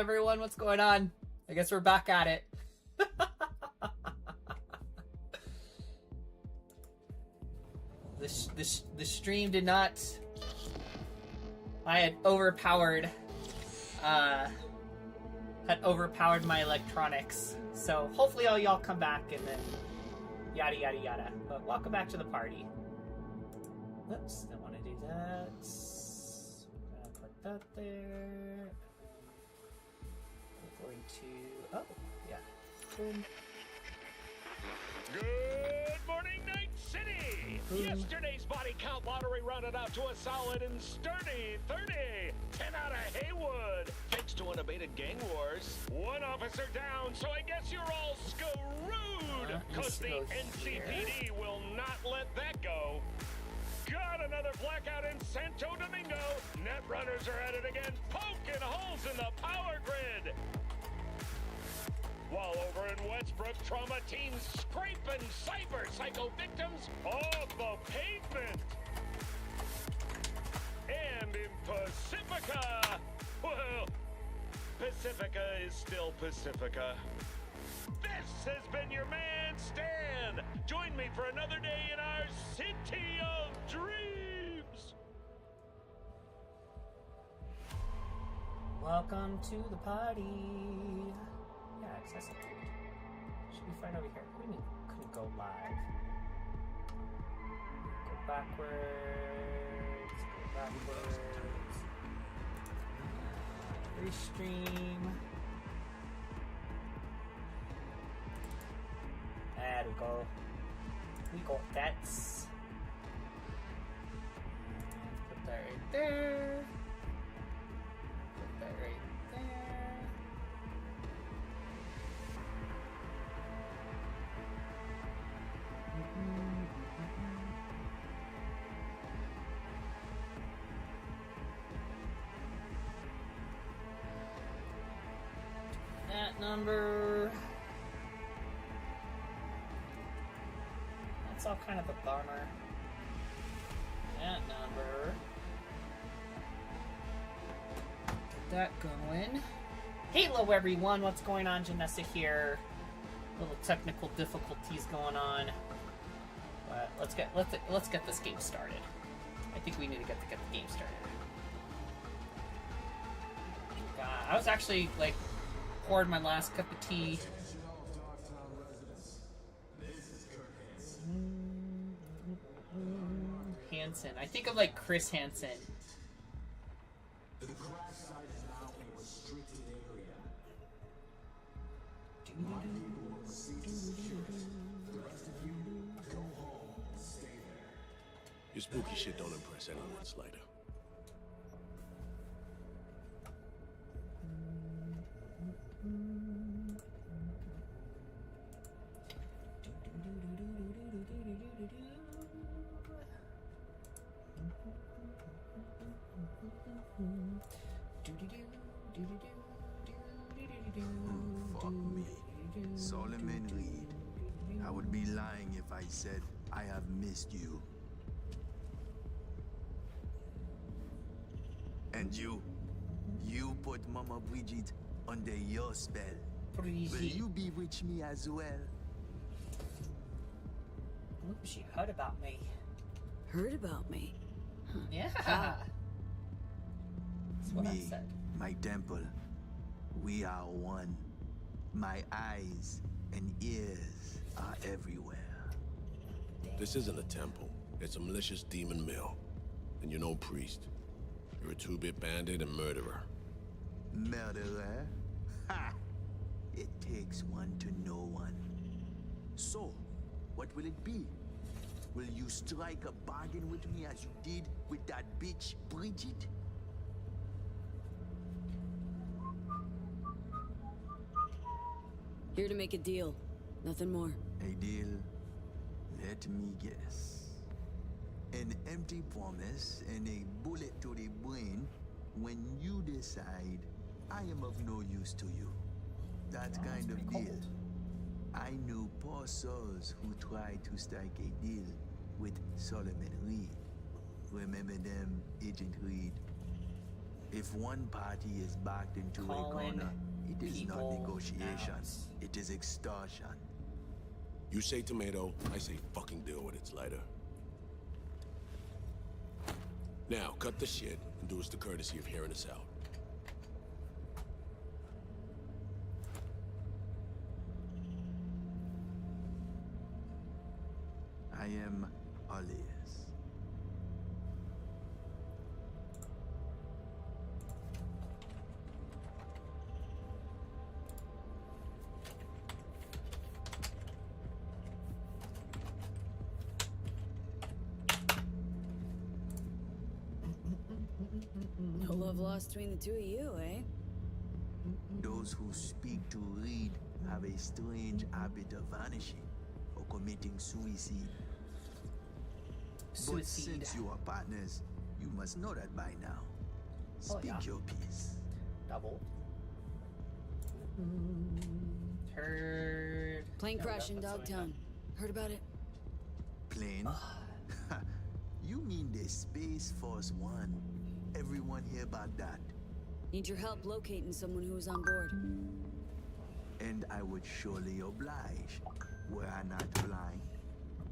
everyone, what's going on? I guess we're back at it. The stream did not... I had overpowered my electronics. So hopefully all y'all come back and then yada yada yada. But welcome back to the party. Oops, don't want to do that. I'm gonna put that there. We're going to... Oh, yeah. Boom. Good morning, Night City! Boom. Yesterday's body count lottery rounded out to a solid and sturdy 30. 10 out of Haywood. Thanks to unabated gang wars. One officer down, so I guess you're all screwed. Because the NCPD will not let that go. Got another blackout in Santo Domingo. Net runners are at it again, poking holes in the power grid. While over in Westbrook, trauma teams scraping cyber psycho victims off the pavement. And in Pacifica, well, Pacifica is still Pacifica. This has been your man, Stan. Join me for another day in our city of dreams. Welcome to the party. Yeah, accessible. Should be fine over here. What do you mean couldn't go live? Go backwards. Go backwards. Restream. There we go. We got that. Put that right there. Put that right there. That number. That's all kind of a bummer. That number. Get that going. Hello everyone, what's going on? Janessa here. Little technical difficulties going on. But let's get this game started. I think we need to get the game started. I was actually like poured my last cup of tea. Hansen. I think of like Chris Hansen. The crash site is now a restricted area. My people will seek security. The rest of you, go home and stay there. Your spooky shit don't impress anyone, Slider. Fuck me. Solomon Reed. I would be lying if I said I have missed you. And you put Mama Bridget under your spell. Will you bewitch me as well? Ooh, she heard about me. Heard about me? Huh. Yeah. That's what I said. My temple. We are one. My eyes and ears are everywhere. This isn't a temple. It's a malicious demon mill. And you're no priest. You're a two-bit bandit and murderer. Murderer? Ha! It takes one to know one. So, what will it be? Will you strike a bargain with me as you did with that bitch, Bridget? Here to make a deal. Nothing more. A deal? Let me guess. An empty promise and a bullet to the brain when you decide I am of no use to you. That kind of deal. I know poor souls who tried to strike a deal with Solomon Reed. Remember them, Agent Reed? If one party is backed into a Calling corner, it is not people negotiation. out. It is extortion. You say tomato, I say fucking deal with it, Slider. Now, cut the shit and do us the courtesy of hearing us out. I am all ears. No love lost between the two of you, eh? Those who speak to read have a strange habit of vanishing or committing suicide. But Suicide. since you are partners, you must know that by now. Oh, Speak yeah. your piece. Double. Heard. Plane There we crash go, in that's what I Dogtown. Heard about it? Plane? You mean the Space Force One? Everyone hear about that? Need your help locating someone who was on board. And I would surely oblige. Were I not blind,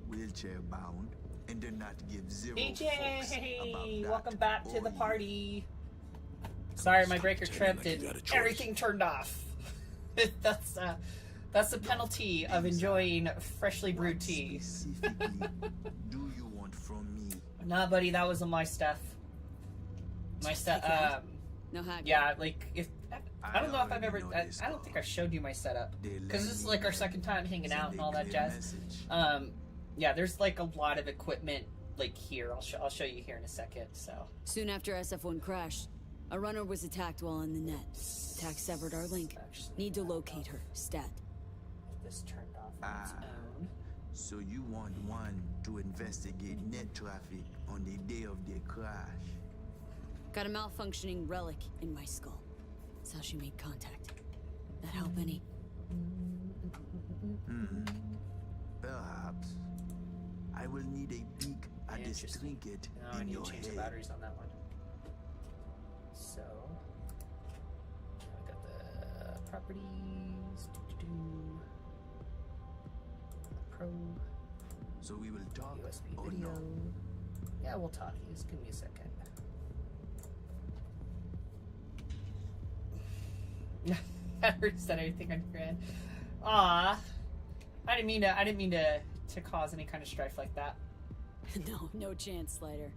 wheelchair bound, and did not give zero fucks about AJ, that welcome back to or the you. party. Sorry, my breaker pretending tripped like you and got a choice. everything turned off. That's the penalty of enjoying freshly brewed What tea. specifically do you want from me? Nah, buddy, that wasn't my stuff. My stuff. No hack. Yeah, like if I don't know if I've already ever. know I this don't think I showed you my setup They because this is let like me our second time hanging send out and a all that clear jazz. message. Yeah, there's like a lot of equipment like here. I'll show you here in a second. So Soon after SF1 crashed, a runner was attacked while in the net. Attack severed our link. Actually, Need to locate her. Stat. if this turned off on its Ah. own. So you want one to investigate net traffic on the day of the crash? Got a malfunctioning relic in my skull. That's how she made contact. That help any? Perhaps. I will need a peek at this Interesting. trinket No, I in need your to change the head. batteries on that one. So I got the properties. Pro So we will talk USB or video. no? Yeah, we'll talk. Just give me a second. I already said everything on your end. Aw, I didn't mean to cause any kind of strife like that. No chance, Slider.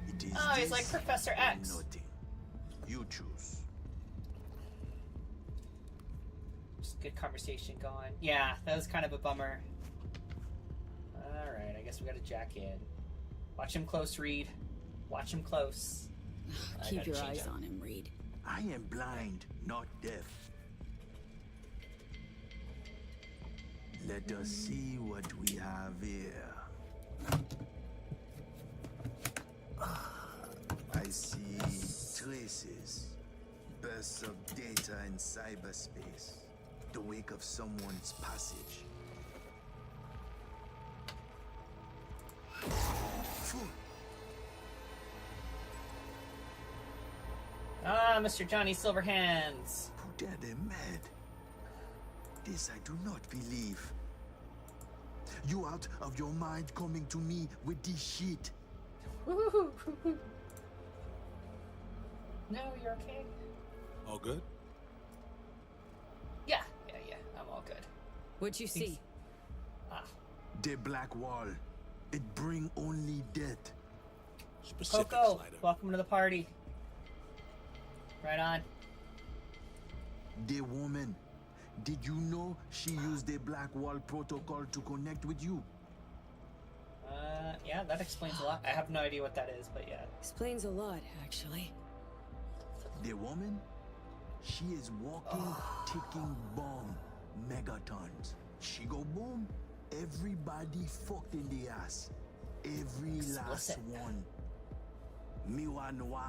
It is Oh, he's this like Professor or X. nothing. You choose. Just good conversation going. Yeah, that was kind of a bummer. Alright, I guess we gotta jack in. Watch him close, Reed. Watch him close. I Keep gotta your change eyes it. on him, Reed. I am blind, not deaf. Let us see what we have here. I see traces, bursts of data in cyberspace, the wake of someone's passage. Phew. Ah, Mr. Johnny Silverhands. Who dare they mad? This I do not believe. You out of your mind coming to me with this shit? Woo-hoo. No, you're okay? All good? Yeah, I'm all good. What'd you see? Ah, The black wall. It bring only death. Specific, Coco, Slider. welcome to the party. Right on. The woman. Did you know she used the black wall protocol to connect with you? Yeah, that explains a lot. I have no idea what that is, but yeah. Explains a lot, actually. The woman? She is walking, ticking bomb, megatons. She go boom, everybody fucked in the ass. Every last Explicit. one. Miwa Noir.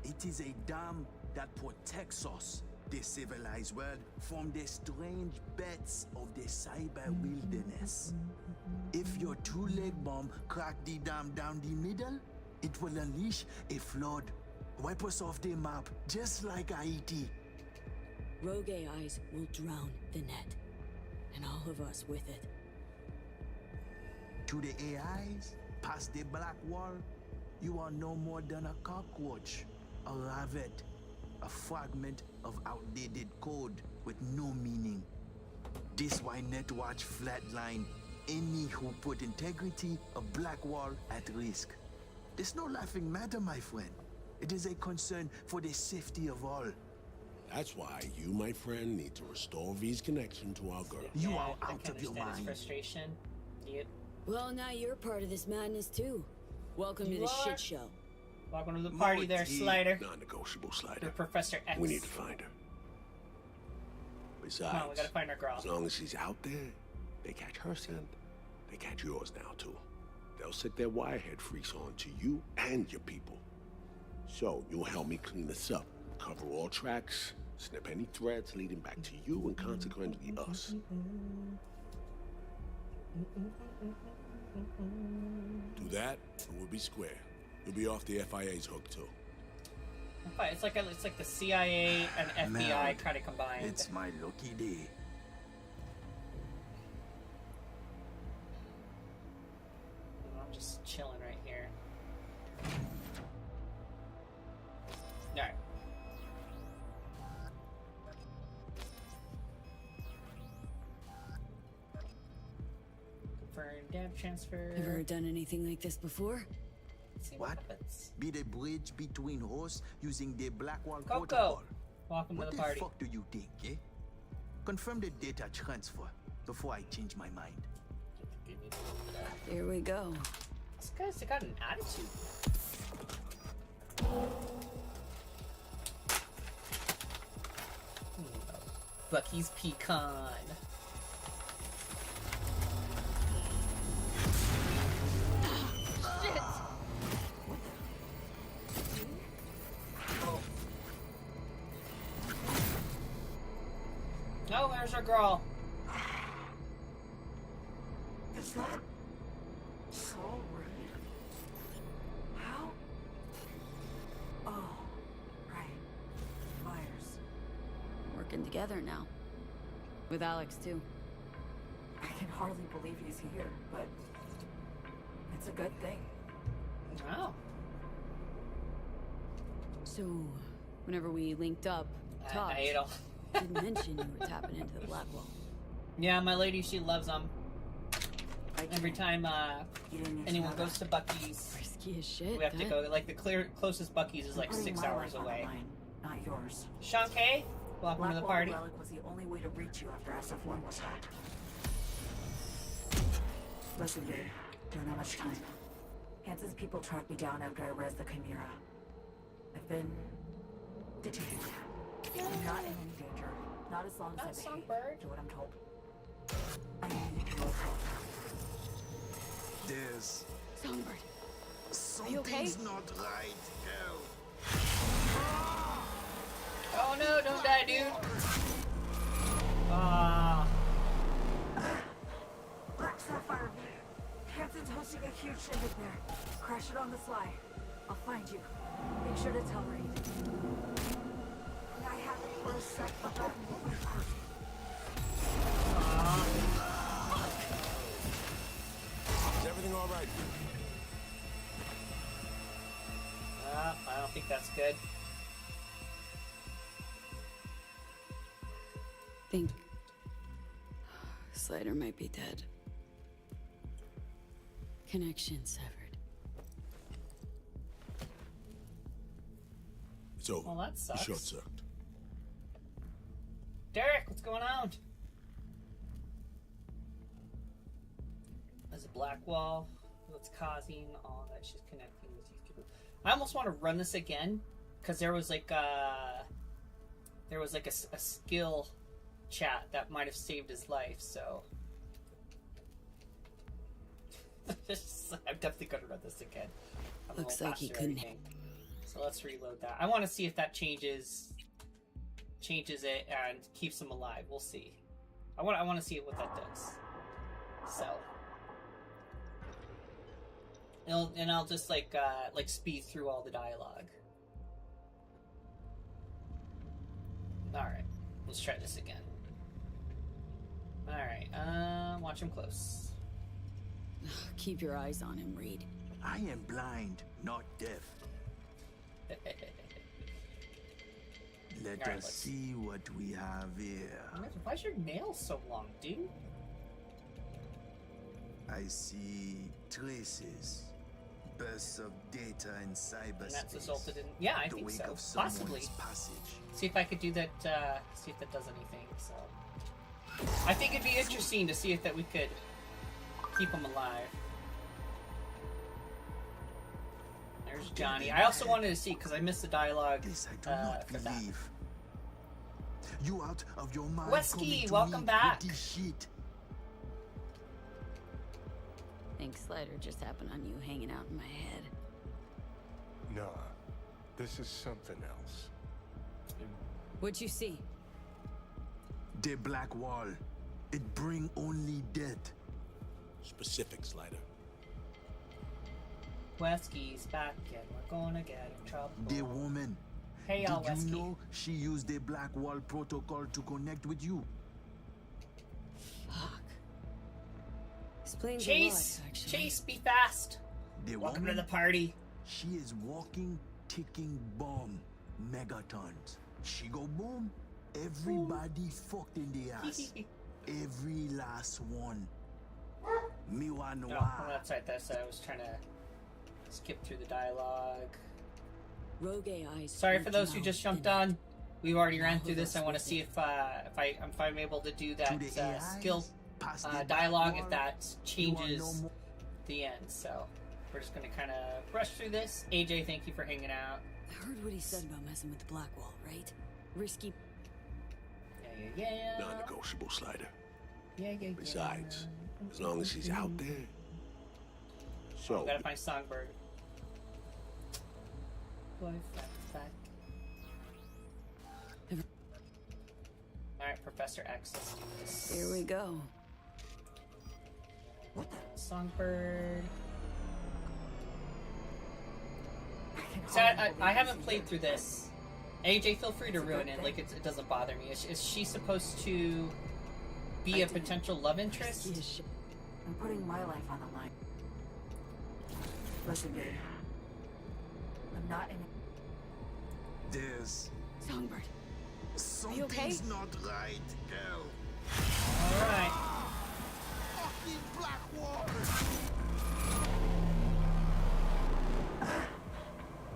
It is a dam that protects us, the civilized world, from the strange bets of the cyber wilderness. If your two-leg bomb crack the dam down the middle, It will unleash a flood, wipe us off the map, just like Haiti. Rogue AIs will drown the net, and all of us with it. To the AIs, past the black wall, you are no more than a cockroach, a ravet, a fragment of outdated code with no meaning. This why Netwatch flatline any who put integrity of black wall at risk. There's no laughing matter, my friend. It is a concern for the safety of all. That's why you, my friend, need to restore V's connection to our girl. You Yeah, are I out can of your understand his mind. frustration. Yep. Well, now you're part of this madness too. Welcome You to the are? shit show. Welcome to the party there, Morty. Slider. Non-negotiable, For Slider. Professor X. We need to find her. Besides, Come on, we gotta find our girl. as long as she's out there, they catch her scent, they catch yours now too. They'll set their wirehead freaks on to you and your people. So you'll help me clean this up, cover all tracks, snip any threads leading back to you and consequently us. Do that, and we'll be square. You'll be off the FIA's hook too. It's like the CIA and FBI Man, kind of combined. It's my lucky day. I'm just chilling right here. Alright. Confirm data transfer. Ever done anything like this before? Let's see What? happens. Be the bridge between hosts using the Blackwall Coco, protocol. welcome What to the the party. fuck do you think, eh? Confirm the data transfer before I change my mind. Here we go. This guy's got an attitude. Bucky's pecan. Shit! Oh, there's our girl. Is that so rude? How? Oh, right. Fires. Working together now. With Alex too. I can hardly believe he's here, but it's a good thing. Oh. So, whenever we linked up, talked, Idol. didn't mention you were tapping into the Blackwall. Yeah, my lady, she loves them. I Every can't- time You didn't need to anyone know goes that. to Bucky's, Risky as shit. we have to huh? go. Like the closest Bucky's is like I'm putting 6 my hours life on the away. line, not yours. Sean K, welcome to the Blackwall party. Relic was the only way to reach you after SF1 was hacked. Listen, dude, don't have much time. Hansen's people tracked me down after I res the Chimera. I've been detained. I'm not in any danger. Not as long as Not I behave. Songbird. Do what I'm told. I need your help. There's Songbird. something's okay? not right. Hell. Oh no, don't die, dude. Ah. Black Sapphire V. Hampton's hosting a huge shindig there. Crash it on the sly. I'll find you. Make sure to tell Reed. I have it for a sec, but don't move my heart. Is everything all right? I don't think that's good. Think Slider might be dead. Connection severed. It's over. Well, that sucks. Short circuit. Derek, what's going on? There's a black wall. What's causing all that? She's connecting with these people. I almost want to run this again because there was like a skill chat that might have saved his life. So I'm definitely gonna run this again. I'm a Looks little like he faster couldn't. everything. So let's reload that. I want to see if that changes it and keeps him alive. We'll see. I want to see what that does. So And I'll just like speed through all the dialogue. All right, let's try this again. All right, watch him close. Keep your eyes on him, Reed. I am blind, not deaf. Let Alright, us let's- see what we have here. Why's your nails so long, dude? I see traces, bursts of data in And cyberspace. that's resulted in I the think wake so. of someone's Possibly. passage. See if I could do that. See if that does anything. So, I think it'd be interesting to see if that we could keep him alive. There's Johnny. I also wanted to see because I missed the dialogue. This I do not for that. believe. You out of your mind? Wesky, coming to welcome me back. with this shit. Think Slider just happened on you hanging out in my head. Nah, this is something else. What'd you see? The black wall. It bring only death. Specific, Slider. Wesky's back and we're gonna get in trouble. The woman. Hey, y'all, Did Wesky. you know she used the black wall protocol to connect with you? Fuck. Explains Chase, a lot, actually. Chase, be fast. The Welcome woman, to the party. she is walking, ticking bomb, megatons. She go boom, everybody fucked in the ass. Every last one. Me want No, noir. well, that's right. That's I was trying to skip through the dialogue. Rogue AIs. Sorry for those who freaking just out, jumped and on. We've already ran All through of this. us I want to with see it. if I'm able to do that To the AIs, skill past the black dialogue wall, if that you want changes no more- the end. So we're just gonna kind of brush through this. AJ, thank you for hanging out. I heard what he said about messing with the black wall, right? Risky. Yeah. Non-negotiable, Slider. Yeah. Besides, as long as she's out there. Oh, So, gotta find Songbird. Boy, fuck. Alright, Professor X, let's do this. Here we go. Songbird. So I haven't played through this. AJ, feel free to ruin it. Like, it doesn't bother me. Is she supposed to be a potential love interest? Risky as shit. I'm putting my life on the line. Listen, babe. I'm not in. There's Songbird. something's okay? not right, girl. Alright. Fucking black wall.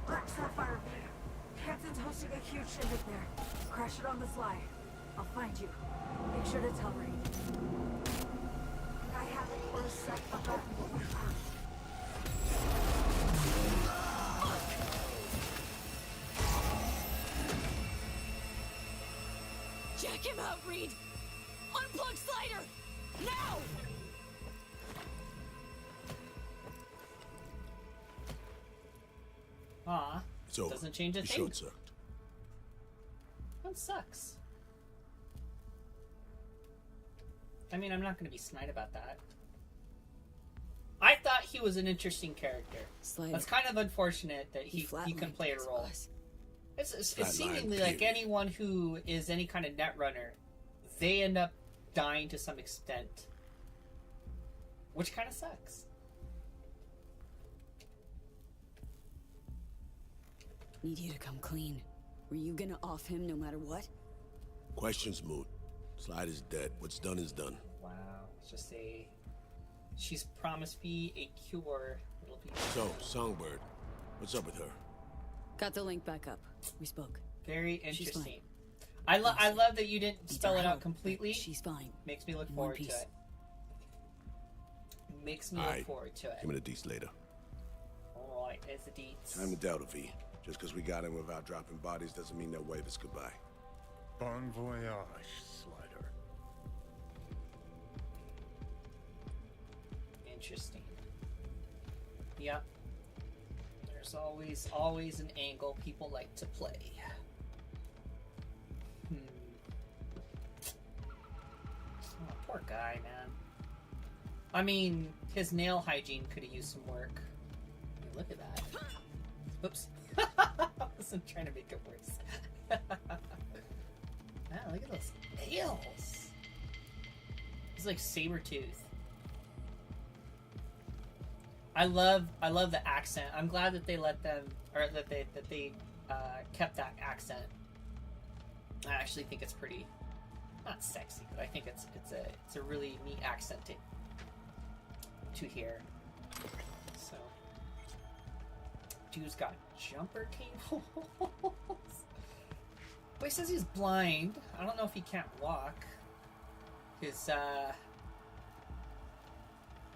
Black Sapphire. Hanson's hosting a huge shindig there. Crash it on the sly. I'll find you. Make sure to tell Reed. I haven't for a sec forgotten what we have. Check him out, Reed! Unplug Slider! Now! Aw. it's over. Doesn't change a You thing. short sucked. That sucks. I mean, I'm not gonna be snide about that. I thought he was an interesting character. Slider. It's kind of unfortunate that he flatlined can play a his role. boss. It's Flatline, seemingly like period. anyone who is any kind of net runner, they end up dying to some extent, which kind of sucks. Need you to come clean. Were you gonna off him no matter what? Questions moot. Slider's dead. What's done is done. Wow, it's just she's promised me a cure. It'll be So, Songbird, what's up with her? Got the link back up. We spoke. very She's interesting. fine. I love that you didn't Needs spell our it help, out completely. but she's fine. Makes me look In one forward to piece. it. Makes me All look right. forward to it. Give me the deets later. Alright, there's the deets. Time to Delta V. Just because we got in without dropping bodies doesn't mean they'll wave us goodbye. Bon voyage, Slider. Interesting. Yep. There's always an angle people like to play. Oh, poor guy, man. I mean, his nail hygiene could have used some work. Look at that. Oops. I wasn't trying to make it worse. Wow, look at those nails. It's like Sabretooth. I love the accent. I'm glad that they let them, or that they kept that accent. I actually think it's pretty, not sexy, but I think it's a really neat accent to hear. So, dude's got jumper cables. But he says he's blind. I don't know if he can't walk. His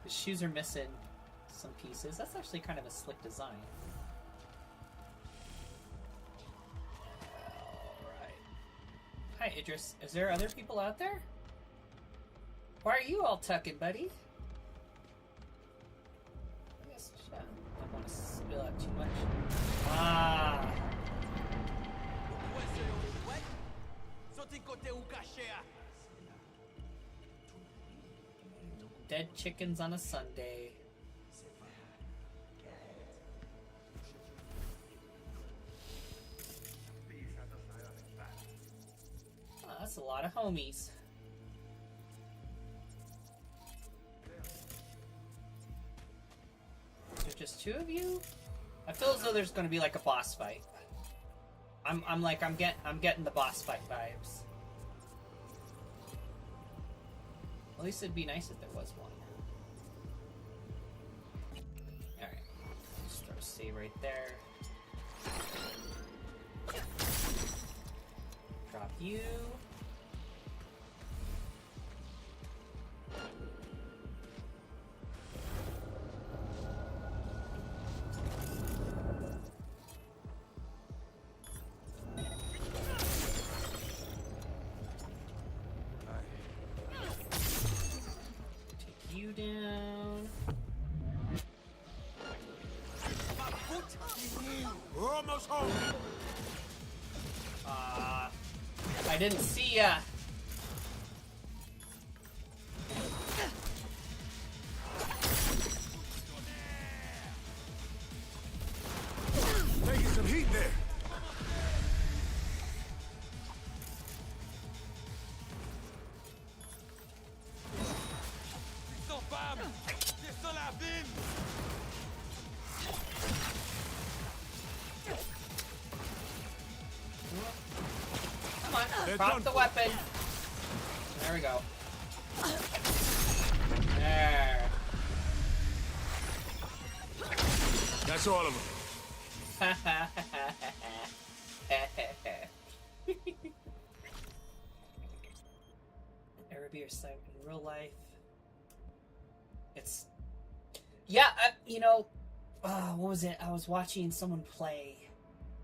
shoes are missing some pieces. That's actually kind of a slick design. Alright. Hi, Idris. Is there other people out there? Why are you all tucking, buddy? I guess I don't want to spill out too much. Ah! Dead chickens on a Sunday. Oh, that's a lot of homies. Is there just two of you? I feel as though there's going to be like a boss fight. I'm getting the boss fight vibes. At least it'd be nice if there was one. Alright. Just throw a save right there. Drop you. Down. We're almost home. I didn't see ya. Taking some heat there. Come on, drop the weapon. There we go. There. That's all of them. Arabic site in real life. It's you know, what was it? I was watching someone play.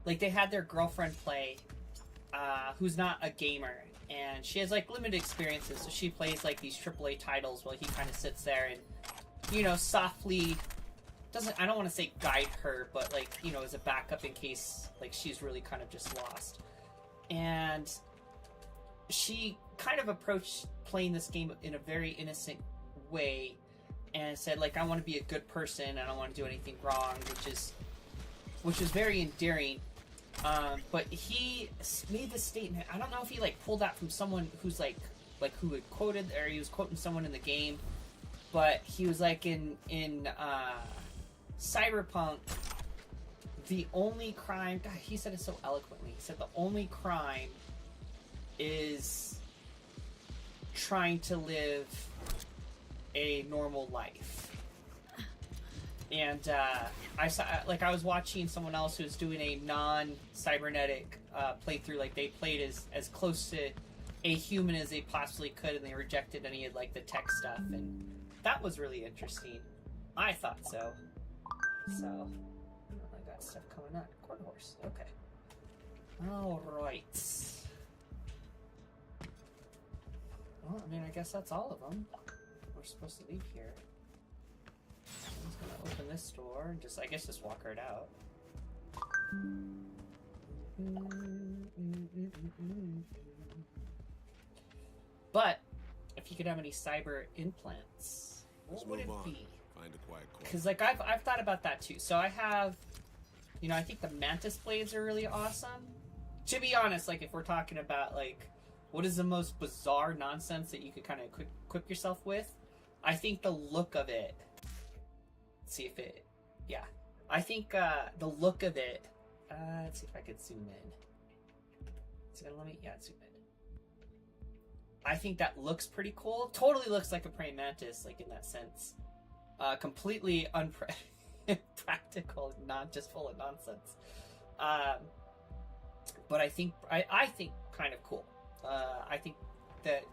Like they had their girlfriend play, who's not a gamer, and she has like limited experiences, so she plays like these AAA titles while he kind of sits there and, you know, softly I don't want to say guide her, but like, you know, as a backup in case like she's really kind of just lost. And she kind of approached playing this game in a very innocent way and said like, I want to be a good person, I don't want to do anything wrong, which is very endearing. But he made this statement. I don't know if he like pulled that from someone who's like who had quoted, or he was quoting someone in the game, but he was like in Cyberpunk, the only crime, God, he said it so eloquently. He said the only crime is trying to live a normal life. And I was watching someone else who was doing a non-cybernetic playthrough. Like they played as close to a human as they possibly could, and they rejected any of like the tech stuff, and that was really interesting. I thought so. So I got stuff coming up. Court horse. Okay. All right. Well, I mean, I guess that's all of them. We're supposed to leave here. I'm just gonna open this door and just walk right out. But if you could have any cyber implants, what would it be? Find a quiet corner. Because, like, I've thought about that, too. So I have, you know, I think the Mantis Blades are really awesome. To be honest, like, if we're talking about, like, what is the most bizarre nonsense that you could kind of equip yourself with, I think the look of it, let's see if it, yeah. I think the look of it, let's see if I could zoom in. Is it going to let me? Yeah, zoom in. I think that looks pretty cool. Totally looks like a praying mantis, like, in that sense. Completely impractical, not just full of nonsense. But I think kind of cool. I think that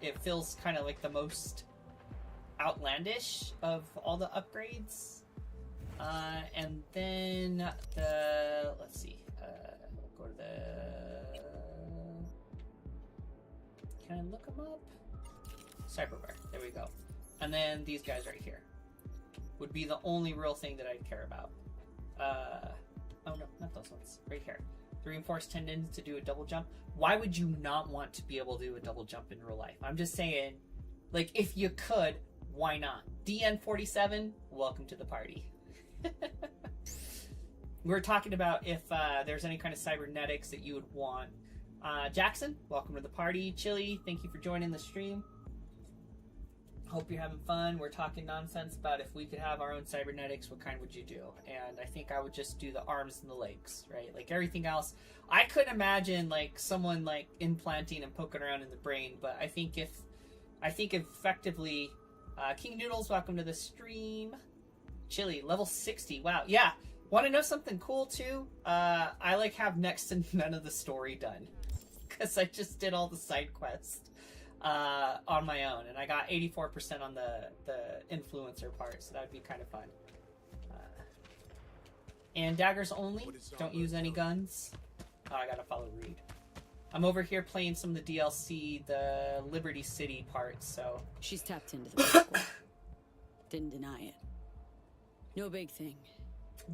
it feels kind of like the most outlandish of all the upgrades. And then let's see. We'll go to can I look them up? Cyberpunk. There we go. And then these guys right here would be the only real thing that I'd care about. Oh no, not those ones. Right here. The reinforced tendons to do a double jump. Why would you not want to be able to do a double jump in real life? I'm just saying, like, if you could, why not? DN47, welcome to the party. We're talking about if there's any kind of cybernetics that you would want. Jackson, welcome to the party. Chili, thank you for joining the stream. Hope you're having fun. We're talking nonsense about if we could have our own cybernetics, what kind would you do? And I think I would just do the arms and the legs, right? Like everything else, I couldn't imagine like someone like implanting and poking around in the brain. But I think effectively, King Noodles, welcome to the stream. Chili, level 60. Wow, yeah. Want to know something cool too? I like have next to none of the story done because I just did all the side quests. On my own, and I got 84% on the influencer part, so that would be kind of fun. And daggers only, don't use any guns. Oh, I gotta follow Reed. I'm over here playing some of the DLC, the Liberty City part, so... She's tapped into the parkour. Didn't deny it. No big thing.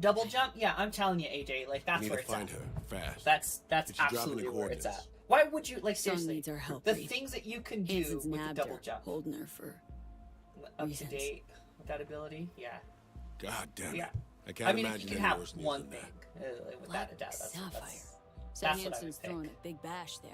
Double jump? Yeah, I'm telling you, AJ, like, that's where it's at. Need to find her, fast. That's absolutely where it's at. Why would you, like, seriously, needs our help, the Reed. things that you can do with the double jump. Holding her for Up reasons. to date with that ability, yeah. God damn it. Yeah. I can't I mean, if imagine you could any have worse news one than thing, that. without a doubt, Sapphire. that's Sam what I would Hansen's pick. throwing a big bash there.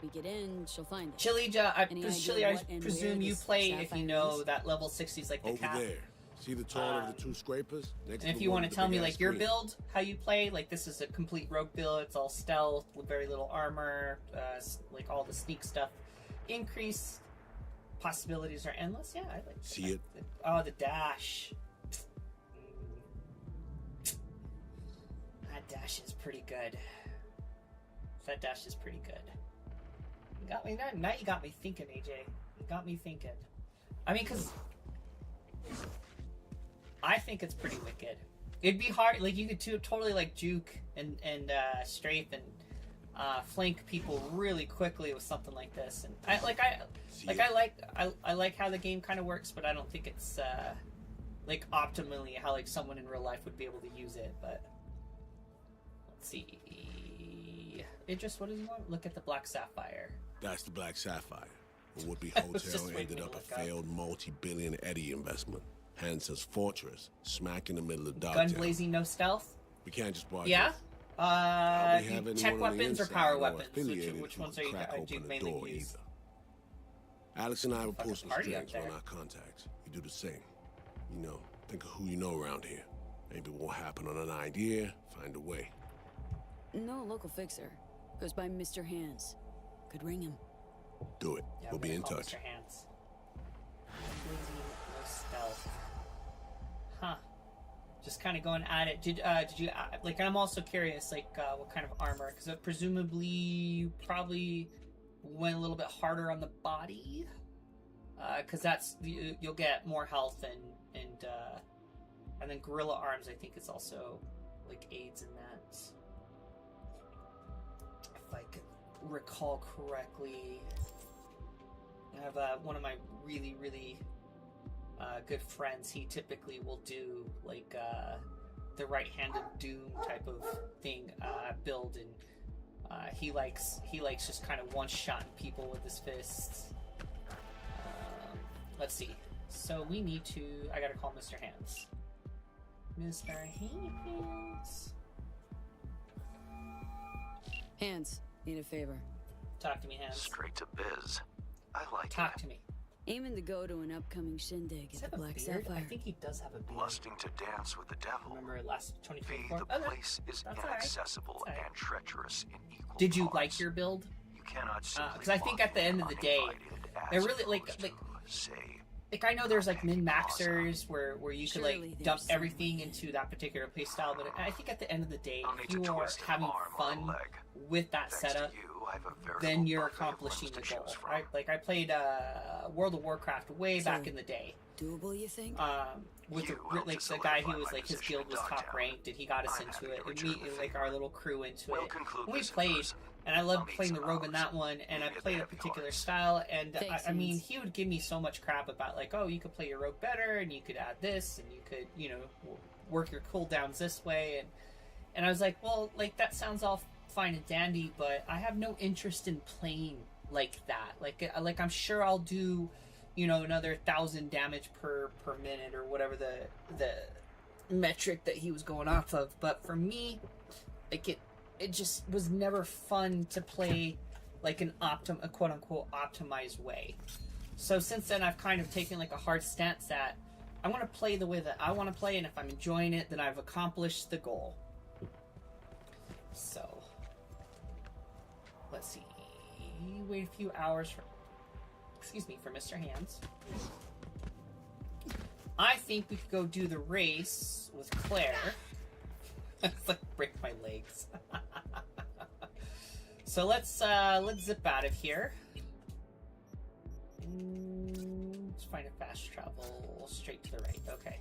We get in, she'll find us. Chili, Any Chili, idea I what and presume where you this play if you Sapphire know is? that level 60 is like the Over cap. there. See the taller of the two scrapers? Next And if to you one want with to the tell me big-ass like your screen. build, how you play, like this is a complete rogue build. It's all stealth with very little armor, like all the sneak stuff. Increase possibilities are endless. Yeah, I like. See it? Oh, the dash. That dash is pretty good. That dash is pretty good. You got me now. You got me thinking, AJ. You got me thinking. I mean, because I think it's pretty wicked. It'd be hard, like you could totally like juke and strafe and flank people really quickly with something like this. And I like how the game kind of works, but I don't think it's like optimally how like someone in real life would be able to use it. But let's see. Idris, what does he want? Look at the Black Sapphire. That's the Black Sapphire. A would-be was just hotel waiting ended to up a look up. failed multi-billion Eddie investment. Hansen's fortress, smack in the middle of Gun Dogtown. blazing, no stealth. We can't just barge Yeah. in. Hardly You have anyone check on the weapons or inside power or weapons. affiliated Which who ones can are you crack do open the mainly door use? either. Alex and I will Fucking pull some party up strings on there. our contacts. You do the same. You know, think of who you know around here. Maybe it won't happen on an idea. Find a way. No local fixer. Goes by Mr. Hands. Could ring him. Do it. Yeah, We'll I'm be gonna in call touch. Mr. Hands. Blazing, no stealth. Huh. Just kind of going at it. Did you like? I'm also curious, like, what kind of armor? Because presumably you probably went a little bit harder on the body. Because that's you'll get more health and then gorilla arms. I think is also like aids in that. If I could recall correctly, I have one of my really good friends. He typically will do like the right-handed Doom type of thing build, and he likes just kind of one-shotting people with his fists. Let's see. So we need to... I gotta call Mr. Hands. Mr. Hands. Hands, need a favor. Talk to me, Hands. Straight to biz. I like Talk it. to me. Aiming to go to an upcoming shindig Does at he the have a Black beard? Sapphire. I think he does have a beard. Lusting to dance with the devil. Remember last V, 2024? the Okay. place is That's all right. inaccessible That's all right. and treacherous in equal Did you parts. like your build? You cannot simply Because I think walk at the end of the in day, uninvited as they're really like opposed to, say, I know there's like min-maxers where you could Surely like there's dump some everything way. into that particular playstyle, but I think at the end of the day, I'll if need you to are twist an having arm or a fun leg. with that Thanks setup, to you, I have a veritable then you're buffet of accomplishing limbs the to goal. choose from. Right? Like I played World of Warcraft way back in the day. Doable, you think? With You the, helped like to the guy who solidify was my like his position guild in was top Dogtown. ranked, and he got us I'm into happy it, to and return we the like favor. our little crew into We'll it. conclude And we this in played, person. and I I'll loved need playing the some rogue in hours. that one, and I Maybe played a heavy particular hearts. style, and Thanks, I mean, Hans. he would give me so much crap about like, oh, you could play your rogue better, and you could add this, and you could, you know, work your cooldowns this way, and I was like, well, like that sounds all fine and dandy, but I have no interest in playing like that. Like I'm sure I'll do, you know, another 1,000 damage per minute or whatever the metric that he was going off of. But for me, like it just was never fun to play like a quote unquote optimized way. So since then, I've kind of taken like a hard stance that I want to play the way that I want to play, and if I'm enjoying it, then I've accomplished the goal. So let's see. Wait a few hours for Mr. Hands. I think we could go do the race with Claire. It's like break my legs. So let's zip out of here. Let's find a fast travel straight to the right. Okay.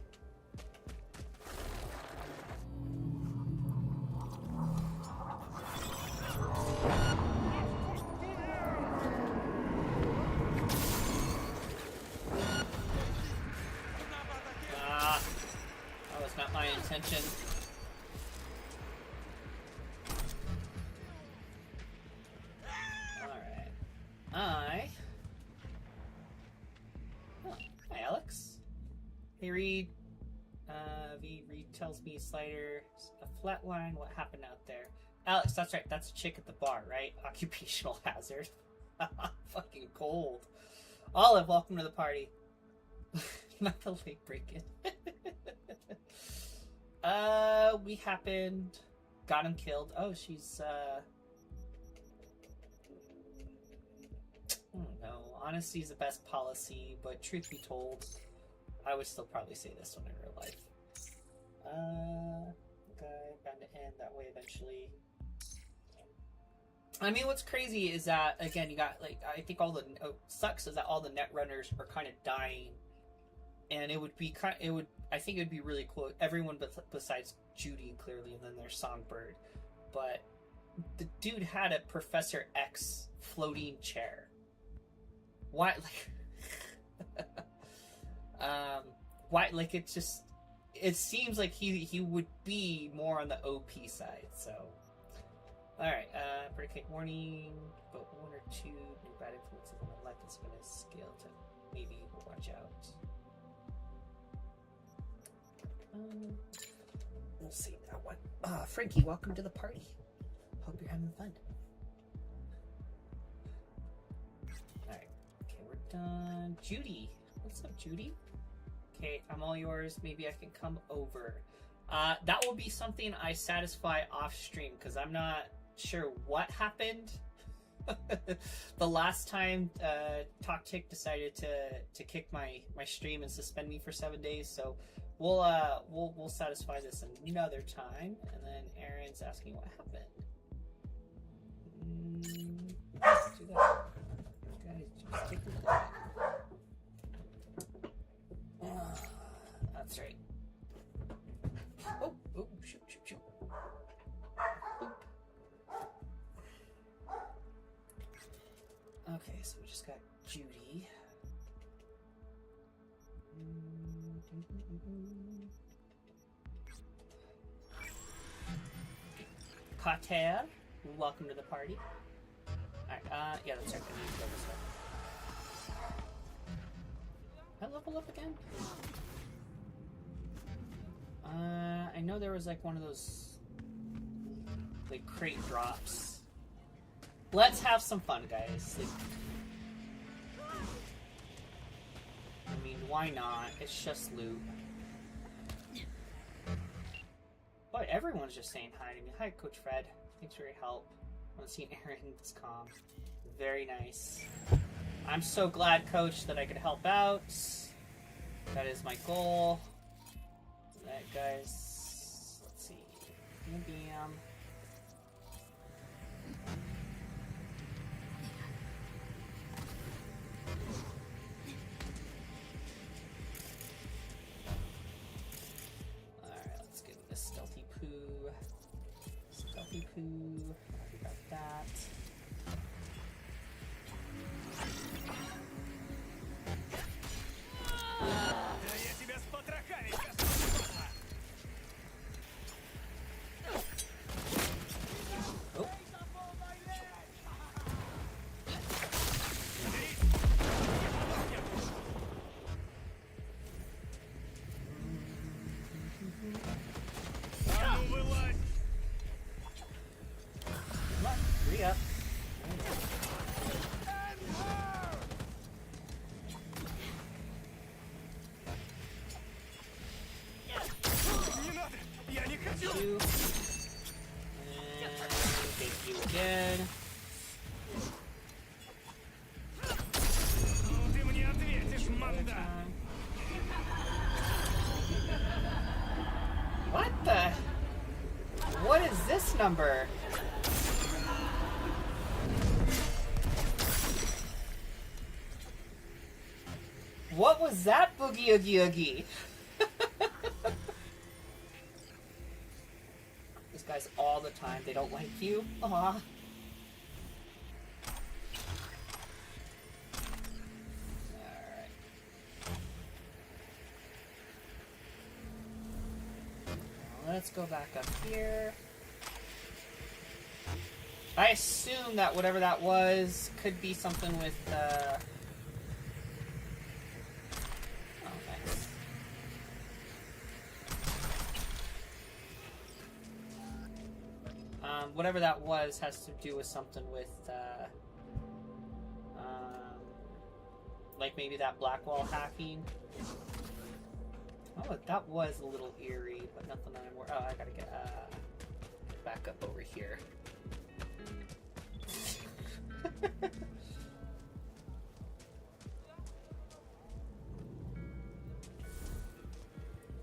That was not my intention. Alright. Oh, hi, Alex. Hey, Reed. Reed tells me Slider, a flat line, what happened out there? Alex, that's right, that's a chick at the bar, right? Occupational hazard. Fucking cold. Olive, welcome to the party. Not the late break-in. We happened, got him killed. Oh, she's, I don't know. Honesty is the best policy, but truth be told, I would still probably say this one in real life. Okay, bound to end that way eventually. I mean, what's crazy is that, again, you got, like, I think all the, sucks is that all the net runners are kind of dying. And it would be I think it would be really cool. Everyone besides Judy, clearly, and then there's Songbird. But the dude had a Professor X floating chair. Why, like, why, like, it's just, it seems like he would be more on the OP side, so. Alright, pretty quick warning, but one or two new bad influences on the life is going to scale to maybe watch out. We'll see that one. Frankie, welcome to the party. Hope you're having fun. Alright, okay, we're done. Judy, what's up, Judy? Okay, I'm all yours. Maybe I can come over. That will be something I satisfy off stream, because I'm not sure what happened. The last time TalkTick decided to kick my stream and suspend me for 7 days, so we'll satisfy this another time. And then Aaron's asking what happened. Let's do that. Guys, just take your time. That's right. Oh, shoot. Oop. Okay, so we just got Judy. Pater, welcome to the party. Alright, yeah, that's right. I need to go this way. I level up again? I know there was like one of those like crate drops. Let's have some fun, guys. Like, I mean, why not? It's just loot. Boy, everyone's just saying hi to me. Hi, Coach Fred. Thanks for your help. I haven't seen Aaron's comm. Very nice. I'm so glad, Coach, that I could help out. That is my goal. Alright, guys. Let's see. Bam. Alright, let's give this stealthy poo. Stealthy poo. We got that. Up. You. And take you again. What the? What is this number? What was that, Boogie Oogie Oogie? These guys all the time, they don't like you. Aw. Alright. Let's go back up here. I assume that whatever that was could be something with, whatever that was has to do with something with, like maybe that black wall hacking. Oh, that was a little eerie, but nothing that I'm worried. Oh, I gotta get back up over here.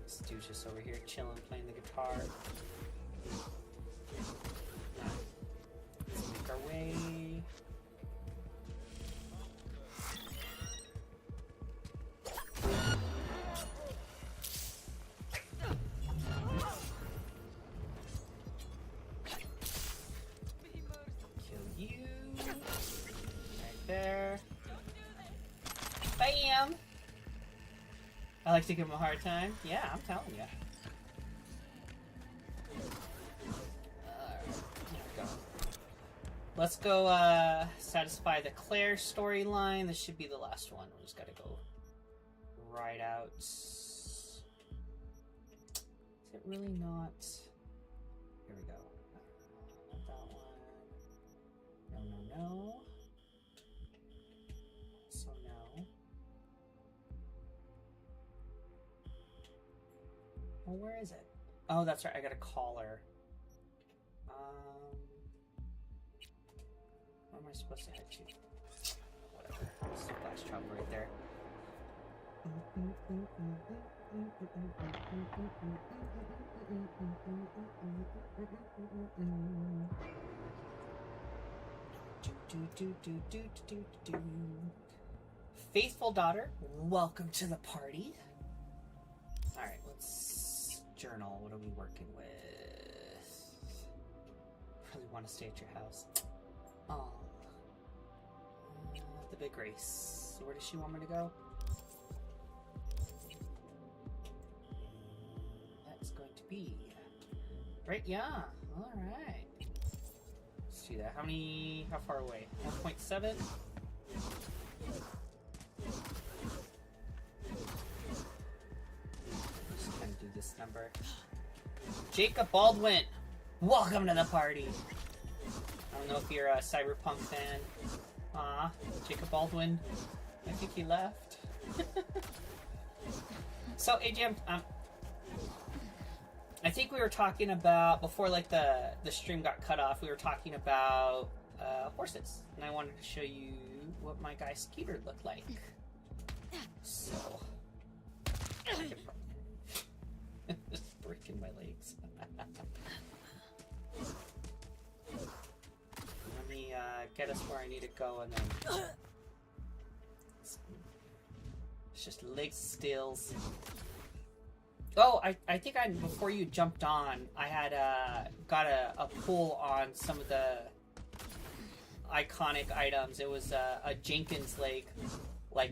This dude's just over here chilling, playing the guitar. Let's make our way. Kill you. Right there. Bam! I like to give him a hard time. Yeah, I'm telling you. Let's go satisfy the Claire storyline. This should be the last one. We just gotta go right out. Is it really not? Here we go. Not that one. No, no, no. So no. Oh, where is it? Oh, that's right. I gotta call her. Where am I supposed to head to? Whatever. Splash chop right there. Faithful daughter, welcome to the party. Alright, let's journal. What are we working with? Really want to stay at your house. Oh. The big race. Where does she want me to go? That's going to be right. Yeah. All right. Let's do that. How far away? 1.7. this number. Jacob Baldwin, welcome to the party. I don't know if you're a Cyberpunk fan. Jacob Baldwin. I think he left. So, AJ, I think we were talking about, before like the stream got cut off, we were talking about horses. And I wanted to show you what my guy Skeeter looked like. So... Just breaking my legs. Let me get us where I need to go, and then it's just leg stills. Oh, I think before you jumped on, I had got a pull on some of the iconic items. It was a Jenkins leg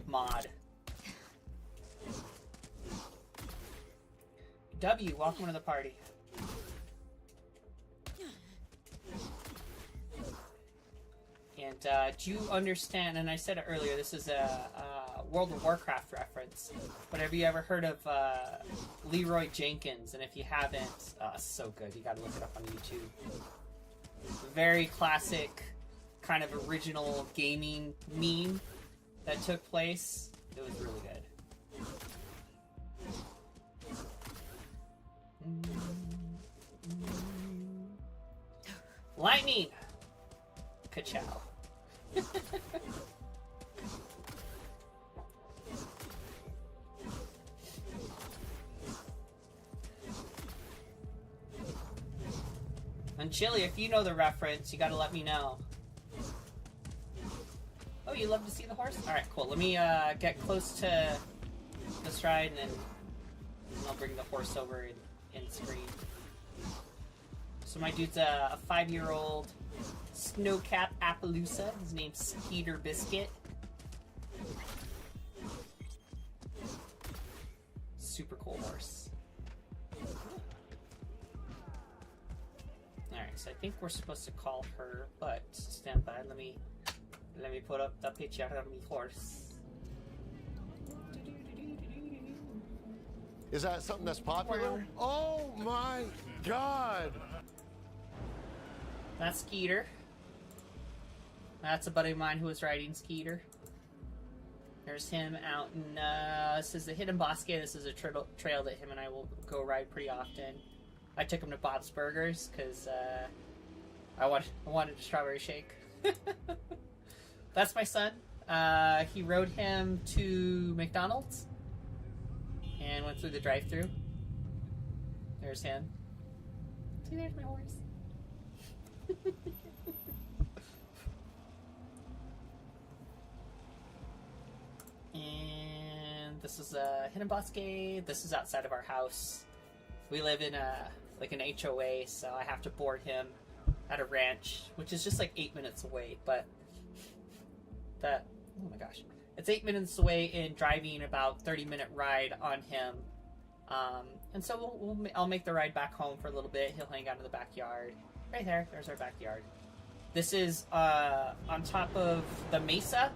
mod. W, welcome to the party. And do you understand, and I said it earlier, this is a World of Warcraft reference, but have you ever heard of Leroy Jenkins? And if you haven't, so good, you gotta look it up on YouTube. Very classic, kind of original gaming meme that took place. It was really good. Lightning! Ka-chow. And Chili, if you know the reference, you gotta let me know. Oh, you love to see the horse? Alright, cool. Let me get close to this ride, and then I'll bring the horse over in screen. So my dude's a 5-year-old Snowcap Appaloosa. His name's Skeeter Biscuit. Super cool horse. Alright, so I think we're supposed to call her, but stand by. Let me put up the picture of my horse. Is that something that's popular? Oh my god! That's Skeeter. That's a buddy of mine who was riding Skeeter. There's him out in, this is the Hidden Bosque. This is a trail that him and I will go ride pretty often. I took him to Bob's Burgers because I wanted a strawberry shake. That's my son. He rode him to McDonald's and went through the drive-thru. There's him. See, there's my horse. And this is Hidden Bosque. This is outside of our house. We live in like an HOA, so I have to board him at a ranch, which is just like 8 minutes away. But oh my gosh, it's 8 minutes away in driving, about 30-minute ride on him. And so I'll make the ride back home for a little bit. He'll hang out in the backyard. Right there, there's our backyard. This is on top of the mesa.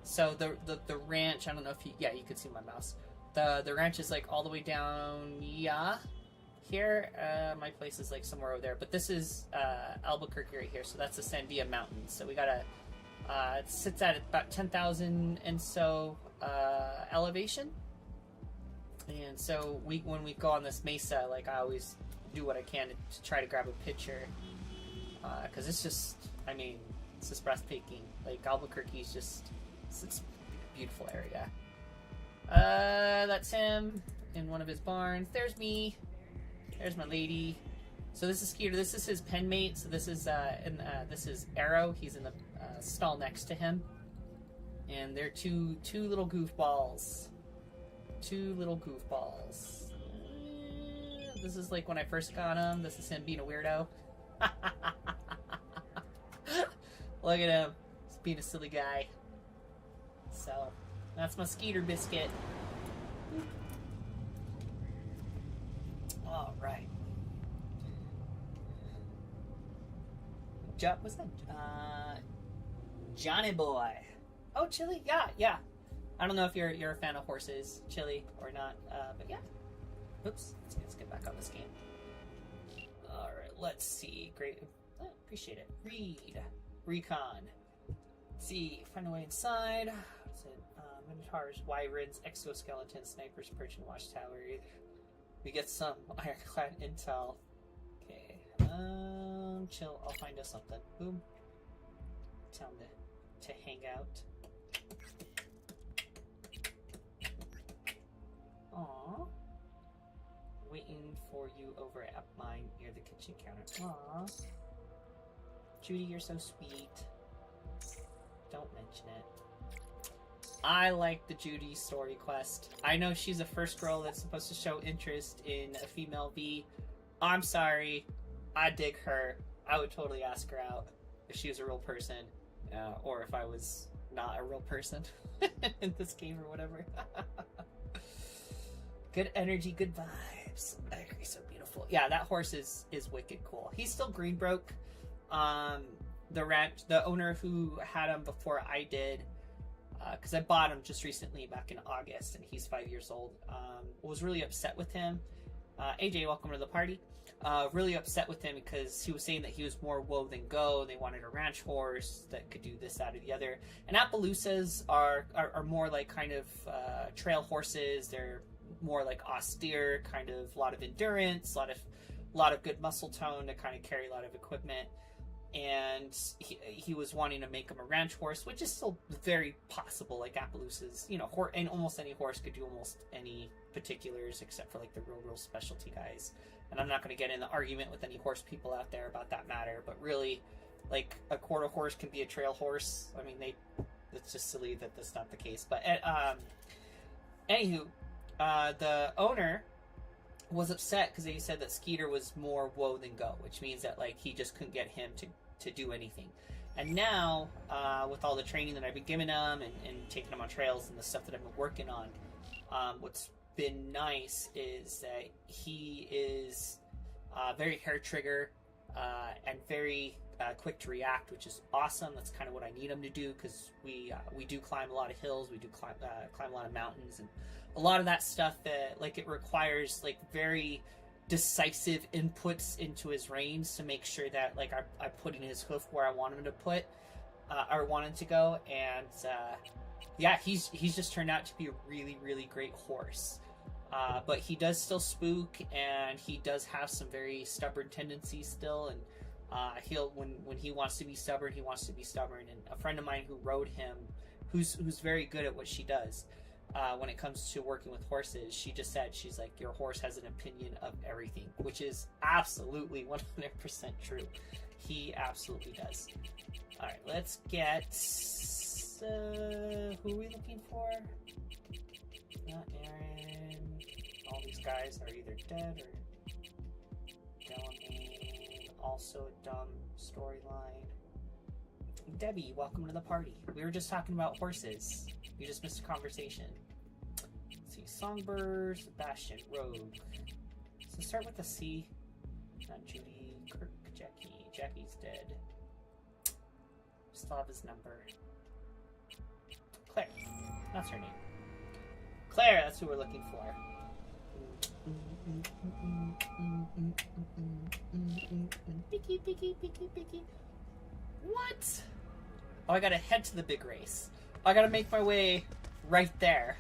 So the ranch, I don't know if you could see my mouse. The ranch is like all the way down, here. My place is like somewhere over there. But this is Albuquerque right here. So that's the Sandia Mountains. So we gotta, it sits at about 10,000 and so elevation. And so when we go on this mesa, like I always do what I can to try to grab a picture. Because it's just, I mean, it's just breathtaking. Like Albuquerque is just, it's a beautiful area. That's him in one of his barns. There's me. There's my lady. So this is Skeeter. This is his pen mate. So this is this is Arrow. He's in the stall next to him. And they're two little goofballs. Two little goofballs. This is like when I first got him. This is him being a weirdo. Look at him. He's being a silly guy. So, that's my Skeeter Biscuit. Alright. What's that? Johnny Boy. Oh, Chili? Yeah. I don't know if you're a fan of horses, Chili, or not, but yeah. Oops, let's get back on this game. Alright, let's see. Great. Appreciate it. Read. Recon. Let's see. Find a way inside. What's it? Minotaurs, wyverns, exoskeletons, snipers, perch, and watchtower. We get some ironclad intel. Okay. Chill. I'll find us something. Boom. Time to hang out. Aww. Waiting for you over at mine near the kitchen counter. Aww. Judy, you're so sweet. Don't mention it. I like the Judy story quest. I know she's a first girl that's supposed to show interest in a female V. I'm sorry. I dig her. I would totally ask her out if she was a real person. Or if I was not a real person in this game or whatever. Good energy, good vibes. I agree, so beautiful. Yeah, that horse is wicked cool. He's still green broke. The owner who had him before I did, because I bought him just recently back in August, and he's 5 years old, was really upset with him. AJ, welcome to the party. Really upset with him because he was saying that he was more woe than go. They wanted a ranch horse that could do this, that, or the other. And Appaloosas are more like kind of trail horses. They're more like austere, kind of a lot of endurance, a lot of good muscle tone to kind of carry a lot of equipment. And he was wanting to make him a ranch horse, which is still very possible. Like Appaloosas, and almost any horse could do almost any particulars except for like the real specialty guys. And I'm not going to get in the argument with any horse people out there about that matter, but really, like, a quarter horse can be a trail horse. I mean, it's just silly that that's not the case. But anywho, the owner was upset because he said that Skeeter was more woe than go, which means that like he just couldn't get him to do anything. And now, with all the training that I've been giving him and taking him on trails and the stuff that I've been working on, what's been nice is that he is very hair trigger and very quick to react, which is awesome. That's kind of what I need him to do because we do climb a lot of hills, we do climb a lot of mountains, and a lot of that stuff that like it requires like very decisive inputs into his reins to make sure that like I'm putting his hoof where I want him to put or want him to go. And yeah, he's just turned out to be a really, really great horse. But he does still spook, and he does have some very stubborn tendencies still. And he'll when he wants to be stubborn, he wants to be stubborn. And a friend of mine who rode him, who's very good at what she does when it comes to working with horses, she just said, she's like, your horse has an opinion of everything, which is absolutely 100% true. He absolutely does. All right, let's get who are we looking for? Not Aaron. All these guys are either dead or dumb. Also a dumb storyline. Debbie, welcome to the party. We were just talking about horses. You just missed a conversation. Let's see. Songbird, Sebastian, Rogue. So start with a C. Not Judy, Kirk, Jackie. Jackie's dead. Still have his number. Claire. That's her name. Claire, that's who we're looking for. Picky, picky, picky, picky. What? Oh, I gotta head to the big race. I gotta make my way right there.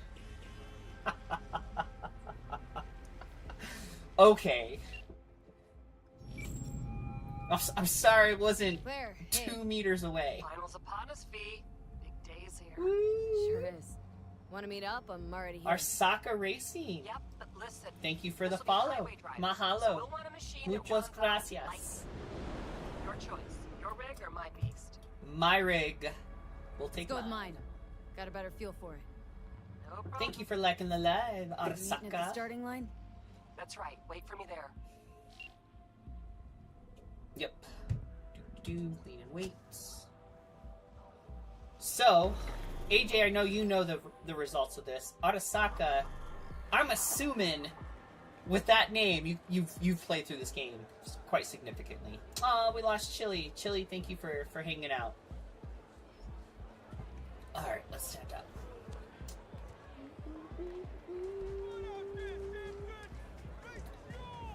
Okay. I'm sorry, it wasn't Claire, 2 meters away. Finals upon us, V. Big days here. Woo. Sure is. Want to meet up? I'm already here. Arsaka Racing. Yep, but listen. Thank you for the This'll be follow. highway driving, Mahalo. so we'll want a machine that Muchas runs on lights. gracias. Your choice. Your rig or my beast? My rig. We'll take Let's go with mine. mine. Got a better feel for it. No problem. Thank you for liking the live, Meeting at the Arsaka. starting line? That's right. Wait for me there. Yep. Clean and weights. So, AJ, I know you know the results of this. Arasaka, I'm assuming with that name, you've played through this game quite significantly. Oh, we lost Chili. Chili, thank you for hanging out. All right, let's stand up.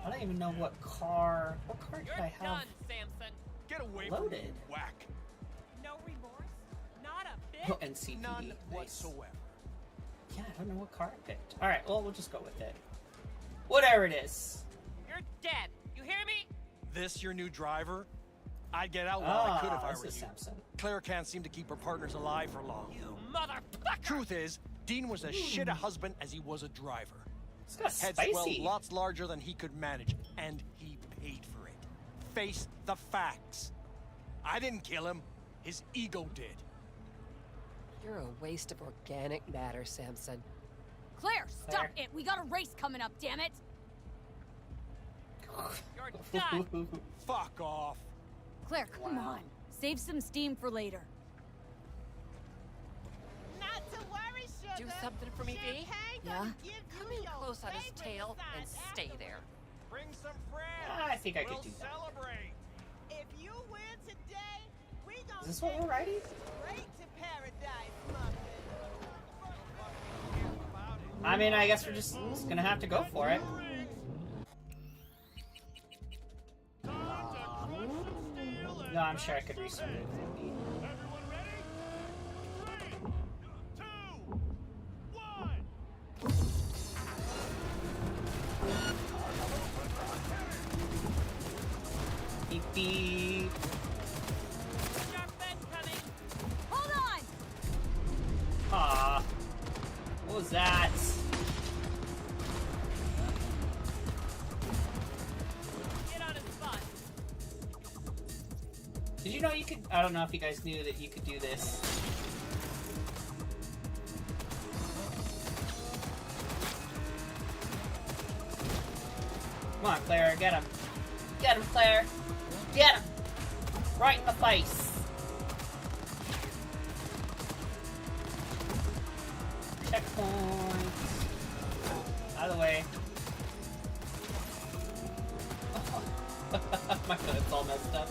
I don't even know what car did I have Done, Samson. Get away loaded? from me, whack. No remorse? Not a bit? Oh, NCPD. None Nice. whatsoever. Yeah, I don't know what car I picked. Alright, well, we'll just go with it. Whatever it is. You're dead. You hear me? This your new driver? I'd get out while I could if I this were is you. Samson. Claire can't seem to keep her partners alive for long. You motherfucker! Truth is, Dean was as shit a husband as he was a driver. It's got Head spicy. swelled lots larger than he could manage, and he paid for it. Face the facts. I didn't kill him. His ego did. You're a waste of organic matter, Samson. Claire, stop Claire. it! We got a race coming up, damn it! You're done. Fuck off. Claire, come on. Save some steam for later. Not to worry, sugar. Do something for me, V? Yeah? Come in close on his tail and stay there. Bring some friends. I think I could We'll do that. celebrate. If you win today, we gon' Is this what we're riding? straight to paradise, muffin. I mean, I guess we're just gonna have to go for it. No, I'm sure I could restart it. Everyone ready? 3, 2, 1. Beep beep. Sharp bend coming. Hold on! Aw. What was that? Get on his butt. Did you know you could... I don't know if you guys knew that you could do this. Come on, Claire, get him. Get him, Claire. Get him. Right in the face. Checkpoint. Out of the way. My god, it's all messed up.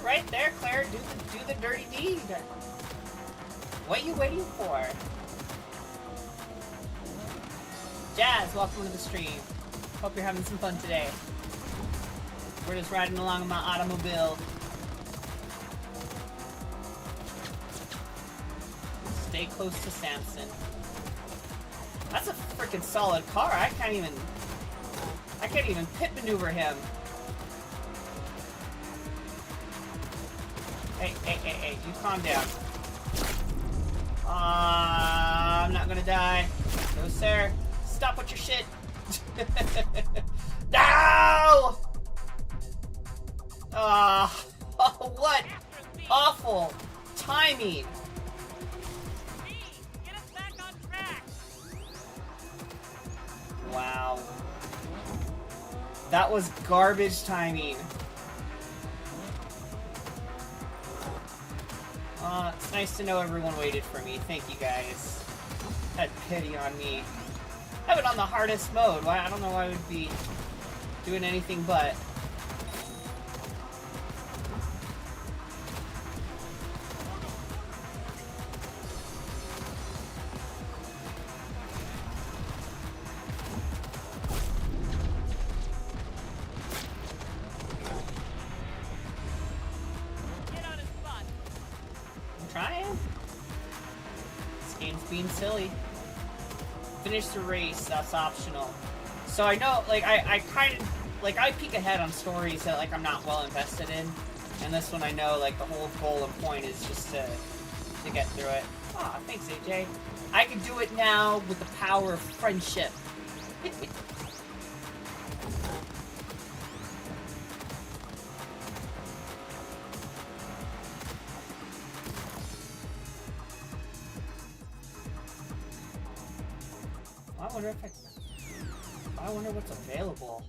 Right there, Claire. Do the dirty deed. What are you waiting for? Jazz, welcome to the stream. Hope you're having some fun today. We're just riding along in my automobile. Stay close to Samson. That's a freaking solid car. I can't even pit maneuver him. Hey, you calm down. I'm not gonna die. No, sir. Stop with your shit. No! What awful timing. Get us back on track. Wow. That was garbage timing. It's nice to know everyone waited for me. Thank you guys. Had pity on me. I have it on the hardest mode. Why? I don't know why I would be doing anything but. Get on his butt. I'm trying. This game's being silly. Finish the race, that's optional. So I know, like, I kind of, like, I peek ahead on stories that, like, I'm not well invested in. And this one I know, like, the whole goal and point is just to get through it. Aw, thanks, AJ. I can do it now with the power of friendship. I wonder what's available.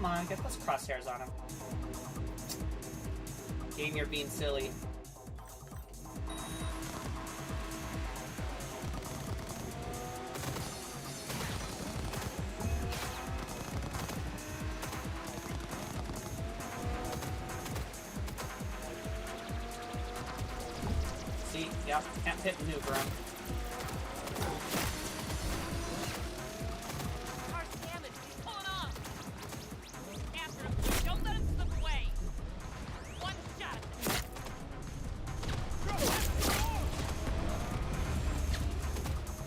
Come on, get those crosshairs on him. Game, you're being silly. See? Yep, can't hit maneuver him. Our damage, he's pulling off. After him, don't let him slip away. One shot.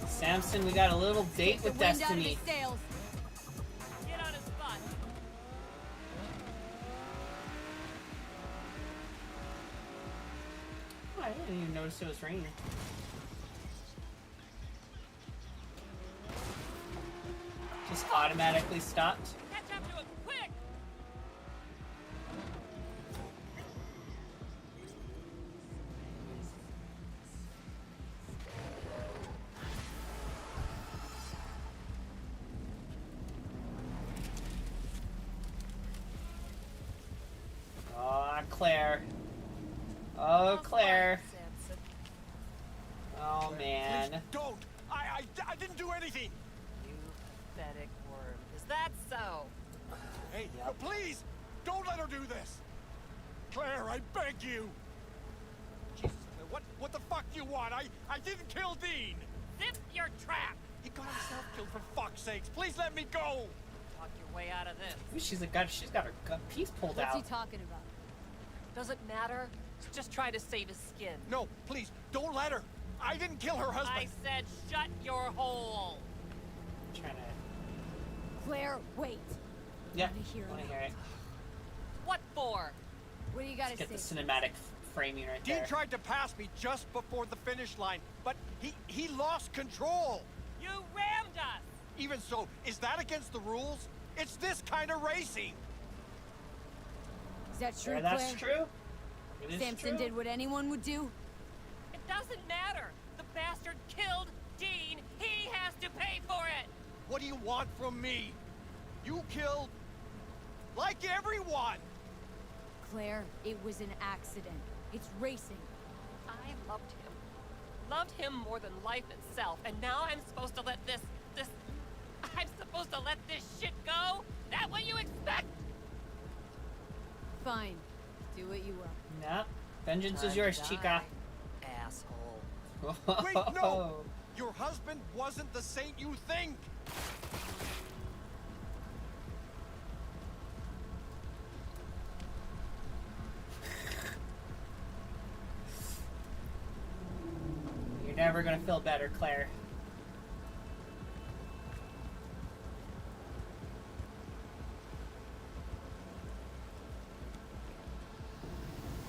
Samson, we got a little date with Destiny. Get on his spot. Oh, I didn't even notice it was raining. Just automatically stopped. Catch up to him, quick! Oh, Claire. Oh, Claire. Oh, man. Please don't! I didn't do anything! You pathetic worm. Is that so? Hey, please! Don't let her do this! Claire, I beg you! Jesus, Claire, what the fuck do you want? I didn't kill Dean! Zip your trap! He got himself killed, for fuck's sakes! Please let me go! Talk your way out of this. Ooh, she's got her piece pulled What's out. he talking about? Doesn't matter. He's just trying to save his skin. No, please, don't let her! I didn't kill her husband! I said shut your hole. I'm trying to... Claire, wait. Yeah, Wanna hear wanna it? hear it. What for? What do you gotta Get say? the cinematic framing right Dean there. tried to pass me just before the finish line, but he lost control! You rammed us! Even so, is that against the rules? It's this kind of racing! Is that true, Yeah, that's Claire? true. It is Samson true. did what anyone would do? It doesn't matter. The bastard killed Dean. He has to pay for it. What do you want from me? You killed... like everyone! Claire, it was an accident. It's racing. I loved him. Loved him more than life itself. And now I'm supposed to let this... I'm supposed to let this shit go? That what you expect? Fine. Do what you will. Nah. Vengeance Time is to yours, die, chica. asshole. Wait, no! Your husband wasn't the saint you think! You're never gonna feel better, Claire.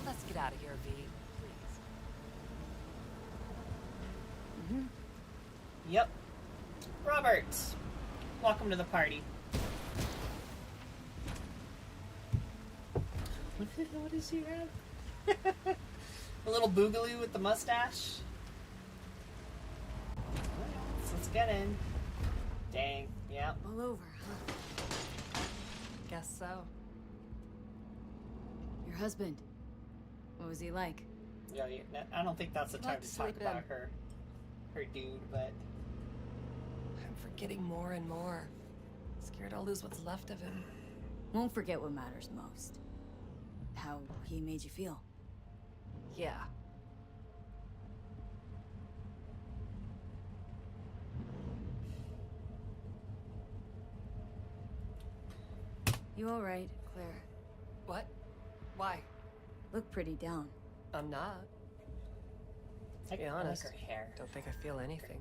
Let's get out of here, V. Please. Yep. Robert, welcome to the party. What does he have? A little boogaloo with the mustache. Let's get in. Dang. Yep. All over, huh? Guess so. Your husband. What was he like? Yeah, I don't think that's the time to talk Sleep about in. her dude, but I'm forgetting more and more. Scared I'll lose what's left of him. Won't forget what matters most. How he made you feel. Yeah. You all right, Claire? What? Why? Look pretty down. I'm not. To be I honest, like her hair. don't think I feel anything.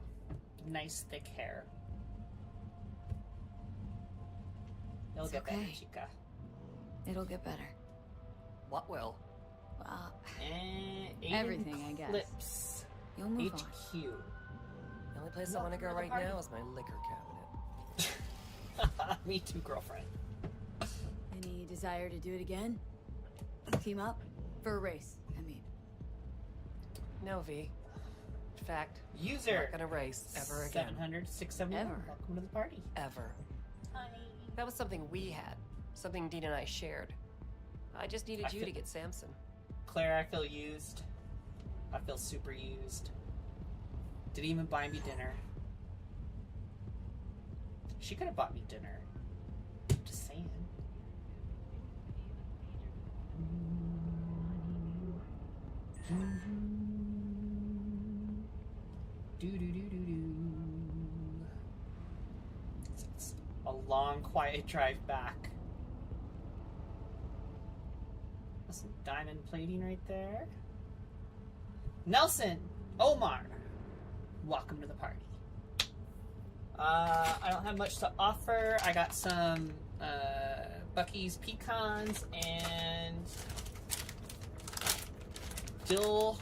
Nice thick hair. You'll It's get better, okay. chica. It'll get better. What will? Well, Aiden everything, I guess. Clips. You'll move on. HQ. The only place I want to go right now is my liquor cabinet. Me too, girlfriend. Any desire to do it again? Team up? For a race, I mean. No, V. In fact, User. not gonna race ever again. 700 671. Ever. Welcome to the party. Ever. Honey. That was something we had. Something Dean and I shared. I just needed you to get Samson. Claire, I feel used. I feel super used. Didn't even buy me dinner. She could have bought me dinner. Just saying. It's a long, quiet drive back. Some diamond plating right there. Nelson! Omar! Welcome to the party. I don't have much to offer. I got some Bucky's pecans and dill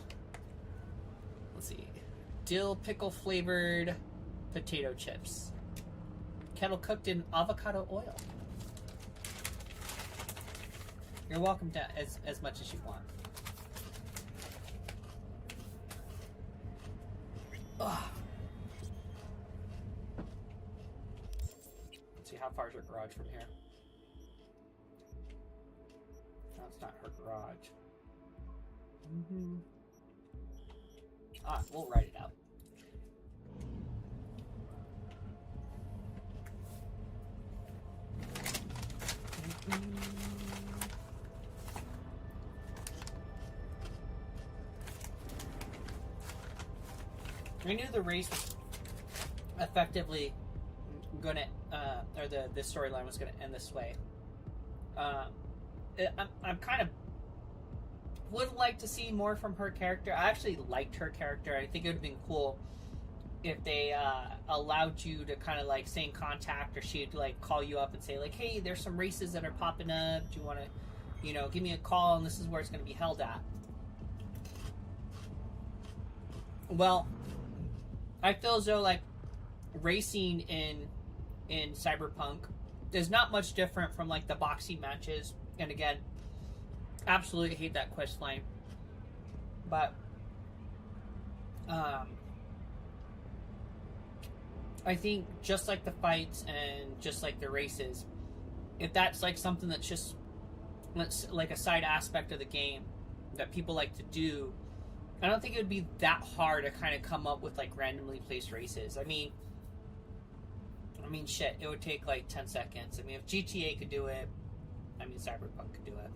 pickle flavored potato chips. Kettle cooked in avocado oil. You're welcome to as much as you want. Ugh. Let's see, how far is her garage from here? No, it's not her garage. We'll write it out. I knew the race was effectively gonna, or the storyline was gonna end this way. I'm kind of would like to see more from her character. I actually liked her character. I think it would have been cool if they allowed you to kind of like stay in contact, or she'd like call you up and say like, hey, there's some races that are popping up. Do you want to, give me a call, and this is where it's going to be held at. Well, I feel as though like racing in Cyberpunk is not much different from like the boxing matches. And again, absolutely hate that quest line. But I think just like the fights and just like the races, if that's like something that's just like a side aspect of the game that people like to do, I don't think it would be that hard to kind of come up with like randomly placed races. I mean, shit, it would take like 10 seconds. I mean, if GTA could do it, I mean, Cyberpunk could do it.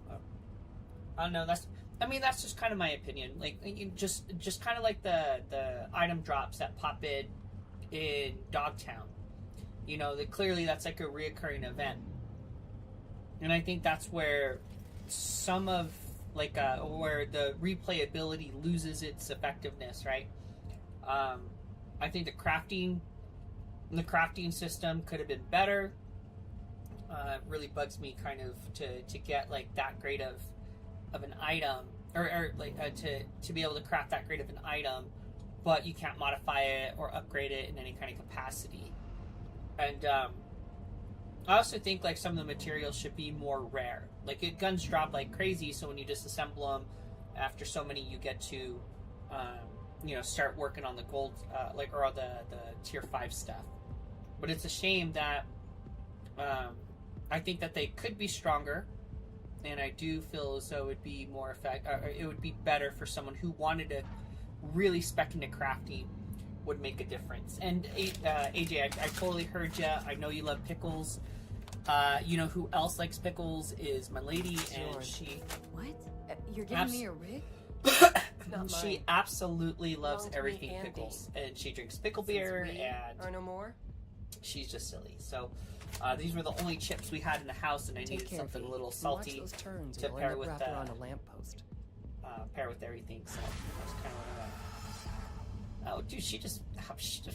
I don't know. That's just kind of my opinion. Like, just kind of like the item drops that pop in Dogtown. Clearly that's like a reoccurring event, and I think that's where some of where the replayability loses its effectiveness, right? I think the crafting system could have been better. It really bugs me kind of to get like that great of an item, or to be able to craft that great of an item, but you can't modify it or upgrade it in any kind of capacity. And I also think like some of the materials should be more rare. Like guns drop like crazy, so when you disassemble them after so many, you get to start working on the gold or the tier 5 stuff. But it's a shame that I think that they could be stronger, and I do feel as though it would be more it would be better for someone who wanted to really spec into crafting, would make a difference. And AJ, I totally heard you. I know you love pickles. Who else likes pickles is my lady, and she... What? You're giving me a rig? She absolutely loves everything pickles, and she drinks pickle beer, and... Or no more? She's just silly. So, these were the only chips we had in the house, and I needed something a little salty to pair with on a lamppost. Pair with everything. So that's kind of what oh, dude, she just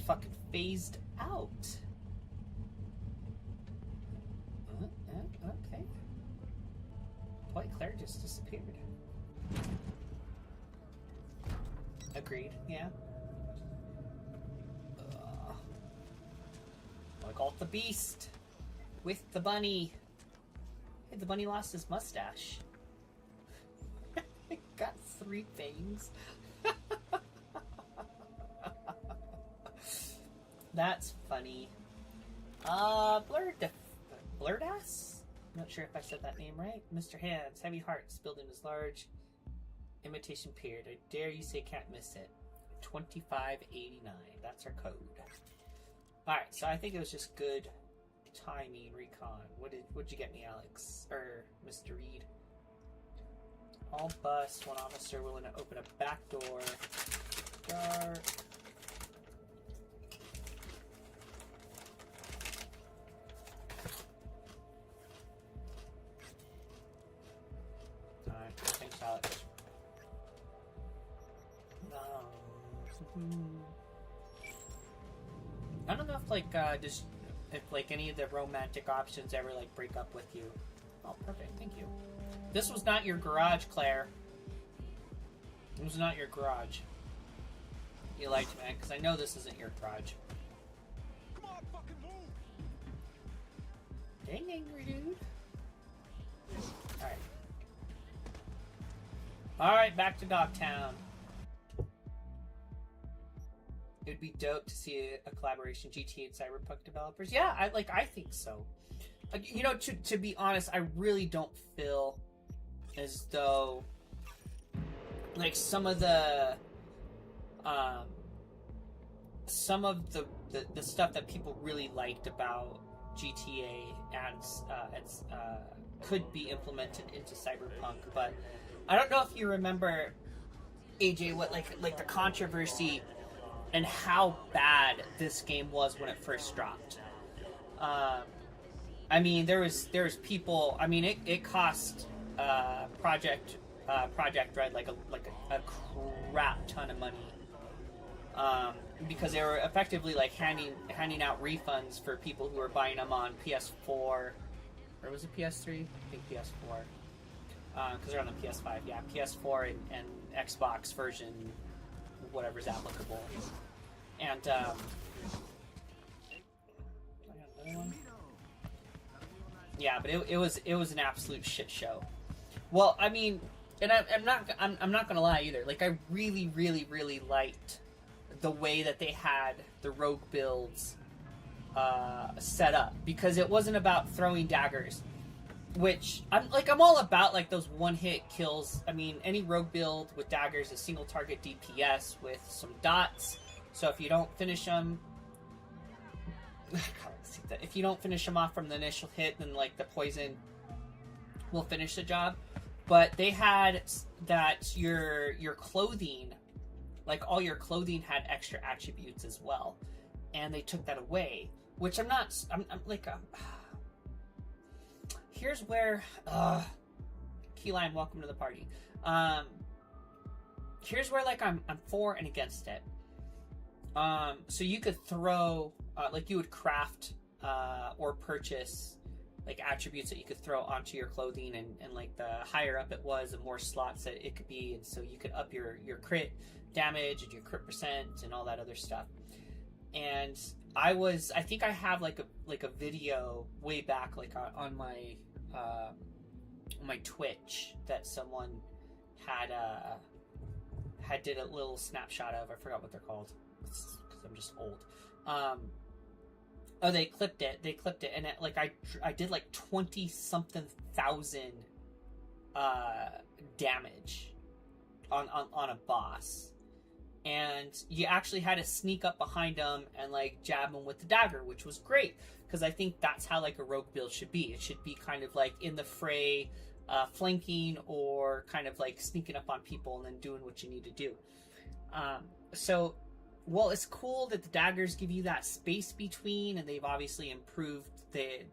fucking phased out. Okay. Boy, Claire just disappeared. Agreed. Yeah. Like all the beast with the bunny. Hey, the bunny lost his mustache. Got 3 fangs. That's funny. Blurred ass? not sure if I said that name right. Mr. Hands, heavy hearts, building his large imitation period. I dare you say can't miss it. 2589. That's our code. Alright, so I think it was just good timing recon. What'd you get me, Alex? Or Mr. Reed? All bust, one officer willing to open a back door. Dark. Alright, thanks, Alex. I don't know if like if any of the romantic options ever like break up with you. Oh, perfect, thank you. This was not your garage, Claire. It was not your garage. You lied to me, because I know this isn't your garage. Come on, fucking move! Dang angry dude. Alright. Alright, back to Dogtown. It would be dope to see a collaboration GTA and Cyberpunk developers. Yeah, I think so. You know, to be honest, I really don't feel as though like some of the stuff that people really liked about GTA and could be implemented into Cyberpunk, but I don't know if you remember, AJ, what like the controversy and how bad this game was when it first dropped. I mean, there was people. I mean, it cost Project Red like a crap ton of money, because they were effectively like handing out refunds for people who were buying them on PS4, or was it PS3? I think PS4, because they're on the PS5. Yeah, PS4 and Xbox version, whatever's applicable. And I got another one. Yeah, but it was an absolute shit show. Well, I mean, and I'm not gonna lie either. Like, I really liked the way that they had the rogue builds set up, because it wasn't about throwing daggers, which I'm all about, like those one-hit kills. I mean, any rogue build with daggers is single target DPS with some dots. So if you don't finish them, if you don't finish them off from the initial hit, then like the poison will finish the job. But they had that your clothing, like all your clothing had extra attributes as well, and they took that away. Which I'm like, here's where Keyline, welcome to the party. Here's where like I'm for and against it. So you could throw, like you would craft or purchase like attributes that you could throw onto your clothing, and like the higher up it was, the more slots that it could be, and so you could up your crit damage and your crit percent and all that other stuff. And I think I have like a video way back, like on my my Twitch, that someone had did a little snapshot of. I forgot what they're called, because I'm just old. Oh, they clipped it, and like I did like 20-something thousand damage on a boss, and you actually had to sneak up behind them and like jab them with the dagger, which was great, because I think that's how like a rogue build should be. It should be kind of like in the fray, flanking, or kind of like sneaking up on people and then doing what you need to do. So, well, it's cool that the daggers give you that space between, and they've obviously improved the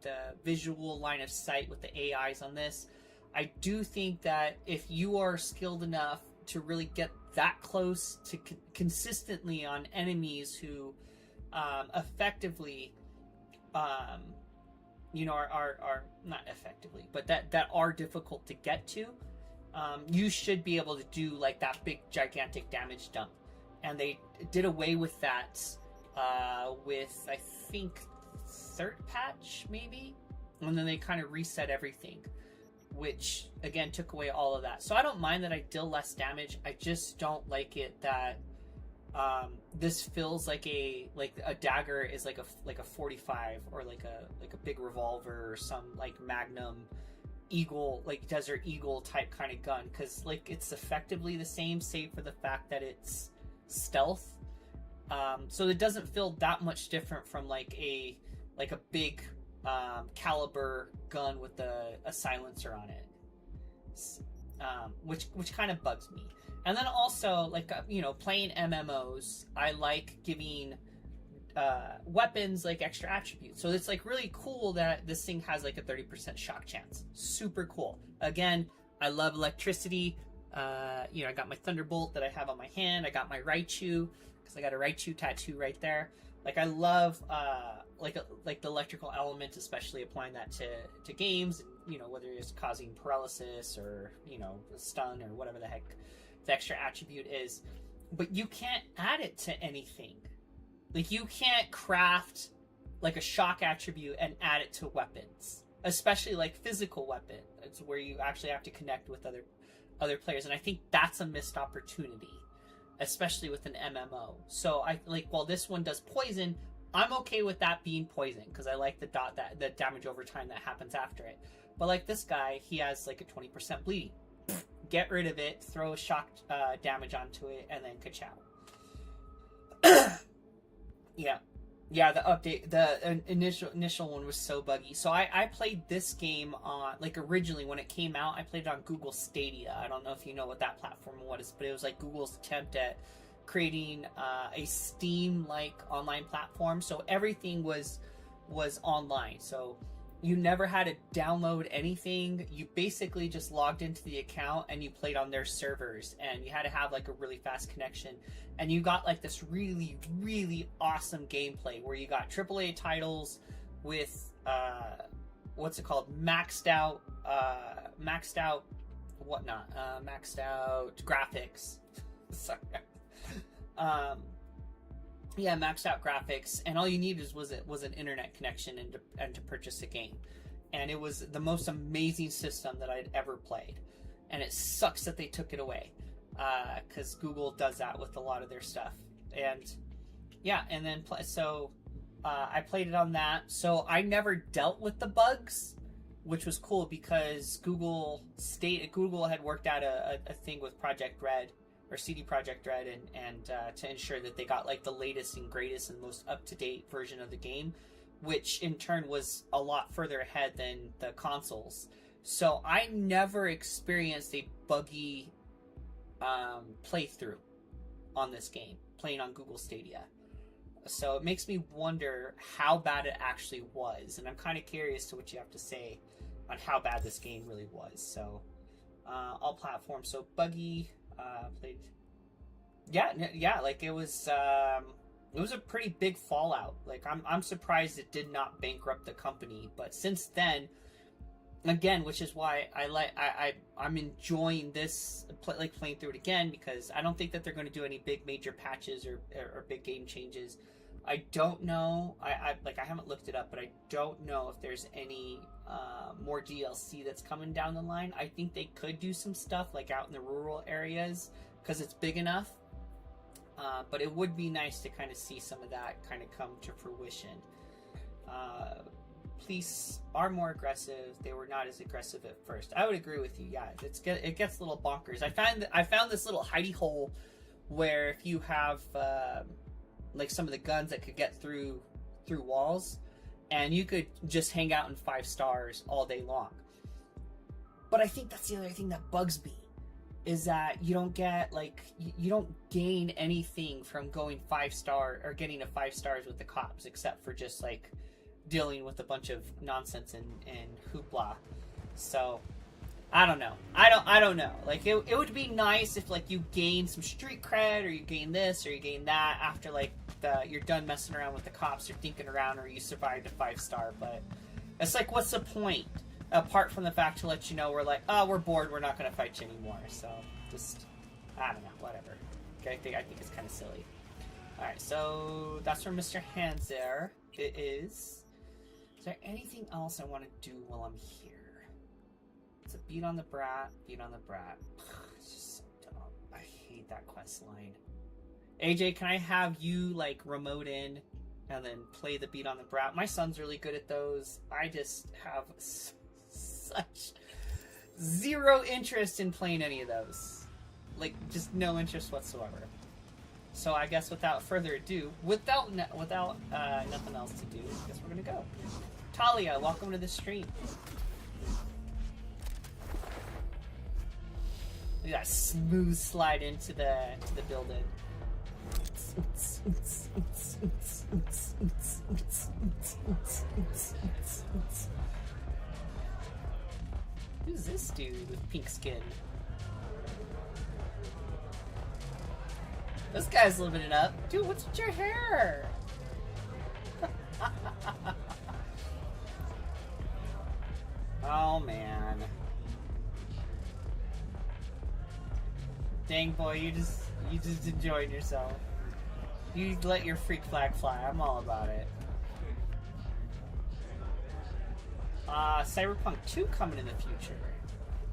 visual line of sight with the AIs on this. I do think that if you are skilled enough to really get that close to consistently on enemies who effectively, you know, are not effectively, but that are difficult to get to, you should be able to do like that big gigantic damage dump. And they did away with that with, I think, third patch, maybe? And then they kind of reset everything, which, again, took away all of that. So I don't mind that I deal less damage. I just don't like it that this feels like a dagger is like a 45 or like a big revolver or some like Magnum Eagle, like Desert Eagle type kind of gun, because like it's effectively the same save for the fact that it's stealth. So it doesn't feel that much different from like a big caliber gun with a silencer on it, which kind of bugs me. And then also, like, playing MMOs, I like giving weapons like extra attributes. So it's like really cool that this thing has like a 30% shock chance. Super cool. Again, I love electricity. I got my Thunderbolt that I have on my hand. I got my Raichu because I got a Raichu tattoo right there. Like, I love like the electrical element, especially applying that to games. Whether it's causing paralysis or a stun or whatever the heck the extra attribute is. But you can't add it to anything. Like, you can't craft like a shock attribute and add it to weapons, especially like physical weapons. It's where you actually have to connect with other players, and I think that's a missed opportunity, especially with an MMO. So I like, while this one does poison, I'm okay with that being poison because I like the damage over time that happens after it. But like this guy, he has like a 20% bleeding. Get rid of it, throw a shock damage onto it, and then ka-chow. Yeah, the update, the initial one was so buggy. So I played this game on, like, originally when it came out, I played it on Google Stadia. I don't know if you know what that platform was, but it was like Google's attempt at creating a Steam-like online platform. So everything was online. So you never had to download anything. You basically just logged into the account and you played on their servers, and you had to have like a really fast connection, and you got like this really, really awesome gameplay where you got AAA titles with maxed out graphics. Sorry. Maxed out graphics, and all you needed was an internet connection and to purchase a game. And it was the most amazing system that I'd ever played. And it sucks that they took it away, because Google does that with a lot of their stuff. And I played it on that. So I never dealt with the bugs, which was cool because Google had worked out a thing with Project Red, or CD Projekt Red, and to ensure that they got like the latest and greatest and most up-to-date version of the game, which in turn was a lot further ahead than the consoles. So I never experienced a buggy playthrough on this game, playing on Google Stadia. So it makes me wonder how bad it actually was, and I'm kind of curious to what you have to say on how bad this game really was. So all platforms, so buggy. Played. Yeah. Like it was a pretty big fallout. Like I'm surprised it did not bankrupt the company. But since then, again, which is why I'm enjoying this, playing through it again, because I don't think that they're going to do any big major patches or big game changes. I don't know. I haven't looked it up, but I don't know if there's any more DLC that's coming down the line. I think they could do some stuff like out in the rural areas because it's big enough. But it would be nice to kind of see some of that kind of come to fruition. Police are more aggressive. They were not as aggressive at first. I would agree with you. Yeah, it gets a little bonkers. I found this little hidey hole where if you have like some of the guns that could get through walls, and you could just hang out in 5 stars all day long. But I think that's the other thing that bugs me, is that you don't get you don't gain anything from going 5-star or getting a 5 stars with the cops, except for just like dealing with a bunch of nonsense and hoopla. So I don't know. I don't know. Like it would be nice if like you gain some street cred, or you gain this or you gain that after like you're done messing around with the cops, you're thinking around, or you survived a 5-star. But it's like, what's the point apart from the fact to let you know we're like, oh, we're bored, we're not going to fight you anymore. So just, I don't know, whatever. Okay, I think it's kind of silly. All right, so that's from Mr. Hands there. It is. Is there anything else I want to do while I'm here? It's a beat on the brat. It's just so dumb. I hate that quest line. AJ, can I have you like remote in and then play the beat on the brow? My son's really good at those. I just have such zero interest in playing any of those. Like, just no interest whatsoever. So I guess without further ado, without nothing else to do, I guess we're gonna go. Talia, welcome to the stream. Look at that smooth slide into the building. Who's this dude with pink skin? This guy's living it up. Dude, what's with your hair? Oh, man. Dang, boy, you just enjoyed yourself. You let your freak flag fly. I'm all about it. Cyberpunk 2 coming in the future.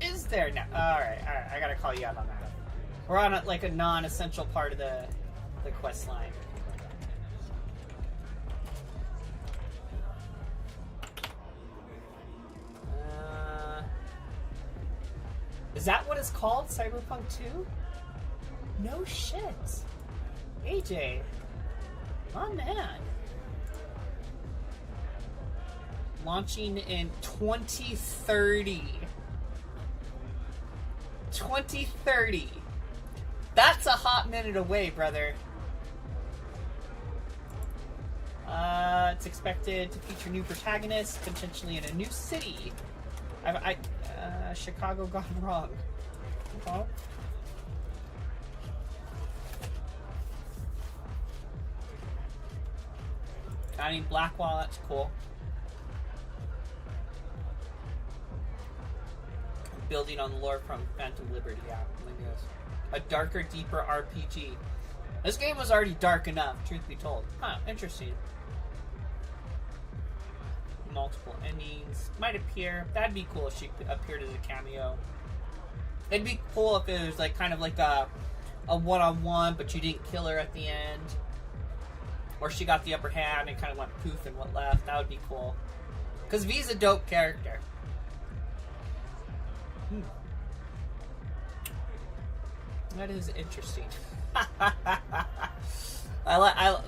Is there now? Alright, I gotta call you out on that. We're on like a non-essential part of the quest line. Is that what it's called? Cyberpunk 2? No shit. AJ. Oh man. Launching in 2030. 2030. That's a hot minute away, brother. It's expected to feature new protagonists, potentially in a new city. Chicago gone wrong. Okay. I mean, Blackwall, that's cool. Building on the lore from Phantom Liberty, yeah. A darker, deeper RPG. This game was already dark enough, truth be told. Huh, interesting. Multiple endings. Might appear. That'd be cool if she appeared as a cameo. It'd be cool if it was like kind of like a one-on-one, but you didn't kill her at the end. Or she got the upper hand and kind of went poof and what left. That would be cool. Because V's a dope character. That is interesting.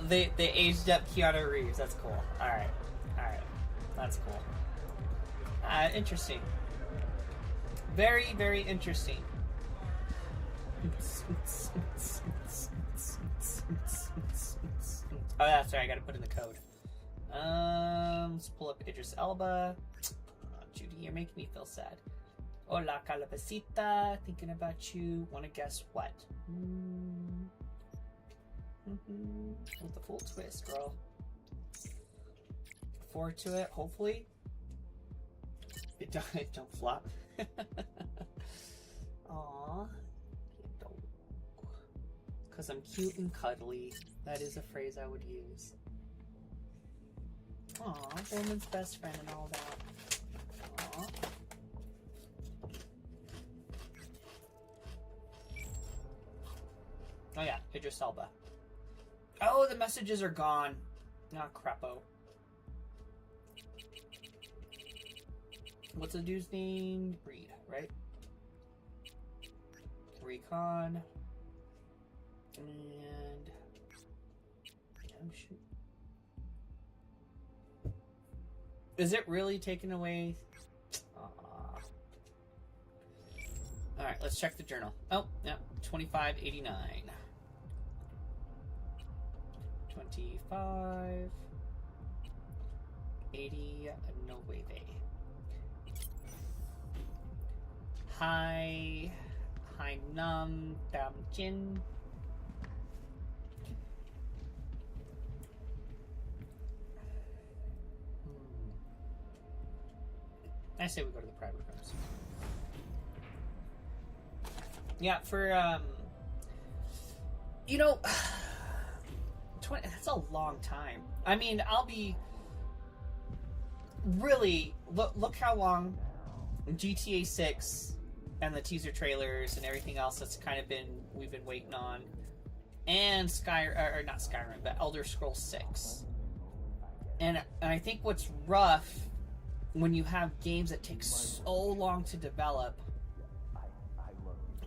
They aged up Keanu Reeves. That's cool. All right, that's cool. Interesting. Very, very interesting. Oh, that's right. I gotta put in the code. Let's pull up Idris Elba. Oh, Judy, you're making me feel sad. Hola, calabacita. Thinking about you. Wanna guess what? With the full twist, girl. Look forward to it. Hopefully, it don't flop. Aw, because I'm cute and cuddly. That is a phrase I would use. Aw, Bowman's best friend and all that. Aw. Oh yeah, Idris Elba. Oh, the messages are gone. Ah, crapo. What's the dude's name? Reed, right? Recon. And... oh, shoot. Is it really taken away? Alright, let's check the journal. Oh, yeah, 2589. 25... 80... no way they. Hi... Hi Nam Dam Jin. I say we go to the private rooms. Yeah, for, you know, 20, that's a long time. I mean, I'll be, really, look how long GTA 6 and the teaser trailers and everything else that's kind of we've been waiting on. and not Skyrim, but Elder Scrolls 6. And I think what's rough when you have games that take so long to develop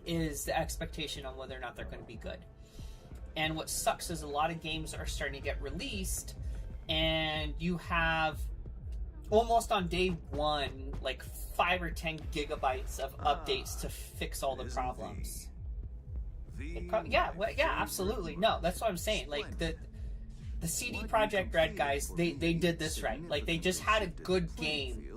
is the expectation on whether or not they're going to be good. And what sucks is a lot of games are starting to get released, and you have almost on day one, like 5 or 10 gigabytes of updates to fix all the problems. Yeah, absolutely. No, that's what I'm saying. Like the CD Projekt Red guys, they did this right. Like they just had a good game.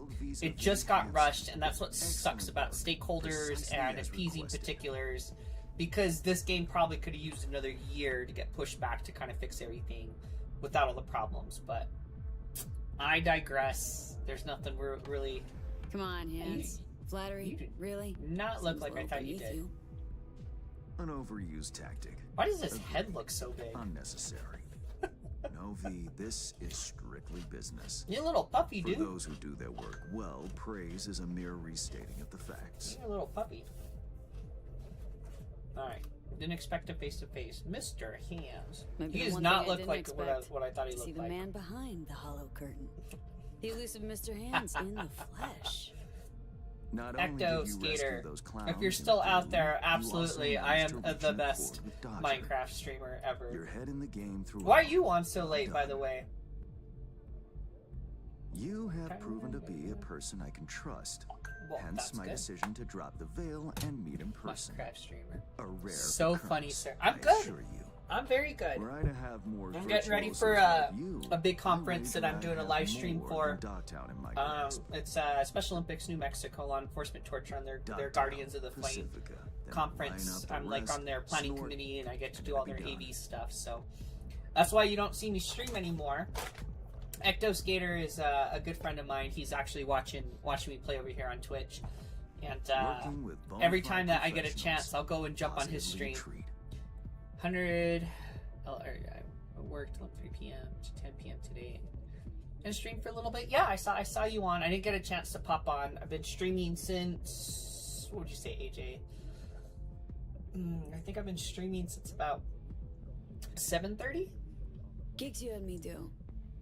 It just got rushed, and that's what sucks about stakeholders and appeasing particulars, because this game probably could have used another year to get pushed back to kind of fix everything without all the problems. But I digress. There's nothing really. Come on, Hans. Flattery, really? Not look like I thought you did. An overused tactic. Why does his head look so big? Unnecessary. No, V, this is strictly business. You're a little puppy, dude. For those who do their work well, praise is a mere restating of the facts. You're a little puppy. Alright. Didn't expect a face-to-face. Mr. Hands. Maybe He does not look like what I thought he looked like. See the man behind the hollow curtain. The elusive Mr. Hands in the flesh. Ecto Skater. If you're still out there, absolutely, I am the best Minecraft streamer ever. Your head in the game through. Why are you on so late, by the way? You have proven to be a person I can trust. Well, hence my decision to drop the veil and meet in person. Minecraft streamer. A rare so funny, sir. I'm good. I'm very good. I'm getting ready for a big conference that I'm doing a live stream for. It's Special Olympics New Mexico Law Enforcement Torture on their Guardians of the Flame conference. I'm like on their planning committee, and I get to do all their AV stuff. So that's why you don't see me stream anymore. Ecto Skater is a good friend of mine. He's actually watching me play over here on Twitch, and every time that I get a chance, I'll go and jump on his stream. 100. I worked till 3 p.m. to 10 p.m. today, and streamed for a little bit. Yeah, I saw you on. I didn't get a chance to pop on. I've been streaming since. What would you say, AJ? I think I've been streaming since about 7:30. Gigs you had me do.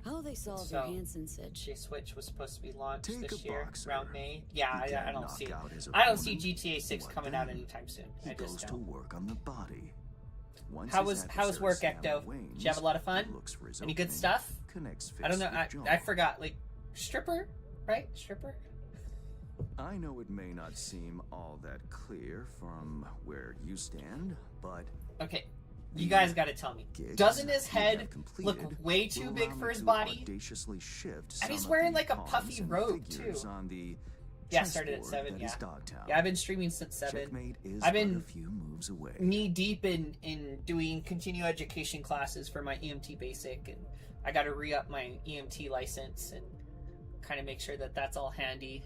How will they solve your Hansen sitch? Switch was supposed to be launched this year, around May. Yeah, I don't see it. I don't see GTA 6 coming out anytime soon. I just don't. Work on the body. How was work, Ecto? Did you have a lot of fun? Any good stuff? I don't know. I forgot. Like stripper, right? Stripper. I know it may not seem all that clear from where you stand, but okay. You guys got to tell me. Doesn't his head look way too big for his body? And he's wearing like a puffy robe too. Yeah, started at 7. Yeah, I've been streaming since 7. I've been knee deep in doing continuing education classes for my EMT basic, and I got to re-up my EMT license and kind of make sure that that's all handy.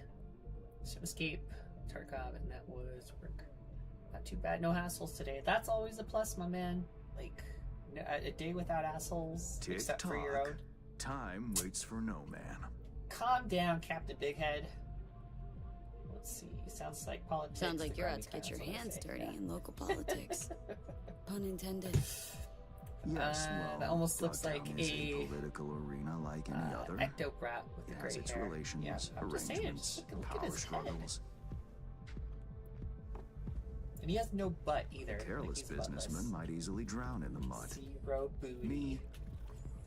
So escape, Tarkov, and that was work. Not too bad. No hassles today. That's always a plus, my man. Like a day without assholes, except for your own. Time waits for no man. Calm down, Captain Bighead. Let's see. Sounds like politics. Sounds like you're out to get your hands dirty in local politics. Pun intended. Yes, well, that almost looks like a political arena like any other. Ectobrat with it gray has its hair. relations, I'm just saying, look at his struggles. And he has no butt either. A careless businessman might easily drown in the mud. Zero booty. Me,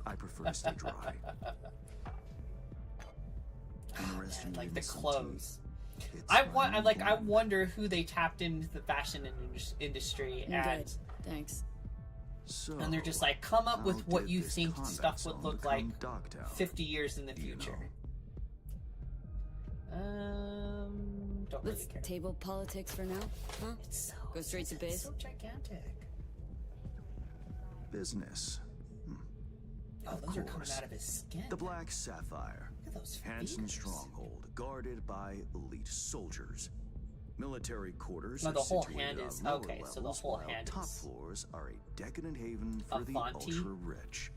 I prefer to stay dry. Like the clothes. I wonder who they tapped into the fashion industry and thanks. So, and they're just like, come up with what you think stuff would look like 50 years in the future. Don't Let's really care. Table politics for now, huh? Go straight to biz. It's so gigantic. Business. Oh, those are coming out of his skin. The Black Sapphire. Look at those Hanson fingers. stronghold, guarded by elite soldiers. Military quarters. No, the are whole situated hand on is lower okay. So the levels, whole while hand top is floors are a decadent haven for the ultra-rich.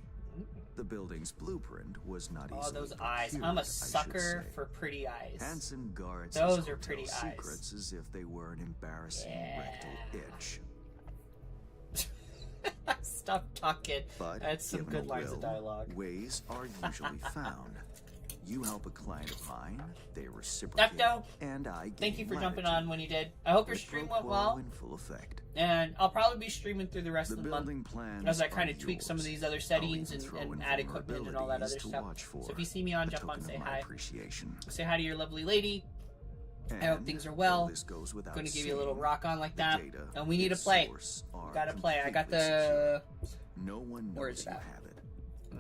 The building's blueprint was not easily those eyes. procured, I'm a I should sucker say. for pretty eyes. Hanson guards those his are pretty hotel eyes. secrets as if they were an embarrassing rectal itch. Stop talking. But That's some given good a lines will, of dialogue. ways are usually found. You help a client of mine, they reciprocate, Depto, and I gain thank you for jumping latitude. on when you did. I hope your Quid stream pro went quo well. in full effect. And I'll probably be streaming through the rest of the month building plans as I kind are of tweak some of yours. these other I'll settings even throw and in add equipment and all that other vulnerabilities to stuff. watch for, So if you see me on, a jump on, token say of my hi. appreciation. Say hi to your lovely lady. I hope And things are though well. this goes without Going to give you a little saying, rock on like the that. data, And we need to its play. source, are Gotta play. I got completely the. secure. No one Where is knows it you at? have it.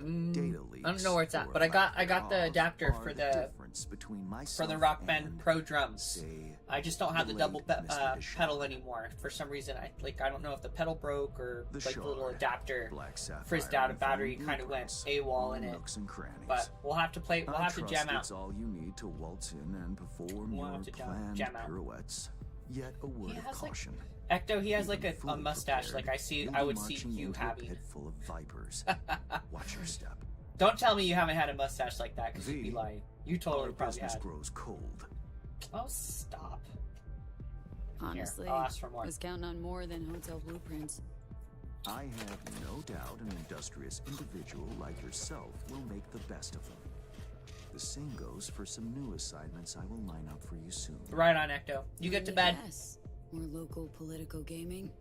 Mm, Data leaks I don't know where it's at, or but I got lack the thereof adapter are for the the difference between myself Rock Band and, Pro drums. say, I just don't have the the double late Mr. Deshawn. pedal anymore for some reason. I don't know if the pedal broke or The like the little Shard, adapter Black Sapphire, frizzed out. A and battery Fine kind of went Blueprints, AWOL all in it. nooks and crannies. But we'll have to play. We'll I have to trust jam out. It's all you need to waltz in and perform We'll your have to planned jam out. pirouettes. Yet a word of has, like, caution. Ecto, he has like Even a fully mustache. prepared, Like you'll I be would see marching you into a having. pit full of vipers. Watch your step. Don't tell me you haven't had a mustache like that, because you'd be V, lying. You totally Our probably business had. grows cold. Oh, stop. Honestly, I'll ask for more. was counting on more than hotel blueprints. I have no doubt an industrious individual like yourself will make the best of them. The same goes for some new assignments I will line up for you soon. Right on, Ecto. You get to bed. Yes. More local political gaming.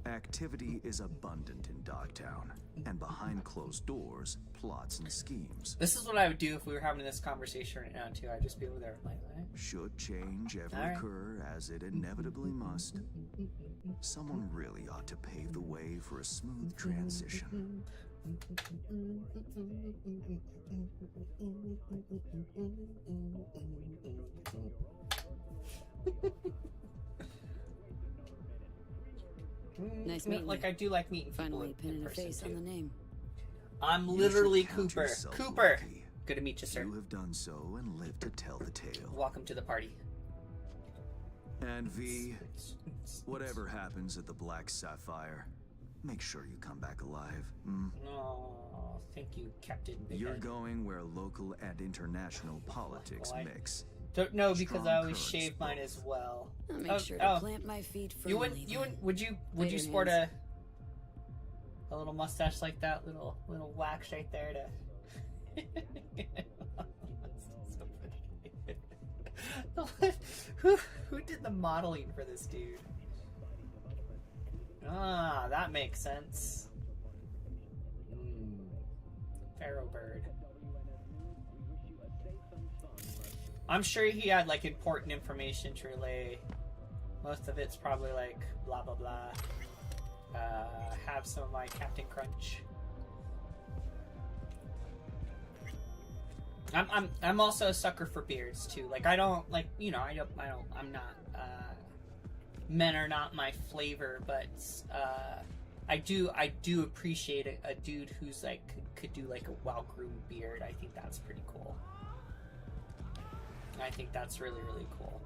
Activity is abundant in Dogtown, and behind closed doors, plots and schemes. This is what I would do if we were having this conversation right now, too. I'd just be over there like, Should change ever All right. occur, as it inevitably must, someone really ought to pave the way for a smooth transition. Nice meeting Like, you. I do like meeting people Finally in pinning a person, face too. on the name. I'm You literally should count Cooper. yourself Cooper! lucky. Good to meet you, sir. You have done so and lived to tell the tale. Welcome to the party. And V, whatever happens at the Black Sapphire, make sure you come back alive. Oh, thank you, Captain Big You're Head. going where local and international politics Well, I mix. Don't know because Strong I always currents shave mine both. as well. I'll make sure to plant my feet firmly. You wouldn't, would you Later, sport Nance. a little mustache like that, little wax right there to who did the modeling for this dude? Ah, that makes sense. Pharaoh bird. I'm sure he had like important information to relay. Most of it's probably like blah blah blah. Have some of my Captain Crunch. I'm also a sucker for beards too. Like I don't like, you know, I'm not men are not my flavor, but I do appreciate a dude who's like could do like a well-groomed beard. I think that's pretty cool. I think that's really, really cool.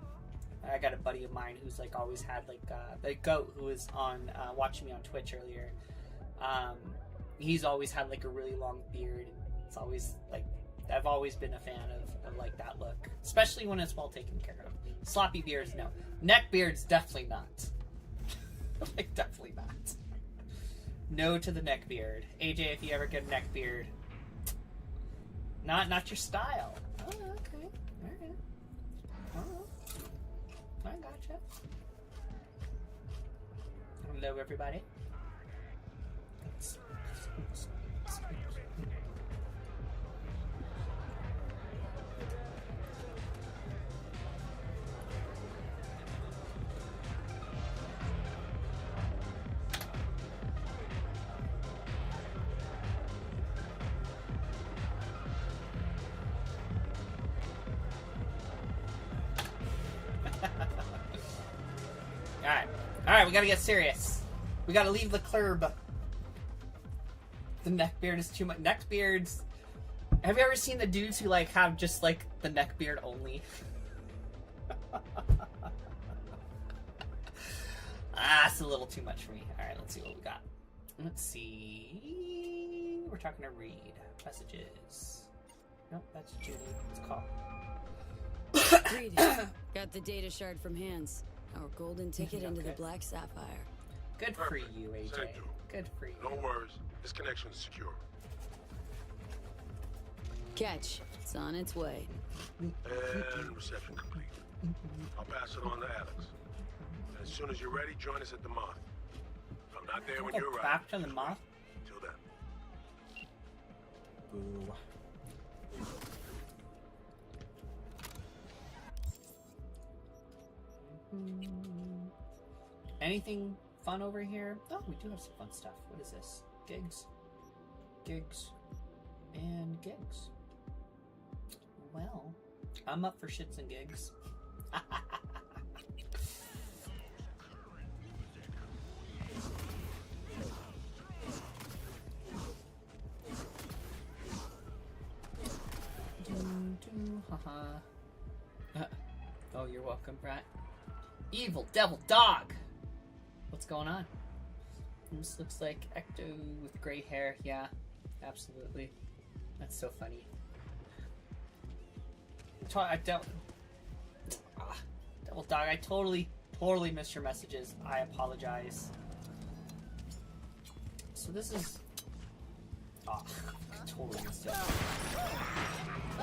I got a buddy of mine who's like always had like the goat who was on watching me on Twitch earlier. He's always had like a really long beard. It's always like I've always been a fan of like that look, especially when it's well taken care of. Sloppy beards, no. Neck beards, definitely not. Like definitely not. No to the neck beard. AJ, if you ever get a neck beard, not your style. Oh, okay. Alright. I gotcha. Hello, everybody. Alright, we gotta get serious. We gotta leave the club. The neck beard is too much. Neck beards. Have you ever seen the dudes who like have just like the neck beard only? It's a little too much for me. Alright, let's see what we got. Let's see. We're talking to Reed. Messages. Nope, that's Judy. Let's call. Reed, got the data shard from Hans. Our golden ticket into the Black Sapphire. Good for you, AJ. Send through. Good for you. No worries. This connection is secure. Catch. It's on its way. And reception complete. I'll pass it on to Alex. And as soon as you're ready, join us at the Moth. If I'm not there when Go you arrive. back to the Moth? Till then. Boo. Anything fun over here? Oh, we do have some fun stuff. What is this? Gigs. Gigs. And gigs. Well, I'm up for shits and gigs. Oh, you're welcome, Brett. Evil devil dog! What's going on? This looks like Ecto with gray hair. Yeah, absolutely. That's so funny. Devil dog, I totally missed your messages. I apologize. So this is... Oh, I totally missed it.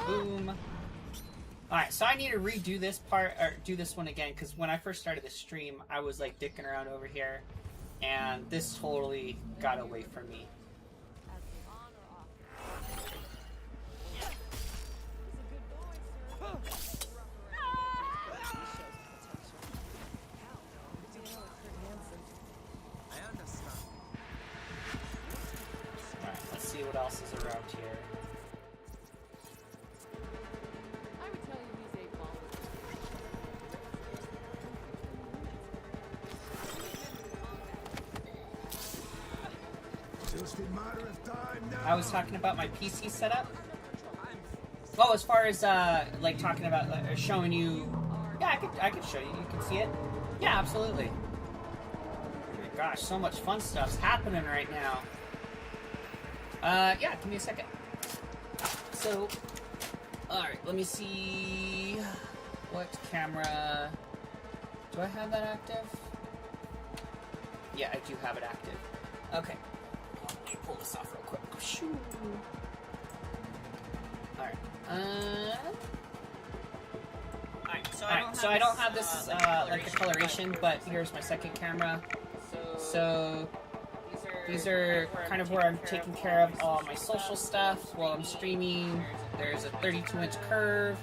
Boom. Alright, so I need to redo this part, or do this one again, because when I first started the stream, I was like dicking around over here, and this totally got away from me. Alright, let's see what else is around here. I was talking about my PC setup. Oh, as far as like talking about showing you, yeah, I could show you. You can see it. Yeah, absolutely. Oh my gosh, so much fun stuff's happening right now. Yeah, give me a second. So, all right, let me see what camera. Do I have that active? Yeah, I do have it active. Okay. Let me pull this off real quick. Shoo. Alright. Alright, so I don't have this, like the coloration, but here's my second camera. So, these are kind of where I'm taking care of all my social stuff while I'm streaming. There's a 32-inch curve.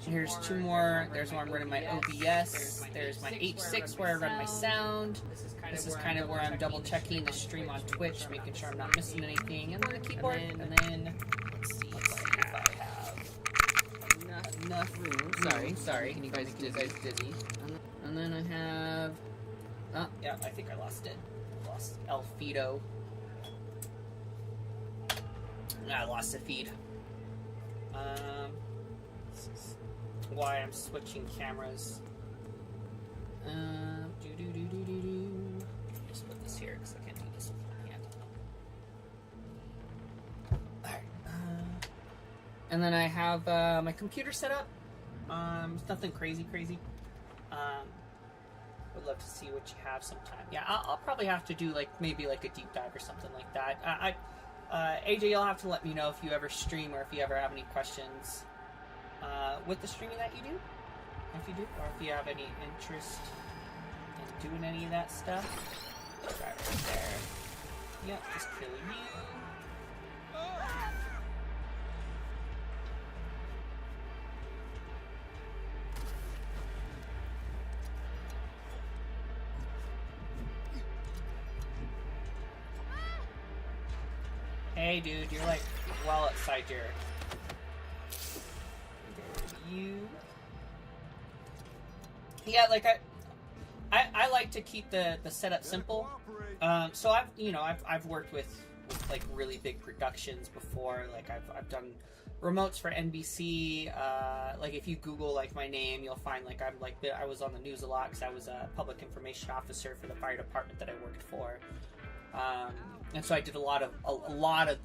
Here's two more. There's where I'm running my OBS. There's my H6 where I run my sound. This is kind of where I'm double checking the stream on Twitch, making sure I'm not missing anything. And then the keyboard. And then let's see if I have enough room. Sorry. You guys dizzy. And then I have. Oh, yeah, I think I lost it. Lost Alfedo. I lost the feed. This is why I'm switching cameras. Just put this here because I can't do this with my hand. Alright. And then I have my computer set up. It's nothing crazy. Would love to see what you have sometime. Yeah, I'll probably have to do maybe a deep dive or something like that. AJ, you'll have to let me know if you ever stream or if you ever have any questions with the streaming that you do, if you do, or if you have any interest in doing any of that stuff. Right there. Yep, just kill you. Hey dude, you're well outside your... You... Yeah, I like to keep the setup simple. So I've worked with really big productions before. I've done remotes for NBC. If you Google my name, you'll find I was on the news a lot because I was a public information officer for the fire department that I worked for. And so I did a lot of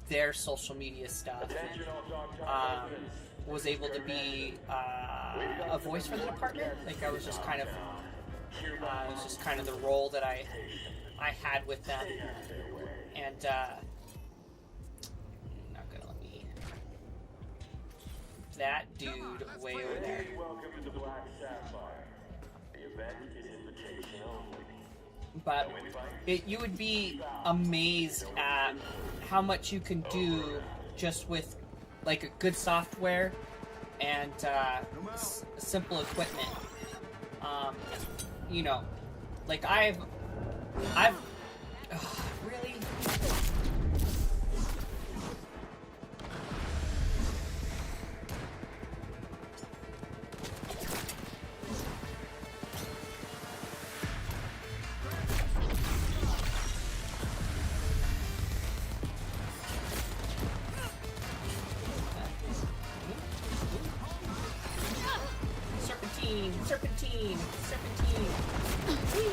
their social media stuff. Was able to be a voice for the department. I was just kind of the role that I I had with them, and not gonna let me. That dude way over there. Welcome to the Black Sapphire. The event is invitation only. But you would be amazed at how much you can do just with like a good software and simple equipment. You know, like I've really. Serpentine! Whee!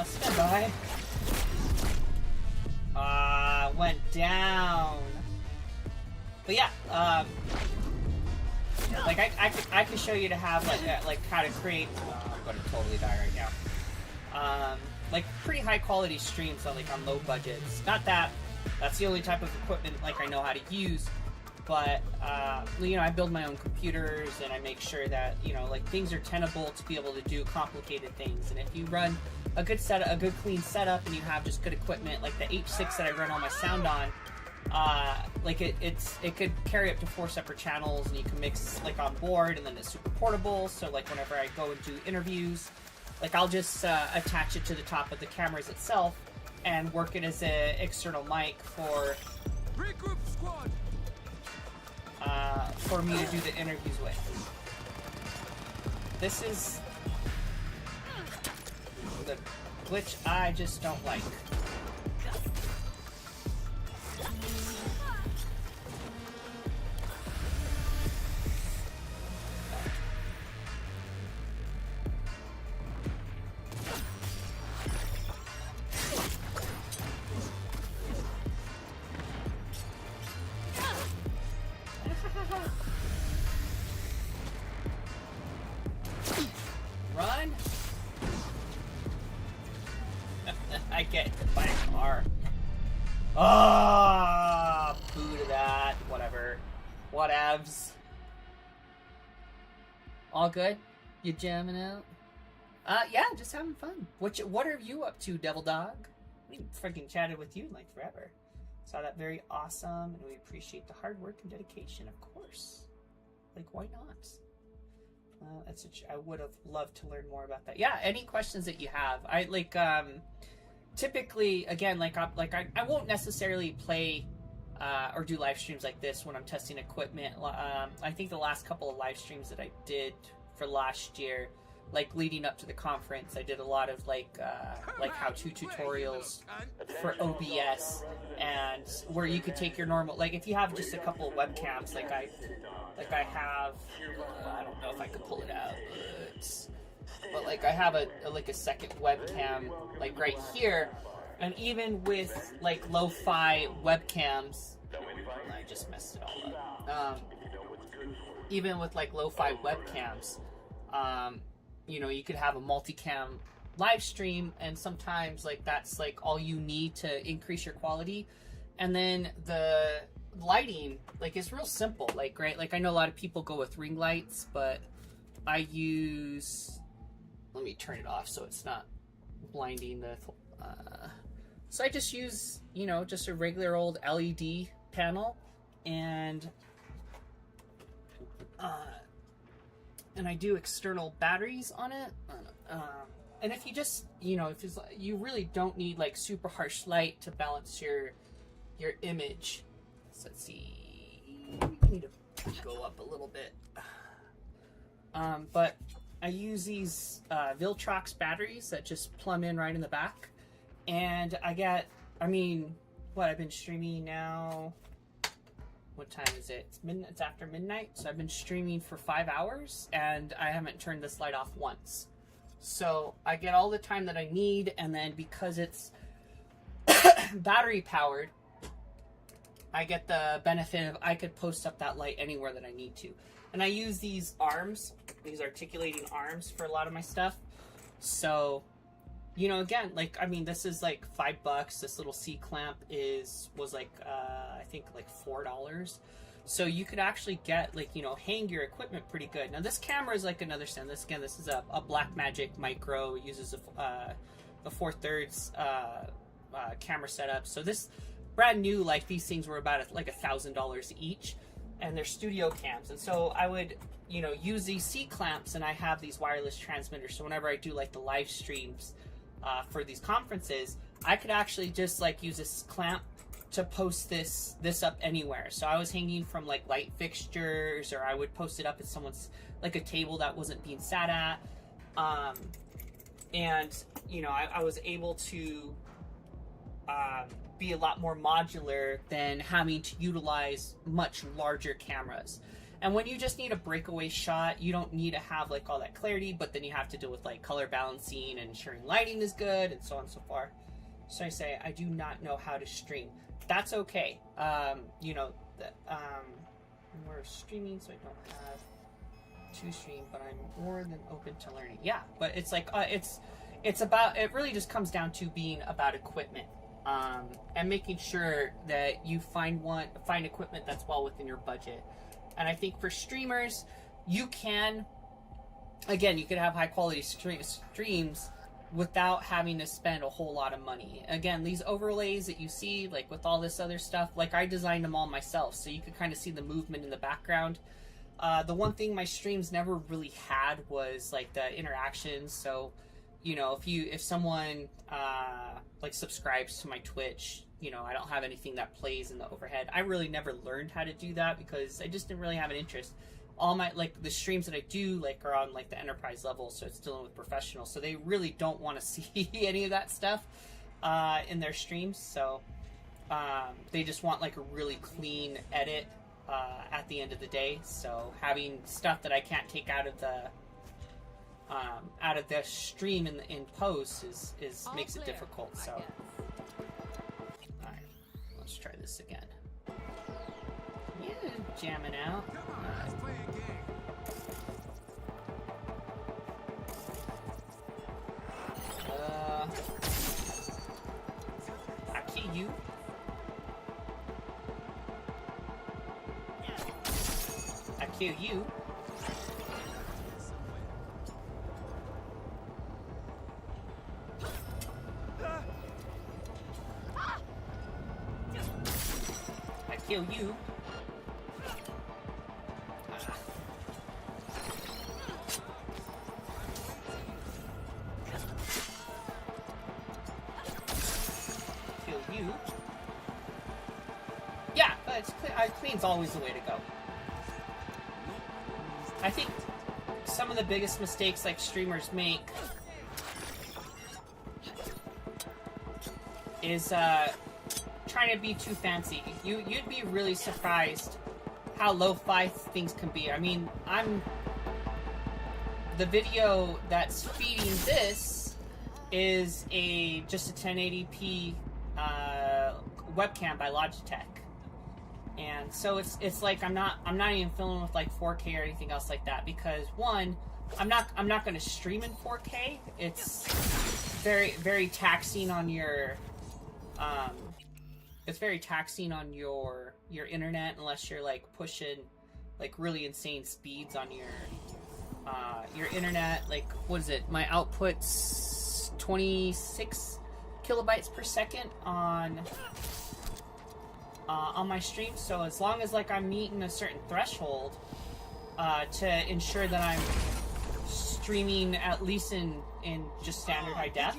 Stand by. Went down. But yeah, like I can show you to have like how to create. I'm going to totally die right now. Like pretty high quality streams on like on low budgets. Not that that's the only type of equipment like I know how to use, but you know, I build my own computers and I make sure that, you know, like things are tenable to be able to do complicated things. And if you run a good setup, a good clean setup, and you have just good equipment like the H6 that I run all my sound on. Like it could carry up to 4 separate channels, and you can mix like on board, and then it's super portable. So like whenever I go and do interviews, like I'll just attach it to the top of the cameras itself and work it as an external mic for me to do the interviews with. This is the glitch I just don't like. Run! I get hit by a car. Ah, boo to that. Whatever. Whatevs. All good? You jamming out? Yeah, just having fun. What are you up to, Devil Dog? We freaking chatted with you in like forever. Saw that very awesome, and we appreciate the hard work and dedication, of course. Like, why not? I would have loved to learn more about that. Yeah, any questions that you have. I like typically, again, I won't necessarily play or do live streams like this when I'm testing equipment. I think the last couple of live streams that I did for last year, like leading up to the conference, I did a lot of like how-to tutorials for OBS, and where you could take your normal, like if you have just a couple of webcams, like I have, I don't know if I could pull it out, but like I have a second webcam like right here, and even with like lo-fi webcams, I just messed it all up. Even with like lo-fi webcams, you know, you could have a multicam live stream, and sometimes like that's like all you need to increase your quality. And then the lighting, like, it's real simple. Like, right, like I know a lot of people go with ring lights, but I use, let me turn it off so it's not blinding the so I just use, you know, just a regular old LED panel, and I do external batteries on it. And if you just, you know, if it's, you really don't need like super harsh light to balance your image. So let's see, we need to go up a little bit. But I use these Viltrox batteries that just plumb in right in the back, and I mean, what, I've been streaming now. What time is it? It's after midnight, so I've been streaming for 5 hours, and I haven't turned this light off once. So I get all the time that I need, and then because it's battery powered, I get the benefit of I could post up that light anywhere that I need to. And I use these arms, these articulating arms for a lot of my stuff. So, you know, again, like, I mean, this is like $5. This little C-clamp was like, I think like $4. So you could actually get, like, you know, hang your equipment pretty good. Now this camera is like another stand. This is a Blackmagic Micro. It uses a 4/3 camera setup. So this brand new, like, these things were about like $1,000 each, and they're studio cams. And so I would, you know, use these C-clamps, and I have these wireless transmitters. So whenever I do like the live streams for these conferences, I could actually just like use this clamp to post this up anywhere. So I was hanging from like light fixtures, or I would post it up at someone's, like a table that wasn't being sat at. And, you know, I was able to be a lot more modular than having to utilize much larger cameras. And when you just need a breakaway shot, you don't need to have like all that clarity, but then you have to deal with like color balancing and ensuring lighting is good and so on and so forth. So I say, I do not know how to stream. That's okay. You know, we're streaming, so I don't have to stream, but I'm more than open to learning. Yeah, but it's like, it's about, it really just comes down to being about equipment. And making sure that you find equipment that's well within your budget. And I think for streamers, you could have high quality streams without having to spend a whole lot of money. Again, these overlays that you see, like with all this other stuff, like I designed them all myself, so you could kind of see the movement in the background. The one thing my streams never really had was like the interactions. So, you know, if someone like subscribes to my Twitch, you know, I don't have anything that plays in the overhead. I really never learned how to do that because I just didn't really have an interest. All my, like, the streams that I do, like, are on like the enterprise level, so it's dealing with professionals, so they really don't want to see any of that stuff in their streams. So they just want like a really clean edit at the end of the day. So having stuff that I can't take out of the stream in post is makes it difficult. So, all right, let's try this again. Yeah, jamming out. Let's play a game. I kill you. I kill you. Kill you. Kill you. Yeah, but clean's always the way to go. I think some of the biggest mistakes like streamers make is trying to be too fancy. You'd be really surprised how lo-fi things can be. I mean, the video that's feeding this is just a 1080p webcam by Logitech, and so it's like I'm not even filming with like 4K or anything else like that, because one, I'm not going to stream in 4K. It's very, very taxing on your it's very taxing on your internet unless you're like pushing like really insane speeds on your internet. Like, what is it? My output's 26 kilobytes per second on my stream. So as long as like I'm meeting a certain threshold to ensure that I'm streaming at least in just standard high def,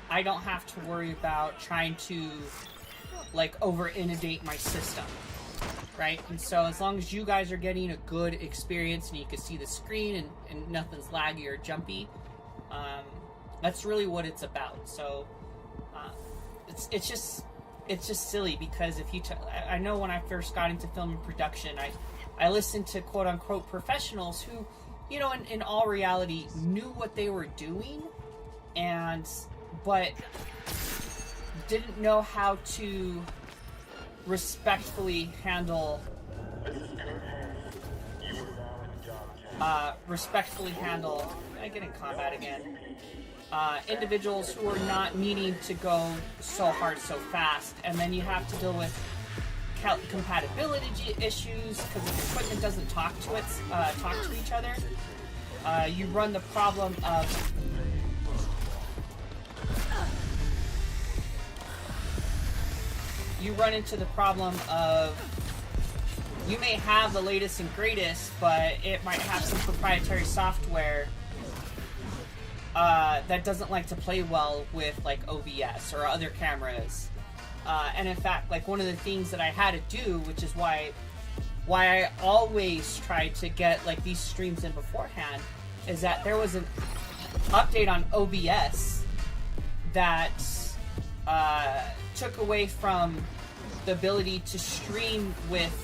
I don't have to worry about trying to like over inundate my system, right? And so as long as you guys are getting a good experience and you can see the screen and nothing's laggy or jumpy, that's really what it's about. So it's just silly, because if you I know when I first got into film and production, I listened to quote unquote professionals who you know, in all reality, knew what they were doing, but didn't know how to respectfully handle I get in combat again. Individuals who are not needing to go so hard so fast, and then you have to deal with compatibility issues because the equipment doesn't talk to each other. You run the problem of you may have the latest and greatest, but it might have some proprietary software that doesn't like to play well with like OBS or other cameras. And in fact, like one of the things that I had to do, which is why I always try to get like these streams in beforehand, is that there was an update on OBS that took away from the ability to stream with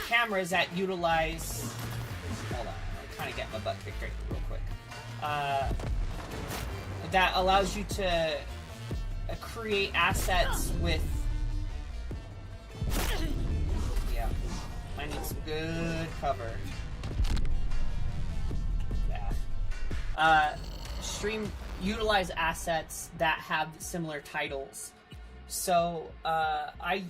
cameras that utilize. Hold on, I'm trying to get my butt kicked right real quick. That allows you to create assets with. Yeah, I need some good cover. Yeah. Utilize assets that have similar titles. So I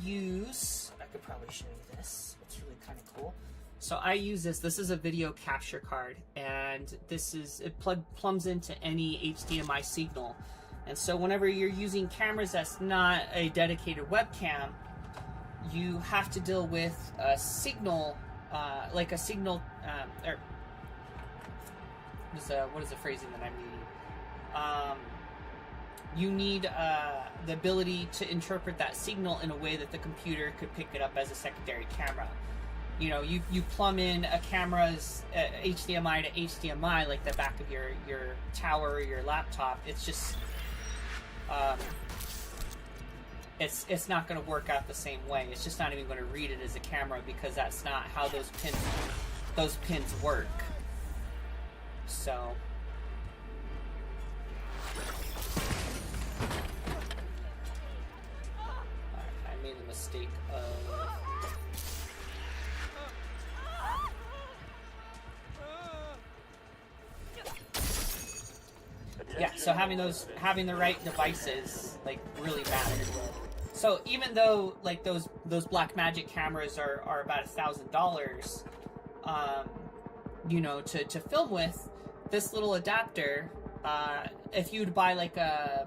could probably show you this. It's really kind of cool. So I use this. This is a video capture card, and it plumbs into any HDMI signal. And so whenever you're using cameras that's not a dedicated webcam, you have to deal with a signal, what is the phrasing that I'm needing? You need the ability to interpret that signal in a way that the computer could pick it up as a secondary camera. You know, you plumb in a camera's HDMI to HDMI, like the back of your tower or your laptop. It's just, it's not going to work out the same way. It's just not even going to read it as a camera because that's not how those pins work. So. I made the mistake of. Yeah, so having the right devices like really matters. So even though like those Blackmagic cameras are about $1,000, you know, to film with, this little adapter, if you'd buy like a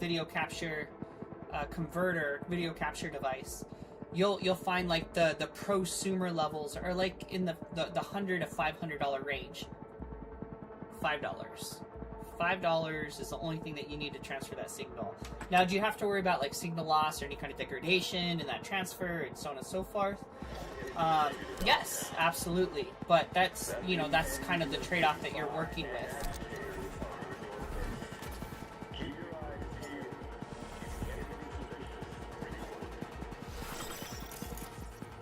video capture converter, video capture device, you'll find like the prosumer levels are like in the $100 to $500 range. $5 is the only thing that you need to transfer that signal. Now, do you have to worry about like signal loss or any kind of degradation in that transfer and so on and so forth? Yes, absolutely. But that's kind of the trade-off that you're working with.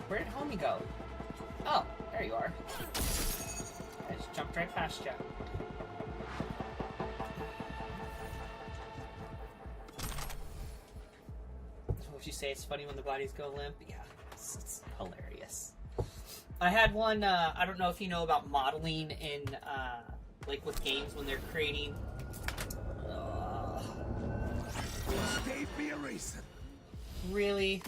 Where did homie go? Oh, there you are. I just jumped right past you. Would you say it's funny when the bodies go limp? Yeah, it's hilarious. I had one, I don't know if you know about modeling in, like with games when they're creating. Really?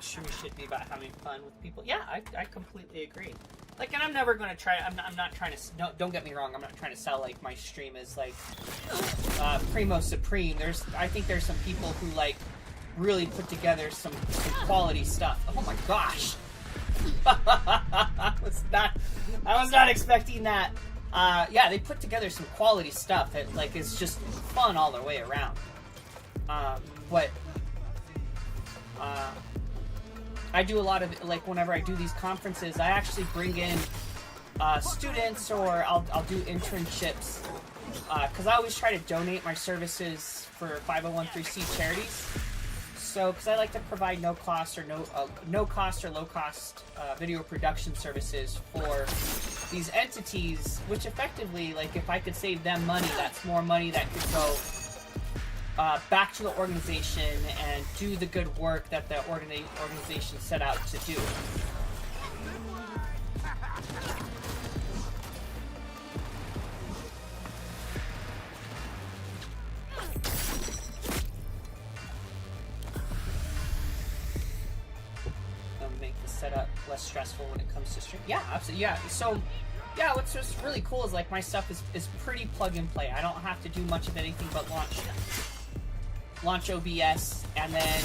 Sure, we should be about having fun with people. Yeah, I completely agree. Like, and I'm never going to try. I'm not trying to. Don't get me wrong. I'm not trying to sell like my stream as like primo supreme. I think there's some people who like really put together some quality stuff. Oh my gosh, I was not expecting that. Yeah, they put together some quality stuff that like is just fun all the way around. But I do a lot of, like, whenever I do these conferences, I actually bring in students, or I'll do internships, because I always try to donate my services for 501(c) charities. So, because I like to provide no cost or low cost video production services for these entities, which effectively, like, if I could save them money, that's more money that could go back to the organization and do the good work that the organization set out to do. Make the setup less stressful when it comes to stream. Yeah, absolutely. Yeah. So, yeah, what's just really cool is like my stuff is pretty plug and play. I don't have to do much of anything but launch OBS and then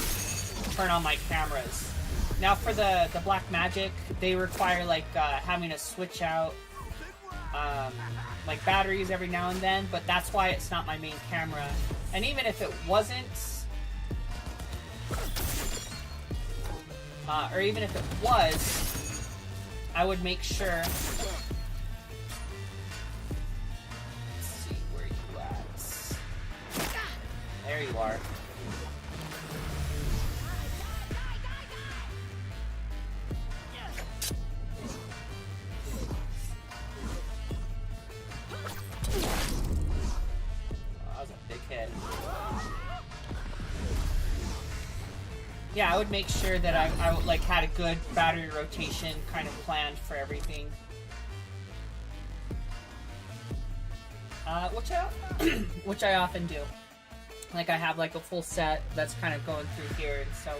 turn on my cameras. Now for the Black Magic, they require like having to switch out like batteries every now and then, but that's why it's not my main camera. And even if it wasn't, or even if it was, I would make sure. Let's see where you at. There you are. Oh, that was a big hit. Yeah, I would make sure that I would, like, had a good battery rotation kind of planned for everything. Which I often do. Like, I have like a full set that's kind of going through here, and so.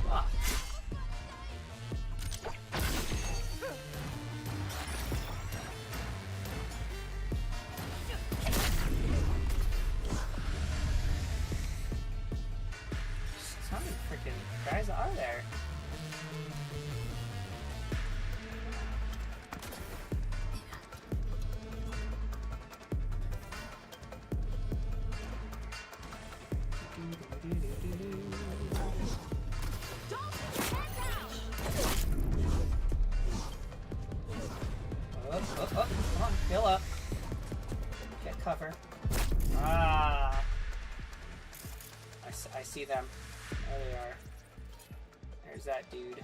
Ah. How many freaking guys are there? Oh, come on, fill up. Get cover. Ah. I see them. There they are. There's that dude.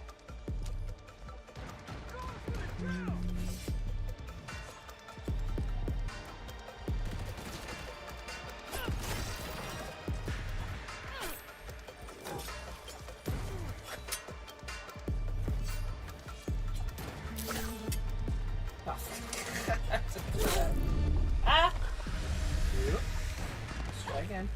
Ah! Let's try again.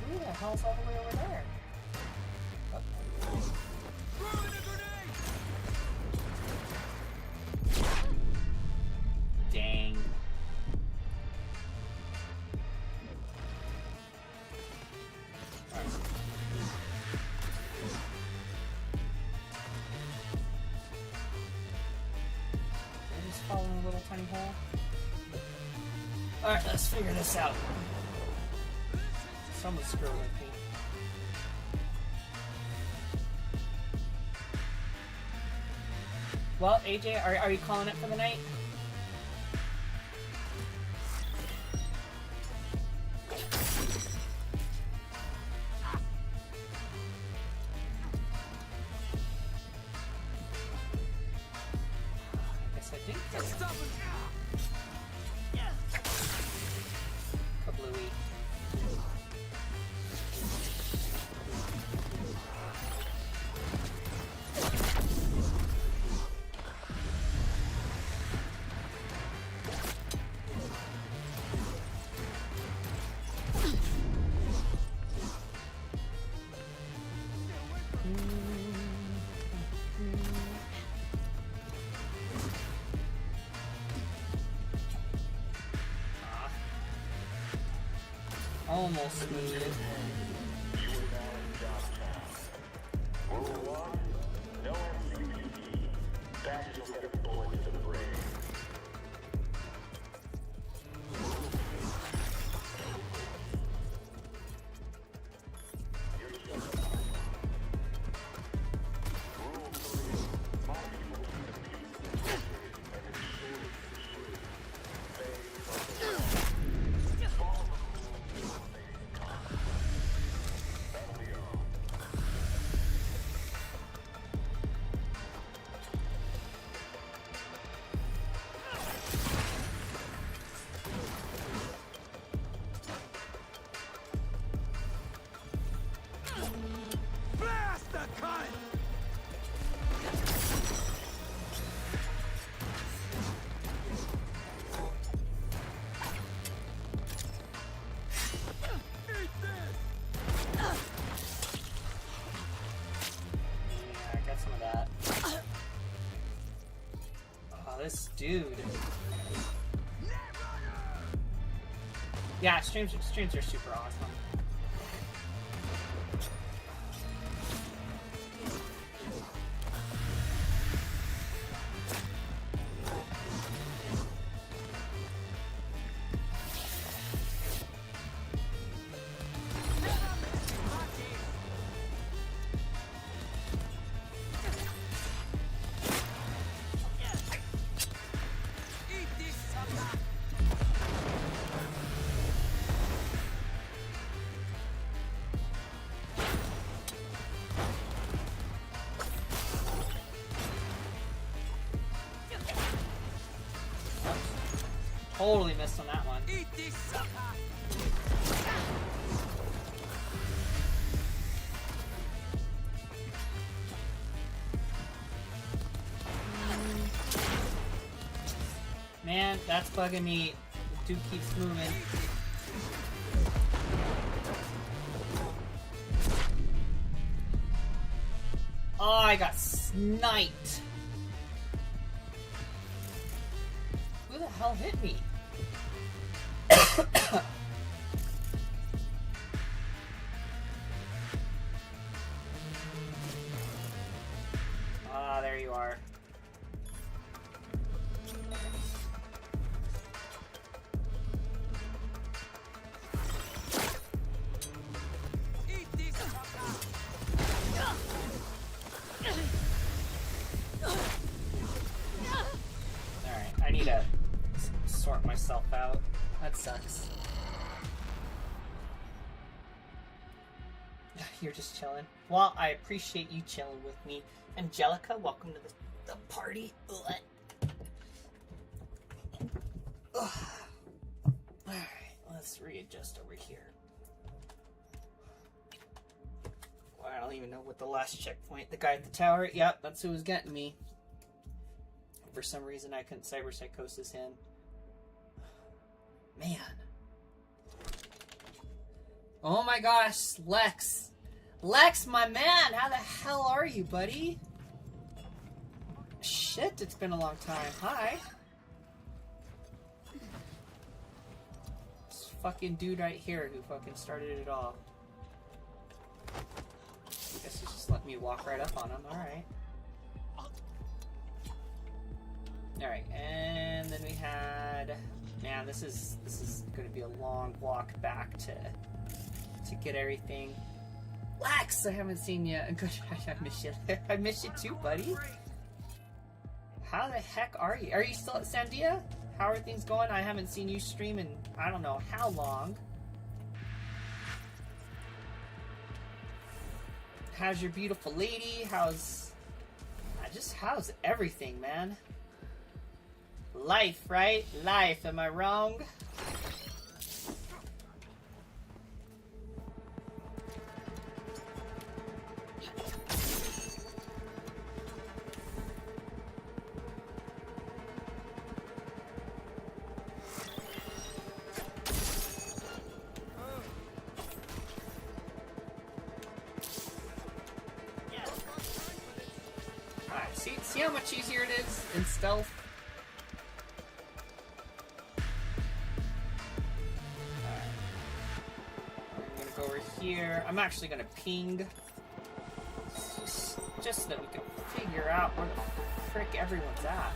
Who the hell's all the way over there? Dang. Following a little tiny hole. Alright, let's figure this out. Someone's screwing with me. Well, AJ, are you calling it for the night? Almost made it. this dude. Yeah, streams are super awesome. Totally missed on that one. Eat this sucker! Man, that's bugging me. The dude keeps moving. Oh, I got sniped. Who the hell hit me? Ah, there you are. Eat this sucker! Alright, I need to sort myself out. That sucks. You're just chilling. Well, I appreciate you chilling with me. Angelica, welcome to the party. Alright, let's readjust over here. Well, I don't even know what the last checkpoint. The guy at the tower? Yep, that's who was getting me. For some reason, I couldn't cyberpsychosis him. Man. Oh my gosh, Lex. Lex, my man, how the hell are you, buddy? Shit, it's been a long time. Hi. This fucking dude right here who fucking started it all. I guess he just let me walk right up on him. Alright. Alright, and then we had... Man, this is going to be a long walk back to get everything. Lex, I haven't seen you. Good, I miss you. I miss you too, buddy. How the heck are you? Are you still at Sandia? How are things going? I haven't seen you stream in I don't know how long. How's your beautiful lady? How's everything, man? Life, right? Life, am I wrong? Alright, see how much easier it is in stealth? Here. I'm actually gonna ping just so that we can figure out where the frick everyone's at.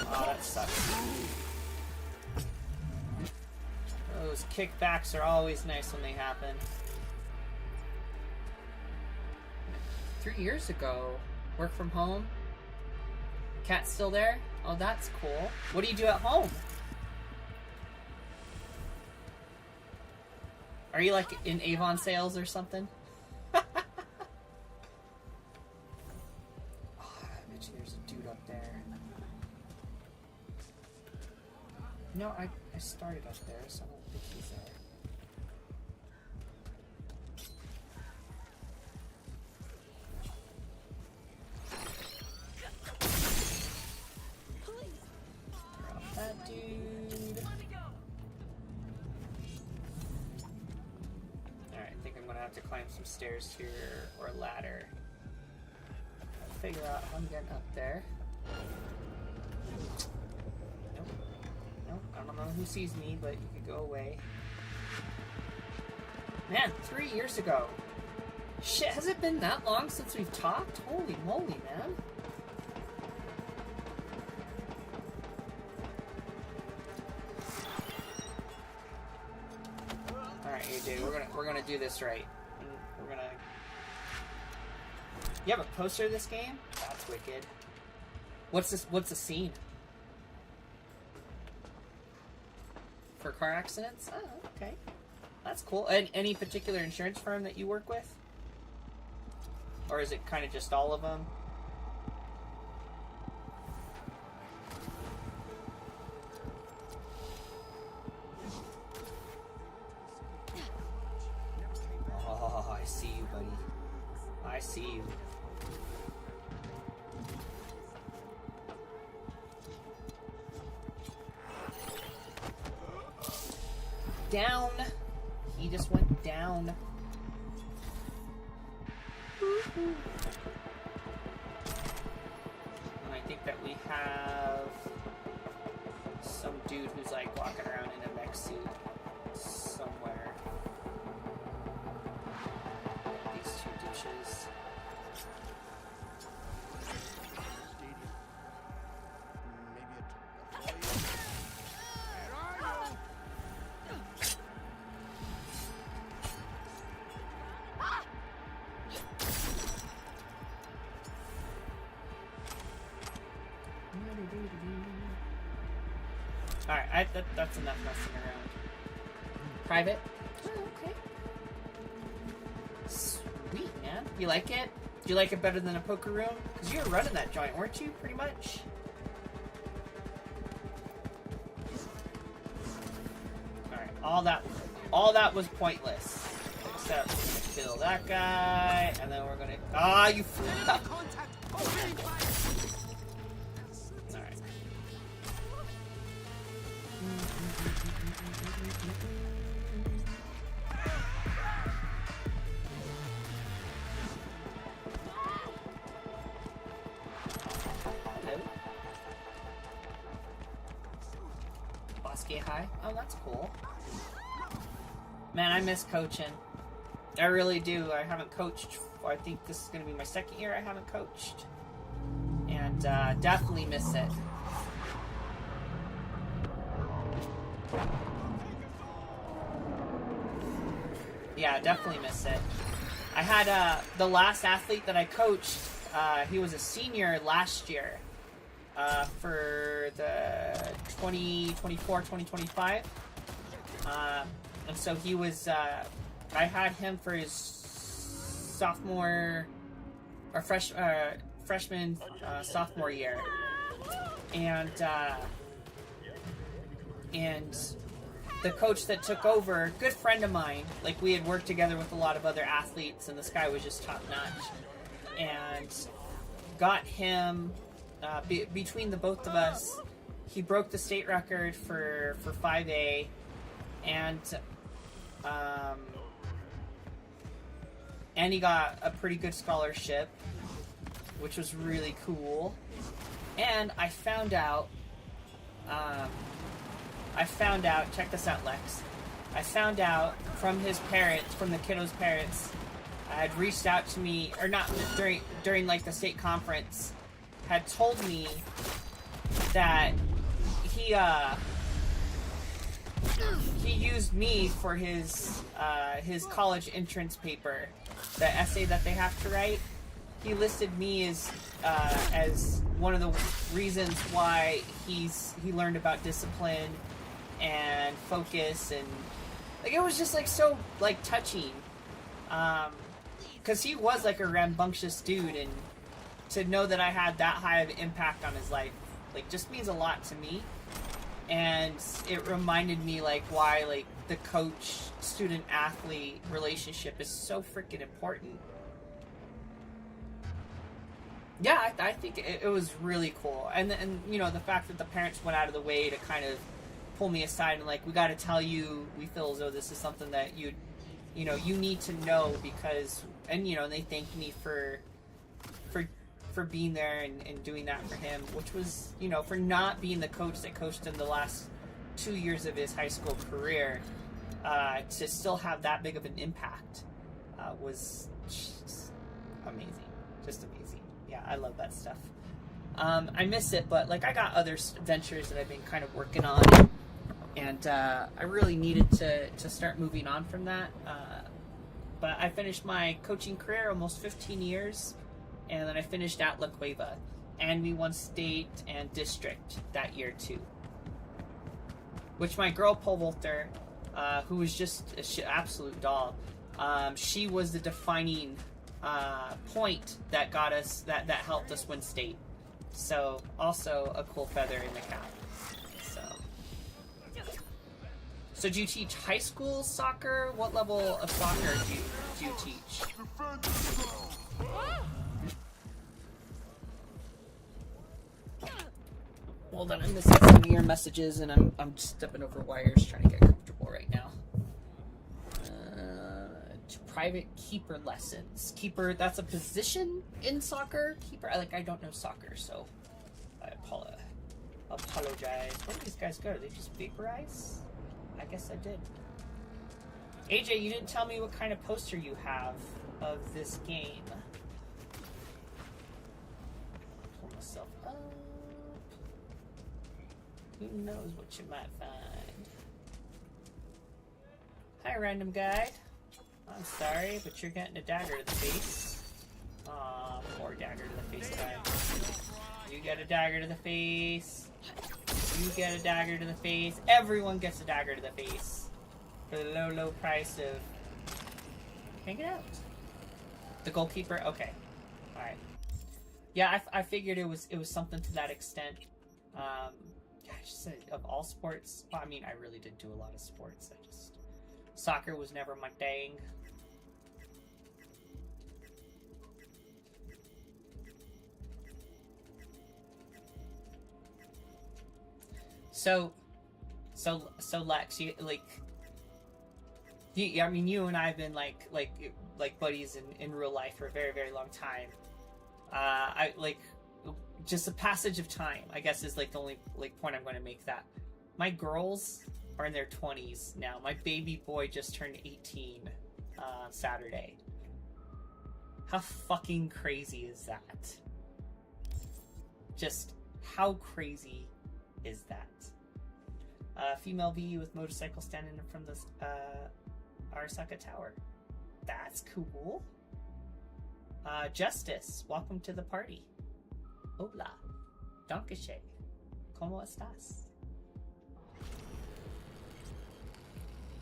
Oh, that sucks. Those kickbacks are always nice when they happen. 3 years ago. Work from home. Cat's still there? Oh, that's cool. What do you do at home? Are you like in Avon sales or something? Oh, I bet you there's a dude up there. No, I started up there, so I don't think he's there. That dude. climb some stairs here or a ladder. I'll figure out how I'm getting up there. Nope. Nope. I don't know who sees me, but you could go away. Man, 3 years ago. Shit, has it been that long since we've talked? Holy moly, man. Alright, you do. We're gonna do this right. We're gonna. You have a poster of this game? That's wicked. What's the scene? For car accidents? Oh, okay. That's cool. And any particular insurance firm that you work with? Or is it kind of just all of them? Oh, I see you, buddy. I see you. Down. He just went down. And I think that we have some dude who's like walking around in a mech suit somewhere. These two douches. Alright, that's enough messing around. Private? Oh, okay. Sweet, man. You like it? Do you like it better than a poker room? Because you were running that joint, weren't you? Pretty much. Alright, all that was pointless. Except we're gonna kill that guy, and then we're gonna... Ah, you f***ed. High. Oh, that's cool. Man, I miss coaching. I really do. I haven't coached. I think this is going to be my second year I haven't coached. And definitely miss it. Yeah, definitely miss it. I had the last athlete that I coached, he was a senior last year. For the 2024-2025. And so he was, I had him for his sophomore, or freshman, sophomore year. And the coach that took over, good friend of mine, like we had worked together with a lot of other athletes, and this guy was just top notch. And got him... between the both of us, he broke the state record for 5A, and he got a pretty good scholarship, which was really cool. And I found out, check this out, Lex. I found out from his parents, from the kiddo's parents, had reached out to me, or not during like the state conference, had told me that he used me for his college entrance paper, the essay that they have to write. He listed me as one of the reasons why he learned about discipline and focus, and like it was just like so like touching, because he was like a rambunctious dude, and to know that I had that high of an impact on his life, like, just means a lot to me. And it reminded me, like, why, like, the coach-student-athlete relationship is so freaking important. Yeah, I think it was really cool. And, you know, the fact that the parents went out of the way to kind of pull me aside and, like, we gotta tell you, we feel as though this is something that you you know, you need to know because, and you know, they thanked me for being there and doing that for him, which was, you know, for not being the coach that coached him the last 2 years of his high school career, to still have that big of an impact was just amazing. Just amazing. Yeah, I love that stuff. I miss it, but like I got other ventures that I've been kind of working on, and I really needed to start moving on from that. But I finished my coaching career, almost 15 years, and then I finished at La Cueva, and we won state and district that year too. Which my girl pole vaulter, who was just an absolute doll, she was the defining point that got us, that helped us win state. So also a cool feather in the cap. So do you teach high school soccer? What level of soccer do you teach? Hold on, I'm missing some of your messages, and I'm stepping over wires trying to get comfortable right now. Private keeper lessons. Keeper, that's a position in soccer. Keeper, I don't know soccer, so I apologize. Where do these guys go? Do they just vaporize? I guess I did. AJ, you didn't tell me what kind of poster you have of this game. Pull myself up. Who knows what you might find? Hi, random guy. I'm sorry, but you're getting a dagger to the face. Aw, poor dagger to the face guy. You get a dagger to the face. You get a dagger to the face. Everyone gets a dagger to the face. For the low, low price of... Can't get out. The goalkeeper? Okay. Alright. Yeah, I figured it was something to that extent. Just of all sports, well, I mean, I really did do a lot of sports. Soccer was never my thing. So Lex, you I mean, you and I have been like buddies in real life for a very, very long time. Just the passage of time, I guess, is like the only point I'm going to make. That my girls are in their 20s now. My baby boy just turned 18 Saturday. How fucking crazy is that? Just how crazy is that? Female V with motorcycle standing in front of the Arasaka Tower. That's cool. Justice, welcome to the party. Hola. Dankeschön. ¿Cómo estás?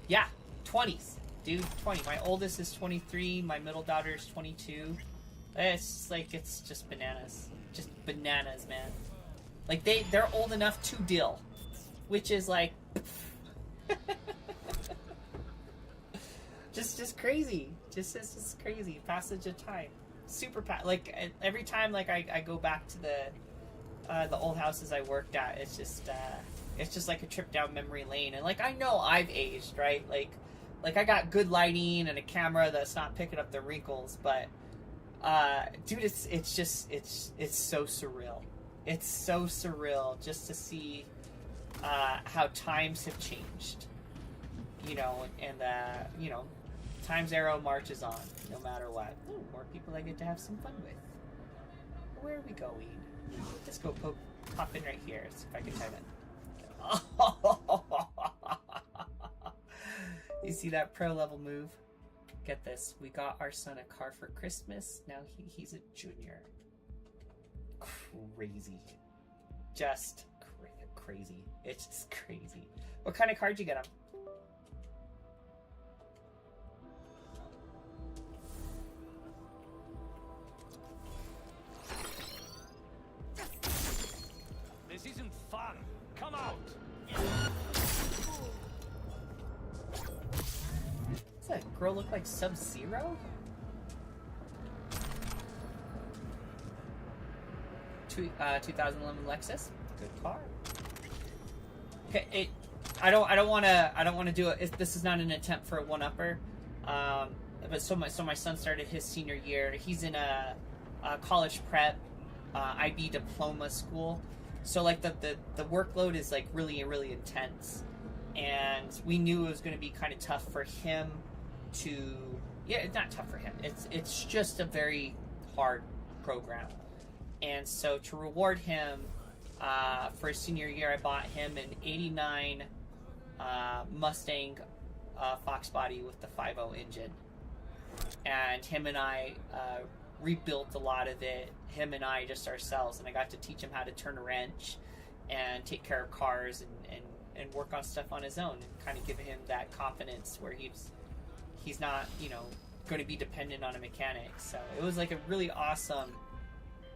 Yeah, 20s. Dude, 20. My oldest is 23. My middle daughter is 22. It's just bananas. Just bananas, man. Like, they're old enough to deal. Which is like... just crazy. Just crazy. Passage of time. Super every time I go back to the old houses I worked at, it's just like a trip down memory lane. And I know I've aged, right? Like I got good lighting and a camera that's not picking up the wrinkles, but dude, it's so surreal. It's so surreal just to see how times have changed, and time's arrow marches on no matter what. Ooh, more people I get to have some fun with. Where are we going? Let's go pop in right here. See if I can time it. You see that pro level move? Get this. We got our son a car for Christmas. Now he's a junior. Crazy. Just crazy. It's just crazy. What kind of car did you get him? This isn't fun. Come out. Does that girl look like Sub-Zero? 2011 Lexus. Good car. Okay, I don't want to do it. This is not an attempt for a one-upper. But so my son started his senior year. He's in a college prep IB diploma school. So like the workload is like really intense, and we knew it was going to be kind of tough for him to. Yeah, it's not tough for him. It's just a very hard program, and so to reward him for his senior year, I bought him an '89 Mustang Fox body with the 5.0 engine, and him and I rebuilt a lot of it. Him and I just ourselves, and I got to teach him how to turn a wrench and take care of cars and work on stuff on his own, and kind of give him that confidence where he's not, you know, going to be dependent on a mechanic. So it was like a really awesome.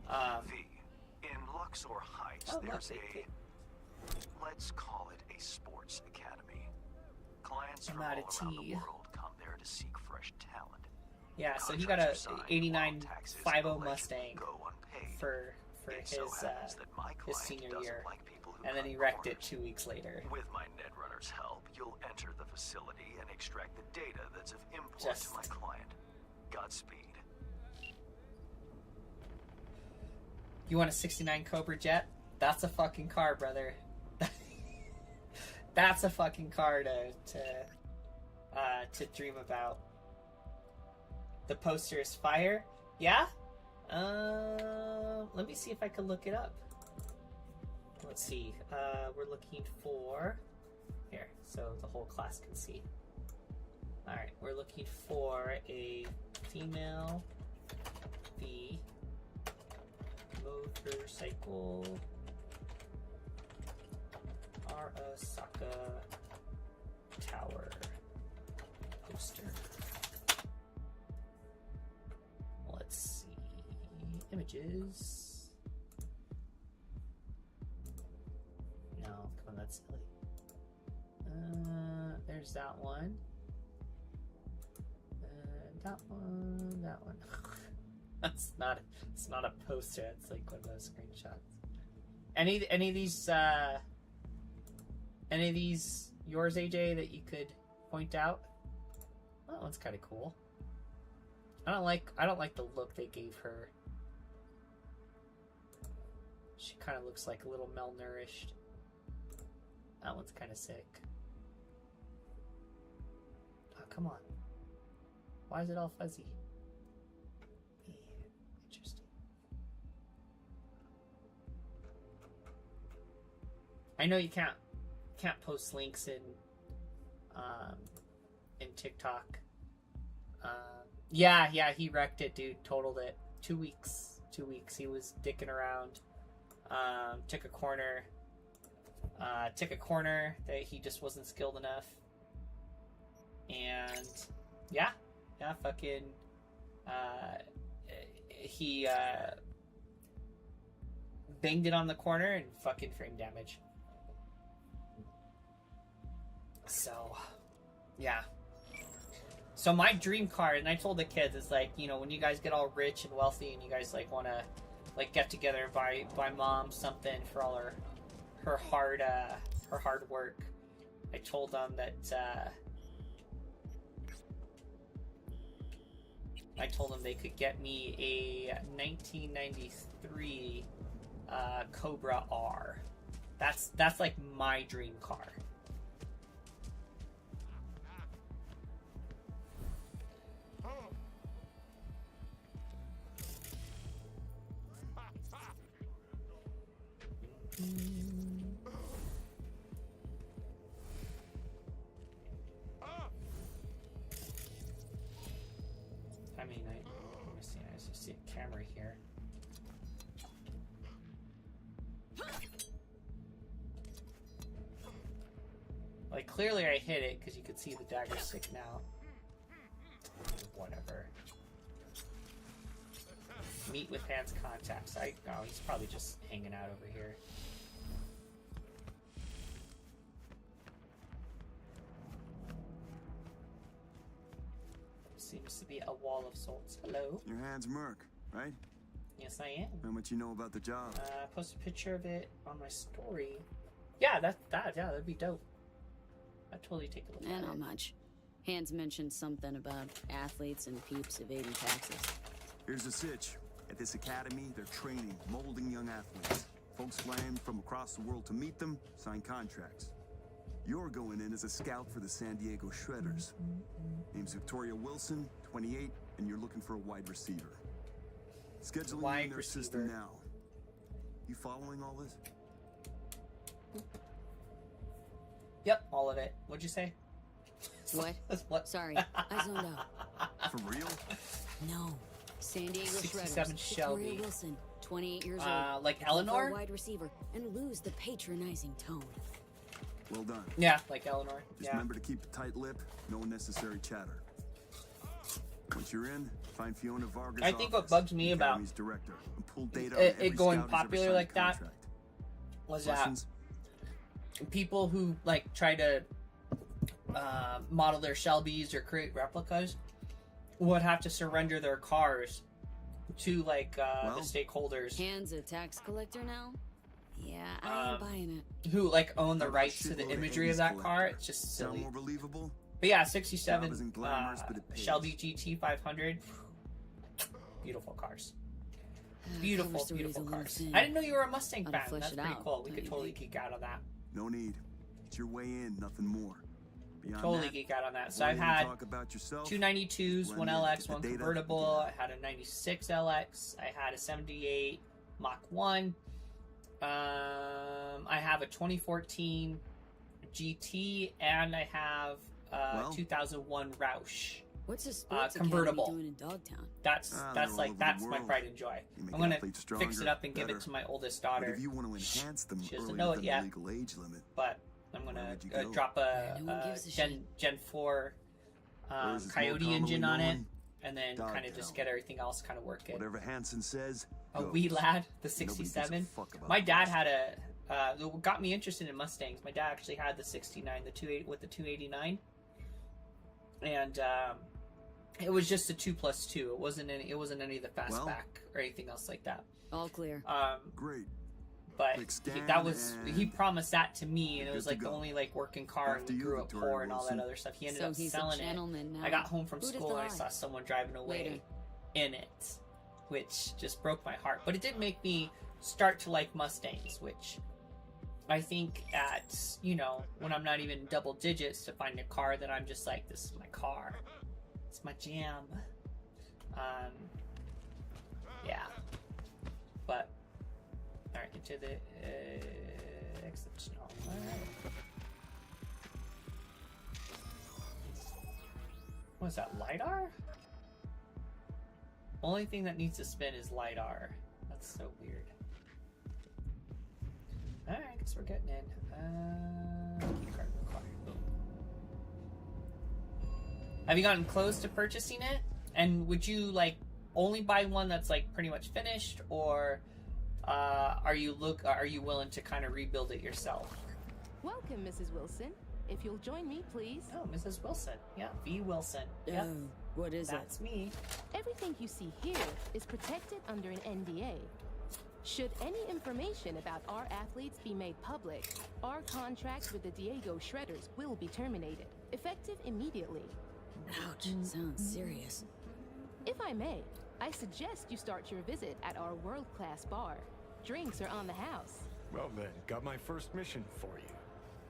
In Luxor Heights, there's let's call it a sports academy. Clients from all around the world come there to seek fresh talent. Yeah, so he got a '89 5.0 Mustang for his senior year, and then he wrecked it 2 weeks later. With my Netrunner's help, you'll enter the facility and extract the data that's of import to my client. Godspeed. You want a '69 Cobra Jet? That's a fucking car, brother. That's a fucking car to dream about. The poster is fire. Yeah? Let me see if I can look it up. Let's see. We're looking for... Here, so the whole class can see. Alright, we're looking for a female V motorcycle Arasaka Tower poster. Let's see. Images. No, come on, that's silly. There's that one. That one. That one. It's not a poster. It's like one of those screenshots. Any of these yours, AJ, that you could point out? Oh, that one's kind of cool. I don't like the look they gave her. She kind of looks like a little malnourished. That one's kind of sick. Oh, come on. Why is it all fuzzy? Interesting. I know you can't post links in TikTok. Yeah, he wrecked it, dude. Totaled it. 2 weeks. 2 weeks. He was dicking around. Took a corner that he just wasn't skilled enough. And yeah, fucking he banged it on the corner and fucking frame damage. So yeah. So my dream car, and I told the kids, is like, you know, when you guys get all rich and wealthy and you guys like want to like get together and buy mom something for all her hard work. I told them that they could get me a 1993 Cobra R. That's like my dream car. I mean, let me see. I just see a camera here. Like, clearly I hit it because you could see the dagger sticking out. Whatever. Meet with hands contacts. Oh, he's probably just hanging out over here. Seems to be a wall of sorts. Hello. Your hand's Merc, right? Yes, I am. How much you know about the job? Post a picture of it on my story. Yeah, that'd be dope. I'd totally take a look at it. Not much. Hans mentioned something about athletes and peeps evading taxes. Here's the sitch. At this academy, they're training, molding young athletes. Folks flying from across the world to meet them, sign contracts. You're going in as a scout for the San Diego Shredders. Name's Victoria Wilson, 28, and you're looking for a wide receiver. Scheduling you in their system now. You following all this? Yep, all of it. What'd you say? What? What? Sorry, I zoned out. For real? No. San Diego 67 Shredders. Shelby. Victoria Wilson, 28 years old. Like Looking for Eleanor? a wide receiver and lose the patronizing tone. Well done. Yeah, like Eleanor. Just remember to keep a tight lip, no unnecessary chatter. Once you're in, find Fiona Vargas' I think what bugs me about director, and pull data on every it going scout who's ever popular signed like a that contract. was Questions? that people who like try to model their Shelbys or create replicas would have to surrender their cars to like the stakeholders. Hans a tax collector now? Yeah, I ain't buying it. Who like own the rights to the imagery of that car. It's just silly. Sound more believable? But yeah, 67 Job isn't glamorous, but it pays. Shelby GT 500. Beautiful cars. Beautiful, beautiful cars. I didn't know you were a Mustang fan. That's pretty cool. We could totally geek out on that. No need. Get your way in, nothing more. Beyond Totally that, geek out on that. So why I've don't you had talk about yourself? 292s, one Blend in, LX, get the one data, convertible. I had a 96 LX. I had a 78 Mach 1. I have a 2014 GT, and I have a 2001 Roush. What's a sports convertible? academy doing in Dogtown? That's they're all like over that's the my world. pride and joy. You make I'm gonna athletes fix it stronger, up and give it better. to my oldest But daughter. if you want to enhance them She doesn't earlier know it than yet. the legal age limit, But I'm gonna would you go? drop a, No one gives a Gen 4 Whereas it's Coyote more engine on commonly it, known, and then kind of Dogtown. just get everything else kind of working. whatever Hansen says, A goes. wee lad, the Nobody gives a 67. fuck about My the dad rest. had a what got me interested in Mustangs. My dad actually had the 69, the 28 with the 289, and it was just a 2+2. It wasn't any of the fastback or anything else like that. All clear. Great. But Quick scan he and promised that to me, and it good was to like the go. only like working car, and After we you, grew up Victoria poor and all that Wilson. other stuff. He ended So up he's a selling it. gentleman now. I got home from Who'd've school and I thought? saw someone driving away Later. in it, which just broke my heart. But it did make me start to like Mustangs, which I think at, when I'm not even double digits, to find a car that I'm just like, this is my car. It's my jam. Yeah. But, alright, into the exception. Alright. What is that, LiDAR? Only thing that needs to spin is LiDAR. That's so weird. Alright, I guess we're getting in. Key card required. Boom. Have you gotten close to purchasing it? And would you only buy one that's pretty much finished, or are you willing to kind of rebuild it yourself? Welcome, Mrs. Wilson. If you'll join me, please. Oh, Mrs. Wilson. Yeah, V. Wilson. Yep. Oh, what is That's me. Everything you see here is protected under an NDA. Should any information about our athletes be made public, our contract with the Diego Shredders will be terminated, effective immediately. Ouch, sounds serious. If I may, I suggest you start your visit at our world-class bar. Drinks are on the house. Well then, got my first mission for you.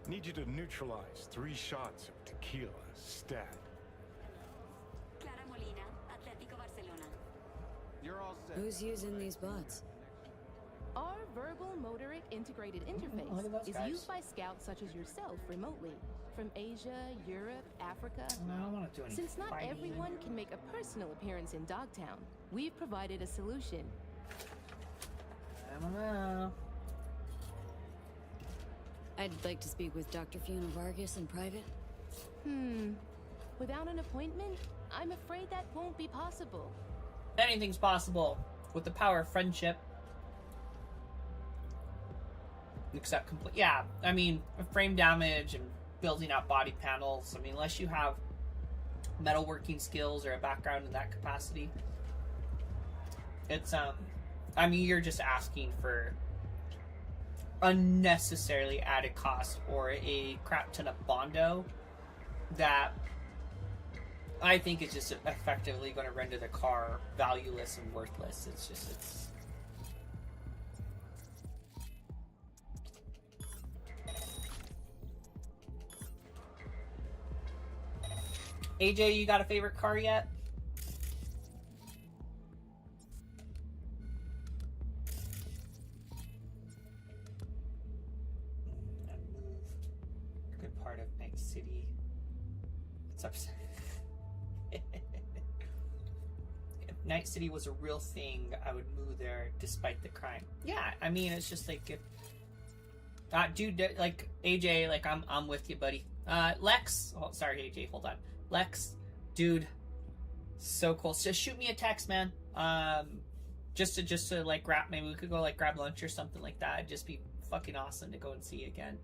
Need you to neutralize 3 shots of tequila, stat. Clara Molina, Atlético Barcelona. You're all set. Who's using these bots? Our verbal motoric integrated look at interface those is guys. used by scouts such as yourself remotely, from Asia, Europe, Africa. No, I don't want to do any Since not fighting. everyone can make a personal appearance in Dogtown, we've provided a solution. I don't know. I'd like to speak with Dr. Fiona Vargas in private. Without an appointment, I'm afraid that won't be possible. Anything's possible with the power of friendship. Except complete. Yeah, I mean, frame damage and building out body panels. I mean, unless you have metalworking skills or a background in that capacity, it's I mean, you're just asking for unnecessarily added cost or a crap ton of bondo that I think it's just effectively going to render the car valueless and worthless. It's AJ, you got a favorite car yet? That move. Good part of Night City. It's upset. If Night City was a real thing, I would move there despite the crime. Yeah, I mean, it's just like if, dude, like AJ, like I'm with you, buddy. Lex, oh sorry, AJ, hold on. Lex, dude, so cool. So shoot me a text, man. Just to like grab, maybe we could go like grab lunch or something like that. It'd just be fucking awesome to go and see you again.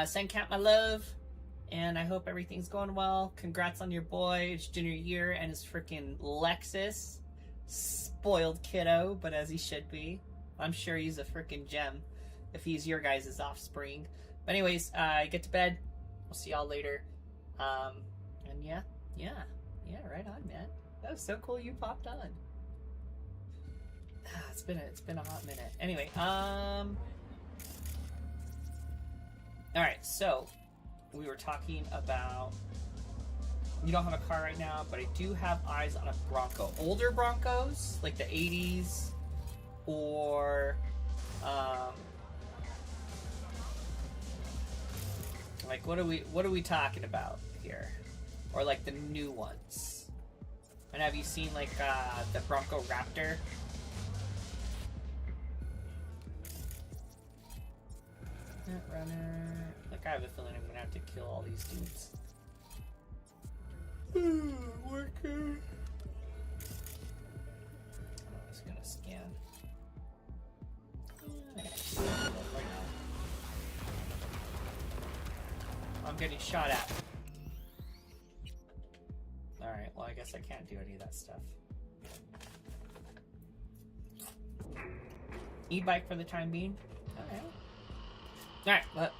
Send Cat my love. And I hope everything's going well. Congrats on your boy. It's junior year and his freaking Lexus. Spoiled kiddo, but as he should be. I'm sure he's a freaking gem if he's your guys' offspring. But anyways, get to bed. We'll see y'all later. And yeah, right on, man. That was so cool you popped on. It's been a hot minute. Anyway, alright, so we were talking about, you don't have a car right now, but I do have eyes on a Bronco. Older Broncos, like the 80s, or like what are we talking about here? Or like the new ones. And have you seen like the Bronco Raptor? Runner. Like I have a feeling I'm gonna have to kill all these dudes. Worker. I'm just gonna scan. Right now. I'm getting shot at. Alright, well I guess I can't do any of that stuff. E-bike for the time being. Alright. Alright, but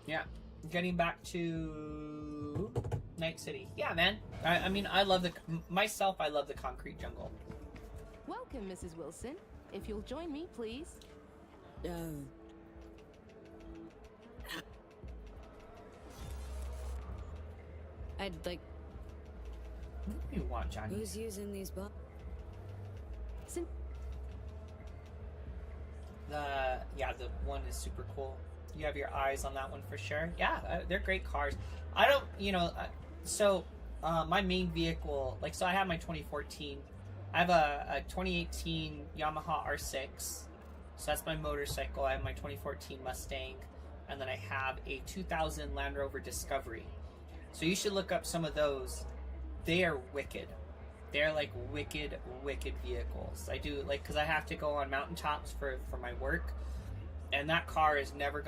yeah. Getting back to Night City. Yeah, man. I mean, I love I love the concrete jungle. Welcome, Mrs. Wilson. If you'll join me, please. I'd like... What do you want, Johnny? Who's using these bombs? The one is super cool. You have your eyes on that one for sure. Yeah, they're great cars. I don't, my main vehicle, like, so I have my 2014. I have a 2018 Yamaha R6. So that's my motorcycle. I have my 2014 Mustang. And then I have a 2000 Land Rover Discovery. So you should look up some of those. They are wicked. They're like wicked vehicles. I do, like, because I have to go on mountaintops for my work. And that car has never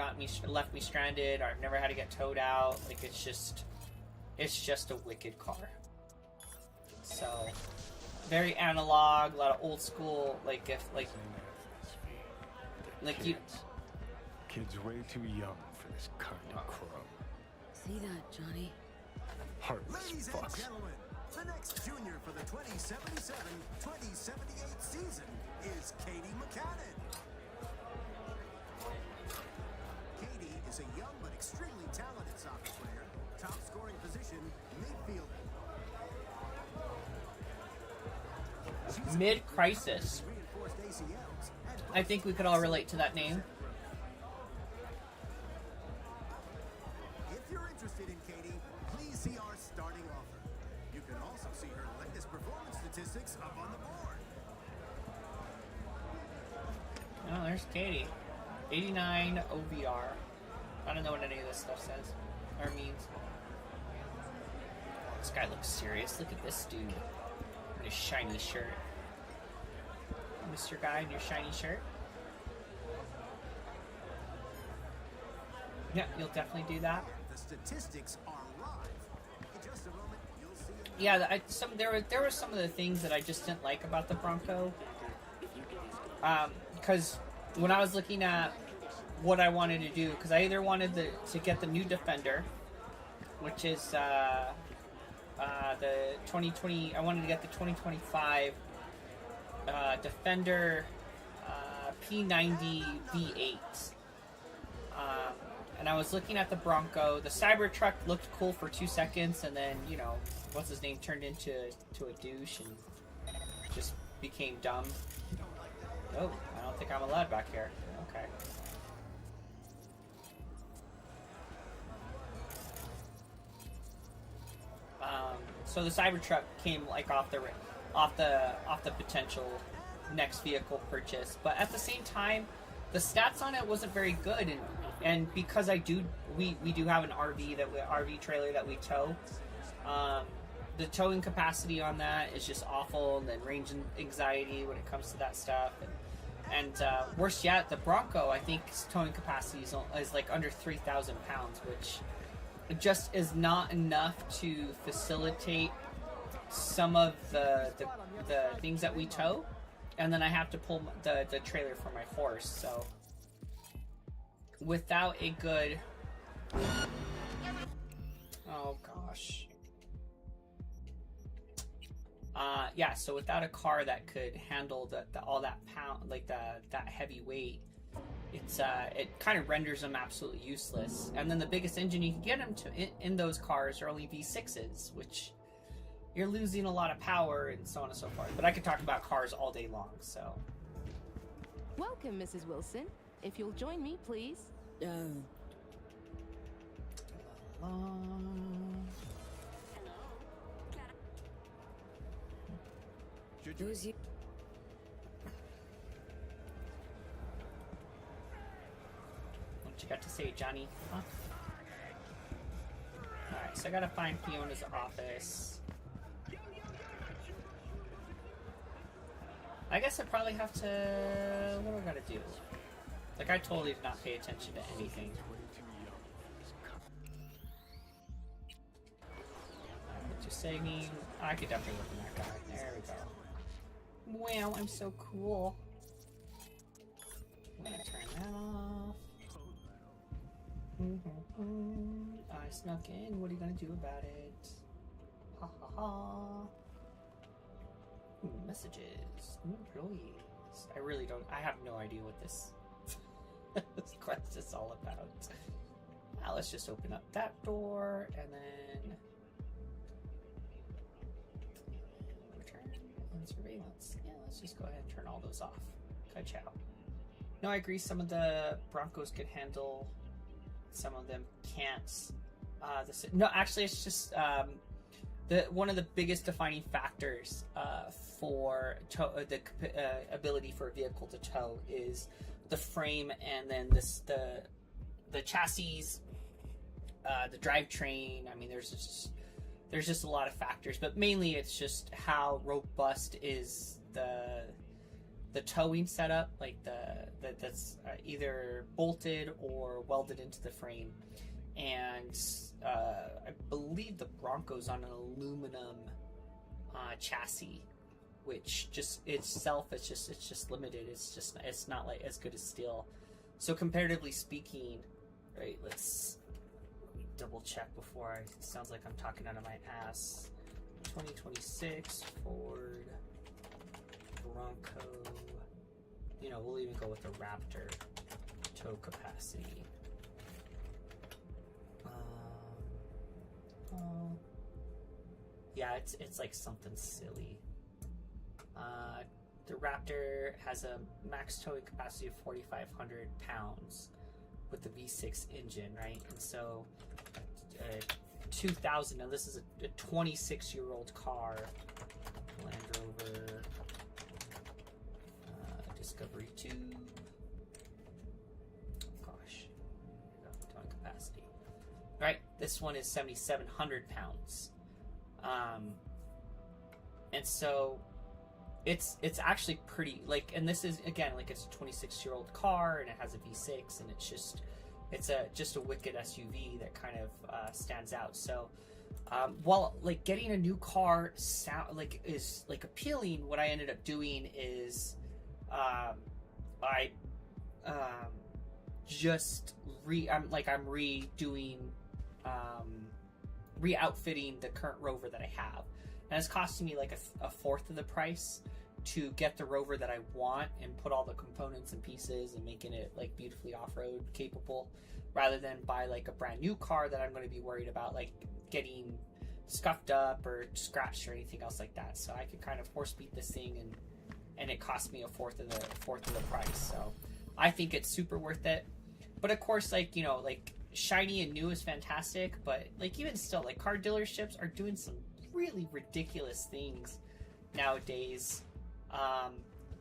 left me stranded, or I've never had to get towed out. Like, it's just a wicked car. So, very analog, a lot of old school, Kids way too young for this kind of crap. See that, Johnny? Heartless Ladies fucks. and gentlemen, the next junior for the 2077-2078 season is Katie McCannon. Katie is a young but extremely talented soccer player. Top scoring position, midfielder. Mid-crisis. I think we could all relate to that name. If you're interested in Katie, please see our starting offer. You can also see her latest performance statistics up on the board. Oh, there's Katie. 89 OBR. I don't know what any of this stuff says or means. This guy looks serious. Look at this dude in his shiny shirt. Mr. Guy in your shiny shirt. Yeah, you'll definitely do that. The statistics are live. In just a moment, you'll see. Yeah, there were some of the things that I just didn't like about the Bronco. Because when I was looking at what I wanted to do, because I either wanted to get the new Defender, which is the 2020. I wanted to get the 2025 Defender P90 V8. And I was looking at the Bronco. The Cybertruck looked cool for 2 seconds, and then, you know, what's his name turned into a douche and just became dumb. Oh, I don't think I'm allowed back here. Okay. So the Cybertruck came like off the potential next vehicle purchase, but at the same time, the stats on it wasn't very good, and because we do have an RV trailer that we tow. The towing capacity on that is just awful, and then range anxiety when it comes to that stuff. And worse yet, the Bronco, I think towing capacity is like under 3,000 pounds, which just is not enough to facilitate some of the things that we tow. And then I have to pull the trailer for my horse, so without a good... Oh gosh. Yeah, so without a car that could handle all that pound, like that heavy weight, it kind of renders them absolutely useless. And then the biggest engine you can get them to in those cars are only V6s, which you're losing a lot of power and so on and so forth. But I could talk about cars all day long, so. Welcome, Mrs. Wilson. If you'll join me, please. Who's you? What you got to say, Johnny? Huh? Alright, so I gotta find Fiona's office. I guess I probably have to... What do I gotta do? Like, I totally did not pay attention to anything. What you saying? I could definitely look at that guy. There we go. Wow, I'm so cool. I'm gonna turn that off. I snuck in. What are you gonna do about it? Ha ha ha. Messages. New employees. I really don't. I have no idea what this this quest is all about. Now let's just open up that door and then return and surveillance. Yeah, let's just go ahead and turn all those off. Ka-chow. No, I agree. Some of the Broncos could handle. Some of them can't. No, actually, it's just one of the biggest defining factors for the ability for a vehicle to tow is the frame, and then the chassis, the drivetrain. I mean, there's just a lot of factors, but mainly it's just how robust is the towing setup, like that's either bolted or welded into the frame. And I believe the Bronco's on an aluminum chassis, which just itself it's just limited. It's not like as good as steel. So comparatively speaking, right? Let me double check before it sounds like I'm talking out of my ass. 2026 Ford Bronco. You know, we'll even go with the Raptor tow capacity. Yeah, it's like something silly. The Raptor has a max towing capacity of 4,500 pounds with the V6 engine, right? And so 2,000. Now this is a 26-year-old car. Land Rover Discovery 2. Gosh, towing capacity. Right, this one is 7,700 pounds. And so it's actually pretty, like, and this is again, like, it's a 26-year-old car and it has a V6, and it's just a wicked SUV that kind of stands out. So while like getting a new car is like appealing, what I ended up doing is I'm redoing re-outfitting the current rover that I have. And it's costing me like a fourth of the price to get the rover that I want and put all the components and pieces and making it like beautifully off-road capable, rather than buy like a brand new car that I'm going to be worried about like getting scuffed up or scratched or anything else like that. So I could kind of horse beat this thing, and it cost me a fourth of the price. So I think it's super worth it. But of course, like, you know, like shiny and new is fantastic, but like even still, like car dealerships are doing some really ridiculous things nowadays.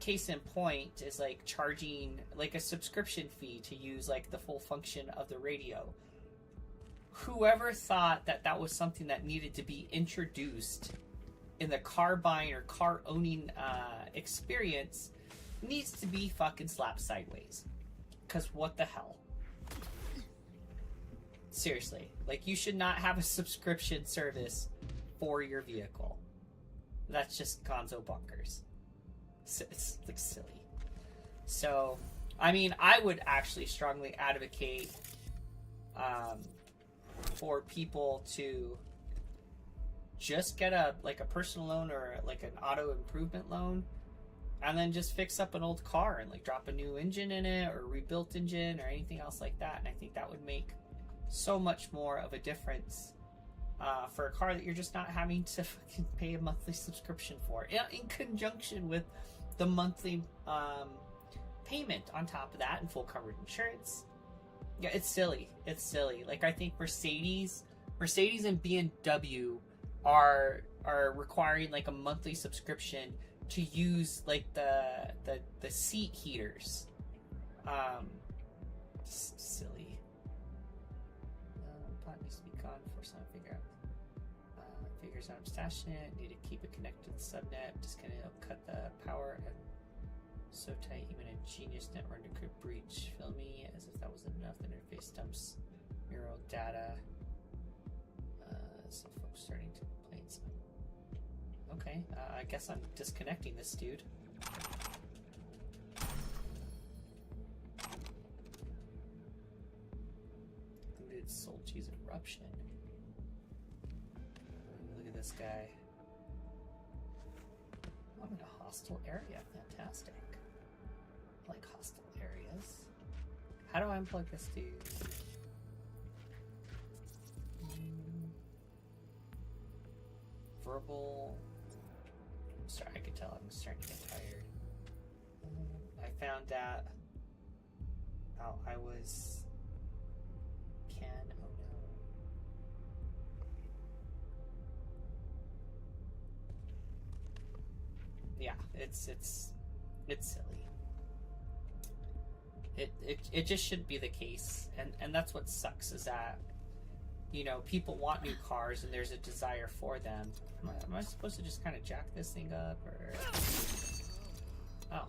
Case in point is like charging like a subscription fee to use like the full function of the radio. Whoever thought that that was something that needed to be introduced in the car buying or car owning experience needs to be fucking slapped sideways. Because what the hell? Seriously, like you should not have a subscription service for your vehicle. That's just gonzo bonkers. It's like silly. So, I mean, I would actually strongly advocate for people to just get a personal loan or like an auto improvement loan, and then just fix up an old car and like drop a new engine in it or rebuilt engine or anything else like that. And I think that would make so much more of a difference for a car that you're just not having to fucking pay a monthly subscription for, in conjunction with the monthly payment on top of that and full covered insurance. Yeah, it's silly. It's silly. Like, I think Mercedes and BMW are requiring like a monthly subscription to use like the seat heaters. Silly. Pot needs to be gone before someone figures out I'm stashing it. Need to keep it connected to the subnet. Just gonna cut the power and so tight even a genius network could breach. Fill me as if that wasn't enough. The interface dumps mural data. Some folks starting to complain. So. Okay, I guess I'm disconnecting this dude. Limited soul cheese eruption. Look at this guy. I'm in a hostile area. Fantastic. I like hostile areas. How do I unplug this dude? Verbal. Sorry, I can tell I'm starting to get tired. I found out I was oh no. Yeah, it's silly. It just shouldn't be the case, and that's what sucks, is that, you know, people want new cars and there's a desire for them. Am I supposed to just kind of jack this thing up, or? Oh.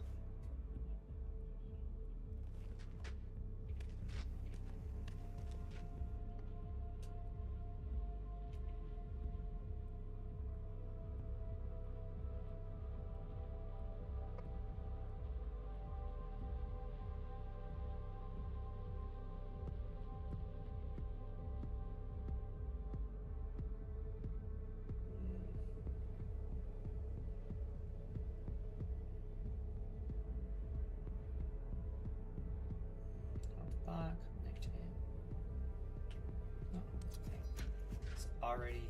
Already,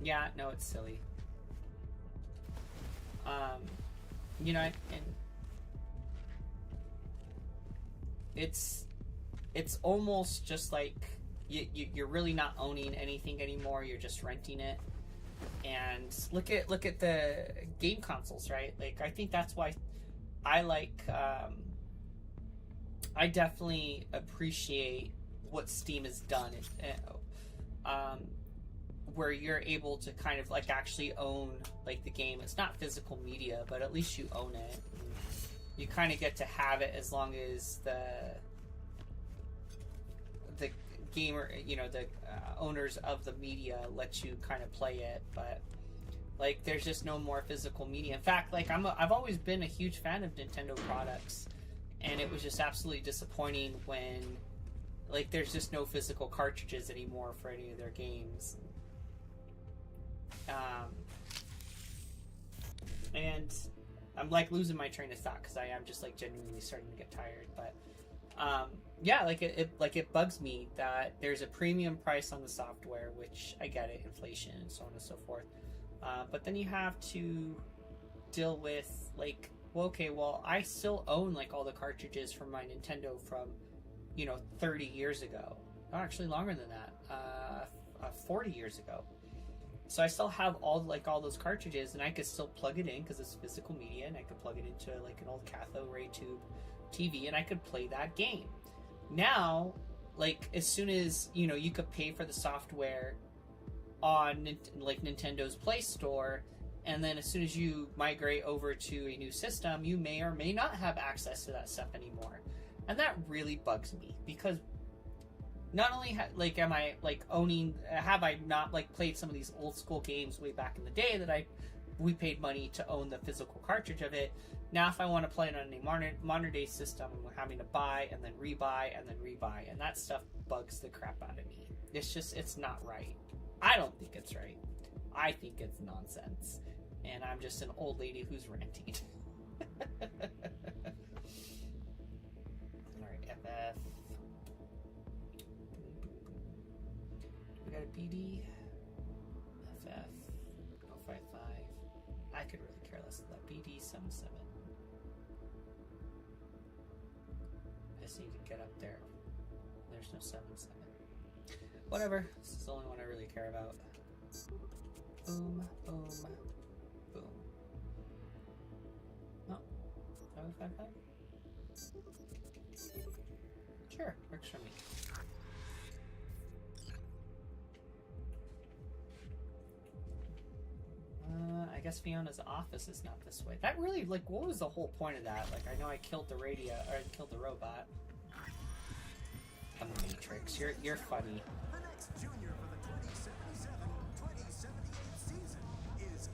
yeah, no, it's silly. You know, and it's almost just like you're really not owning anything anymore. You're just renting it. And look at the game consoles, right? Like, I think that's why I like. I definitely appreciate what Steam has done. Where you're able to kind of like actually own like the game. It's not physical media, but at least you own it. And you kind of get to have it as long as the gamer, you know, the owners of the media let you kind of play it. But like, there's just no more physical media. In fact, like I've always been a huge fan of Nintendo products, and it was just absolutely disappointing when Like, there's just no physical cartridges anymore for any of their games. And I'm like losing my train of thought because I am just like genuinely starting to get tired. But yeah, like it bugs me that there's a premium price on the software, which I get it, inflation and so on and so forth. But then you have to deal with like, well, okay, well, I still own like all the cartridges from my Nintendo from, 30 years ago. Oh, actually longer than that, 40 years ago. So I still have all those cartridges, and I could still plug it in because it's physical media, and I could plug it into like an old cathode ray tube TV, and I could play that game. Now, like as soon as you could pay for the software on like Nintendo's Play Store, and then as soon as you migrate over to a new system, you may or may not have access to that stuff anymore, and that really bugs me because. Not only am I like owning, have I not like played some of these old school games way back in the day that we paid money to own the physical cartridge of it. Now if I want to play it on a modern day system, I'm having to buy and then rebuy and then rebuy, and that stuff bugs the crap out of me. It's not right. I don't think it's right. I think it's nonsense, and I'm just an old lady who's ranting. All right, FF. We got a BD, FF, 055. I could really care less than that. BD 77. I just need to get up there. There's no 77. Whatever. This is the only one I really care about. Boom, boom, boom. No. 055? Sure, works for me. I guess Fiona's office is not this way. That really, like, what was the whole point of that? Like, I know I killed the killed the robot. The Matrix, you're funny. The next junior for the 2077-2078 season is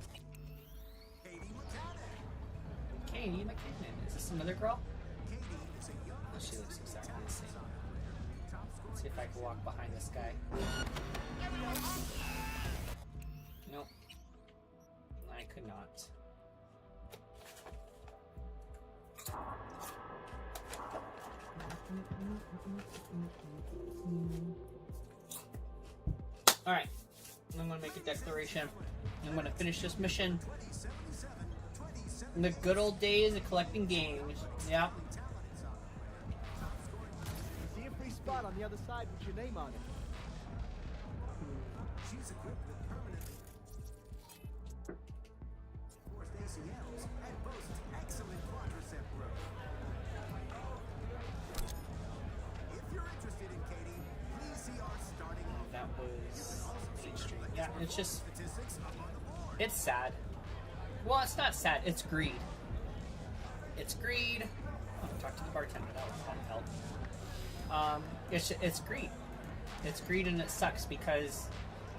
Katie McCannon. Katie McCannon. Is this another girl? Katie is a young Oh, she looks exactly the same. Let's see if I can walk behind this guy. Nope. I could not. Alright. I'm gonna make a declaration. I'm gonna finish this mission. In the good old days of collecting games. Yep. See a free spot on the other side with your name on it. She's equipped with permanent ACLs and boasts excellent quadricep growth. If you're interested in Katie, please see our starting offer. That was extreme. Yeah, it's just... It's sad. Well, it's not sad. It's greed. It's greed. Oh, talk to the bartender. That would help. It's greed. It's greed, and it sucks because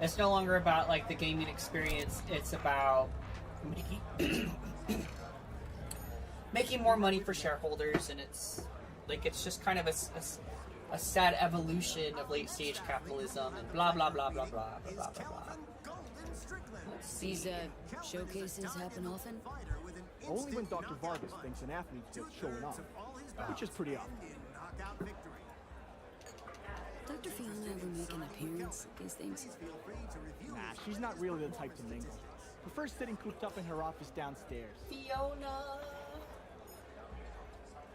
it's no longer about like the gaming experience. It's about making more money for shareholders, and it's just kind of a sad evolution of late stage capitalism and blah blah blah blah blah blah blah blah. These showcases happen often? Only when Dr. Vargas thinks an athlete's just showing off, which is pretty often. Dr. Fiona ever make an appearance at these things? Nah, she's not really the type to mingle. Prefers sitting cooped up in her office downstairs. Fiona!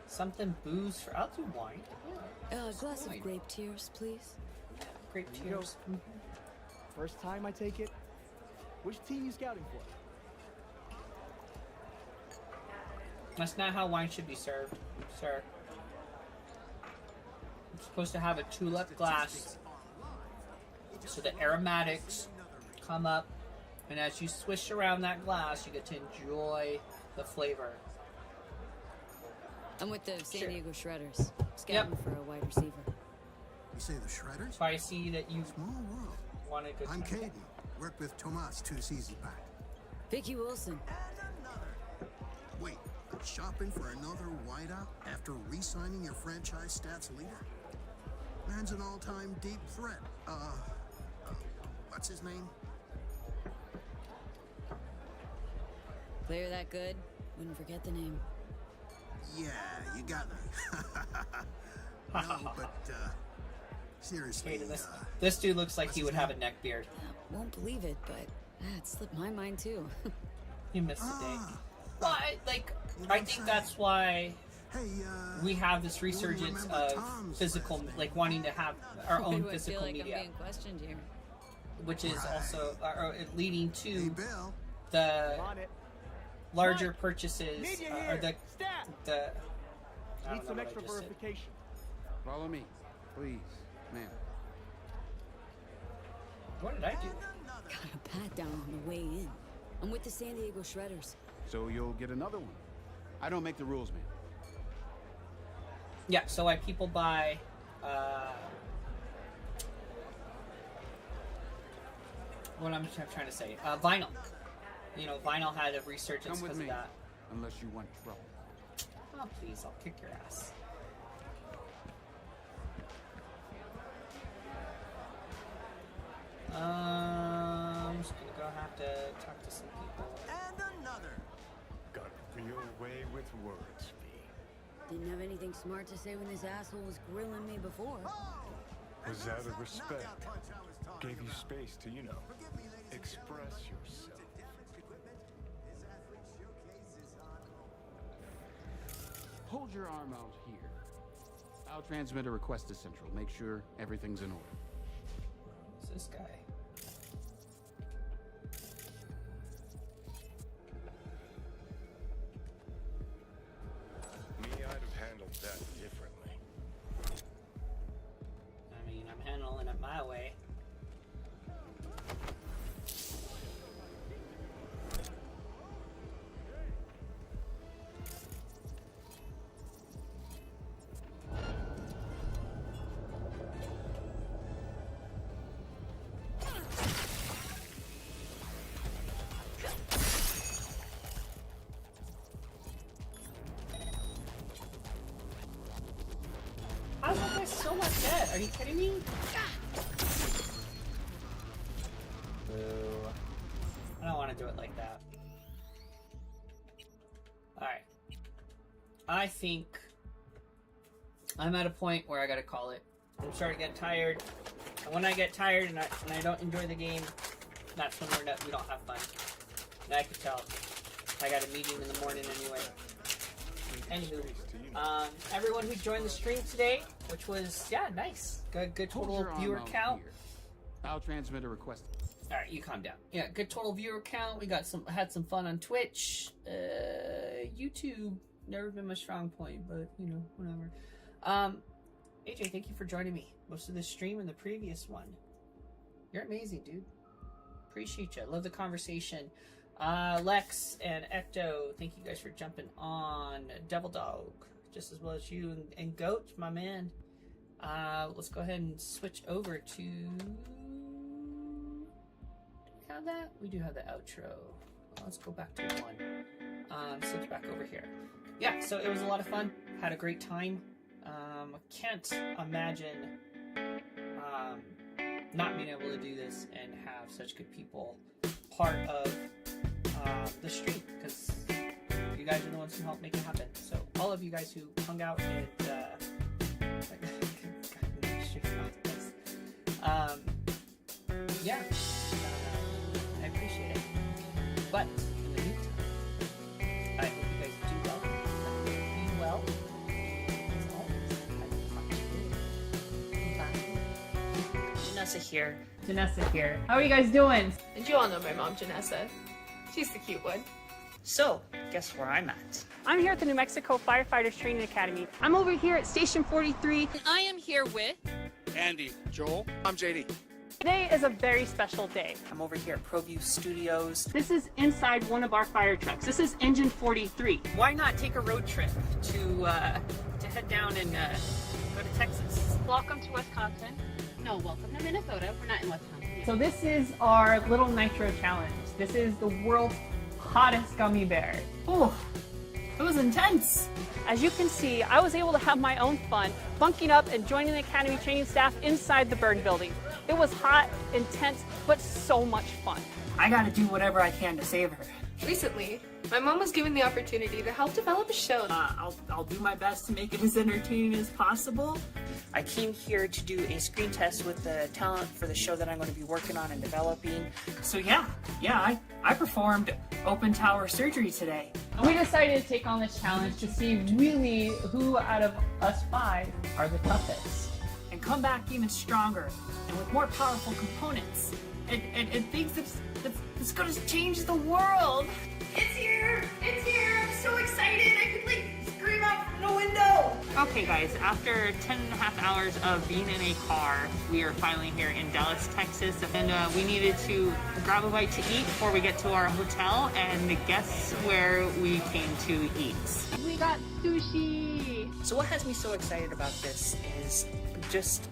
Something booze for... I'll do wine. A glass of grape tears, please. Grape tears. Mm-hmm. First time, I take it? Which team you scouting for? That's not how wine should be served, sir. It's supposed to have a tulip glass so the aromatics come up, and as you swish around that glass, you get to enjoy the flavor. I'm with the San Diego Shredders, scouting for a wide receiver. You say the Shredders? So I see that you want a good I'm time. Katie. Worked with Tomas 2 seasons back. Vicky Wilson. Wait, shopping for another wideout after re-signing your franchise stats leader? Man's an all-time deep threat. What's his name? Player that good? Wouldn't forget the name. Yeah, you got me. No, but, seriously, This dude looks like he would have a neck beard. Won't believe it, but it slipped my mind too. You missed the day. Well, I think that's why we have this resurgence of physical, like wanting to have our own physical media. I'm being questioned here. Which is also leading to the larger purchases, or the Need some extra verification. Follow me, please, ma'am. What did I do? Got a pat down on the way in. I'm with the San Diego Shredders. So you'll get another one. I don't make the rules, man. Yeah, so why people buy what I'm trying to say, vinyl. You know, vinyl had a resurgence because of that. Unless you want trouble. Oh, please, I'll kick your ass. I'm just gonna go have to talk to some people. And another. Got a real way with words, V. Didn't have anything smart to say when this asshole was grilling me before. Was out of respect. Gave you space to, you know, express yourself. Hold your arm out here. I'll transmit a request to Central. Make sure everything's in order. Who's this guy? Me, I'd have handled that differently. I mean, I'm handling it my way. How's that guy so much dead? Are you kidding me? Boo. I don't want to do it like that. Alright. I think I'm at a point where I gotta call it. I'm starting to get tired. And when I get tired and I don't enjoy the game, that's when we don't have fun. And I could tell. I got a meeting in the morning anyway. Anywho, everyone who joined the stream today, which was, yeah, nice. Good total viewer count. I'll transmit a request. All right, you calm down. Yeah, good total viewer count. We had some fun on Twitch. YouTube, never been my strong point, but you know, whatever. AJ, thank you for joining me. Most of this stream and the previous one. You're amazing, dude. Appreciate you. Love the conversation. Lex and Ecto, thank you guys for jumping on. Devil Dog, just as well as you, and Goat, my man. Let's go ahead and switch over to. Do we have that? We do have the outro. Let's go back to one. Switch back over here. Yeah, so it was a lot of fun. Had a great time. Can't imagine not being able to do this and have such good people part of the stream, because you guys are the ones who helped make it happen. So all of you guys who hung out and yeah, I appreciate it. But in the meantime, I hope you guys do well. Be well. As always, Janessa here. How are you guys doing? Did you all know my mom, Janessa? She's the cute one. So, guess where I'm at? I'm here at the New Mexico Firefighters Training Academy. I'm over here at Station 43. And I am here with... Andy. Joel. I'm JD. Today is a very special day. I'm over here at ProView Studios. This is inside one of our fire trucks. This is Engine 43. Why not take a road trip to head down and go to Texas? Welcome to Wisconsin. No, welcome to Minnesota. We're not in Wisconsin yet. So this is our little nitro challenge. This is the world's hottest gummy bear. Oh, it was intense. As you can see, I was able to have my own fun bunking up and joining the Academy training staff inside the burn building. It was hot, intense, but so much fun. I gotta do whatever I can to save her. Recently, my mom was given the opportunity to help develop a show. I'll do my best to make it as entertaining as possible. I came here to do a screen test with the talent for the show that I'm going to be working on and developing. So yeah, I performed open tower surgery today. We decided to take on this challenge to see really who out of us 5 are the toughest. And come back even stronger and with more powerful components. And things that's gonna change the world. It's here! It's here! I'm so excited! I could like scream out from the window! Okay guys, after 10.5 hours of being in a car, we are finally here in Dallas, Texas, and we needed to grab a bite to eat before we get to our hotel, and guess where we came to eat. We got sushi! So what has me so excited about this is just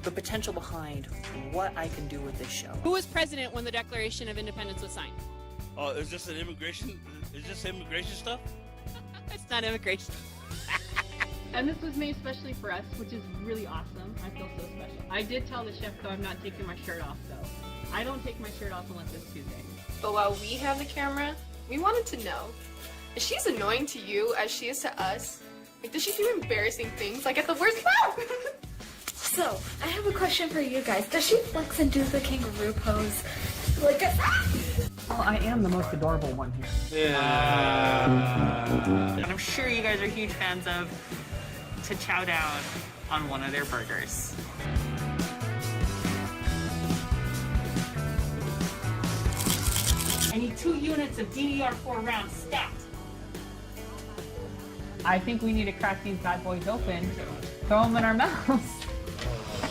the potential behind what I can do with this show. Who was president when the Declaration of Independence was signed? Oh, is this an immigration? Is this immigration stuff? It's not immigration. And this was made especially for us, which is really awesome. I feel so special. I did tell the chef, though, I'm not taking my shirt off, though. I don't take my shirt off unless it's Tuesday. But while we have the camera, we wanted to know, is she as annoying to you as she is to us? Like, does she do embarrassing things, like at the worst time? So, I have a question for you guys. Does she flex and do the kangaroo pose? Like a... Well, I am the most adorable one here. And I'm sure you guys are huge fans of to chow down on one of their burgers. I need 2 units of DDR4 rounds stacked. I think we need to crack these bad boys open, throw them in our mouths,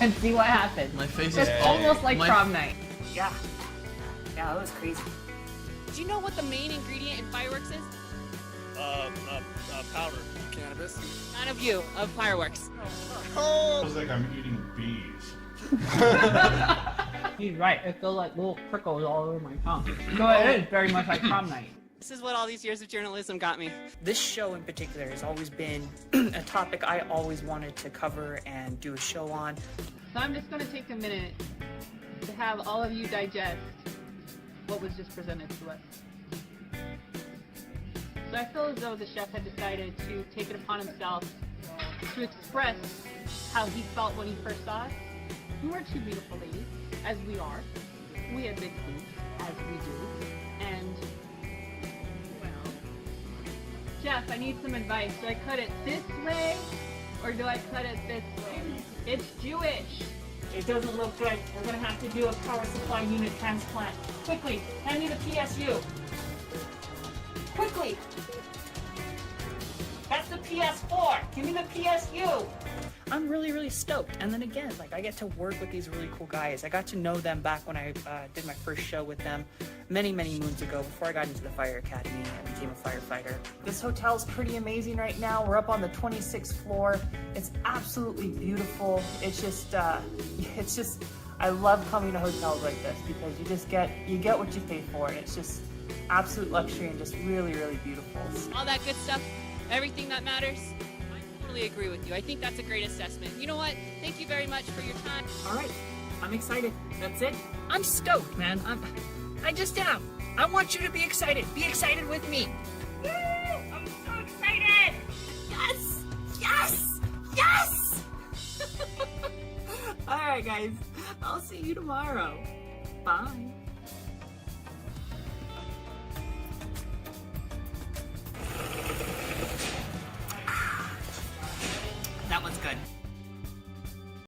and see what happens. My face it's is almost like prom night. Yeah, that was crazy. Do you know what the main ingredient in fireworks is? Powder. Cannabis. None of you, of fireworks. Feels like I'm eating bees. He's right. It feels like little prickles all over my tongue. So it is very much like prom night. This is what all these years of journalism got me. This show in particular has always been a topic I always wanted to cover and do a show on. So I'm just going to take a minute to have all of you digest what was just presented to us. So I feel as though the chef had decided to take it upon himself to express how he felt when he first saw us. We were 2 beautiful ladies, as we are. We had big boobs, as we do. And, well, Jeff, I need some advice. Do I cut it this way, or do I cut it this way? It's Jewish. It doesn't look good. We're gonna have to do a power supply unit transplant. Quickly, hand me the PSU. Quickly! That's the PS4! Give me the PSU! I'm really, really stoked. And then again, like, I get to work with these really cool guys. I got to know them back when I did my first show with them many, many moons ago, before I got into the Fire Academy and became a firefighter. This hotel's pretty amazing right now. We're up on the 26th floor. It's absolutely beautiful. It's just, I love coming to hotels like this because you get what you pay for. And it's just absolute luxury and just really, really beautiful. All that good stuff, everything that matters. I totally agree with you. I think that's a great assessment. You know what? Thank you very much for your time. All right, I'm excited. That's it. I'm stoked, man. I just am. I want you to be excited. Be excited with me. Woo! I'm so excited! Yes! Yes! Yes! All right, guys. I'll see you tomorrow. Bye.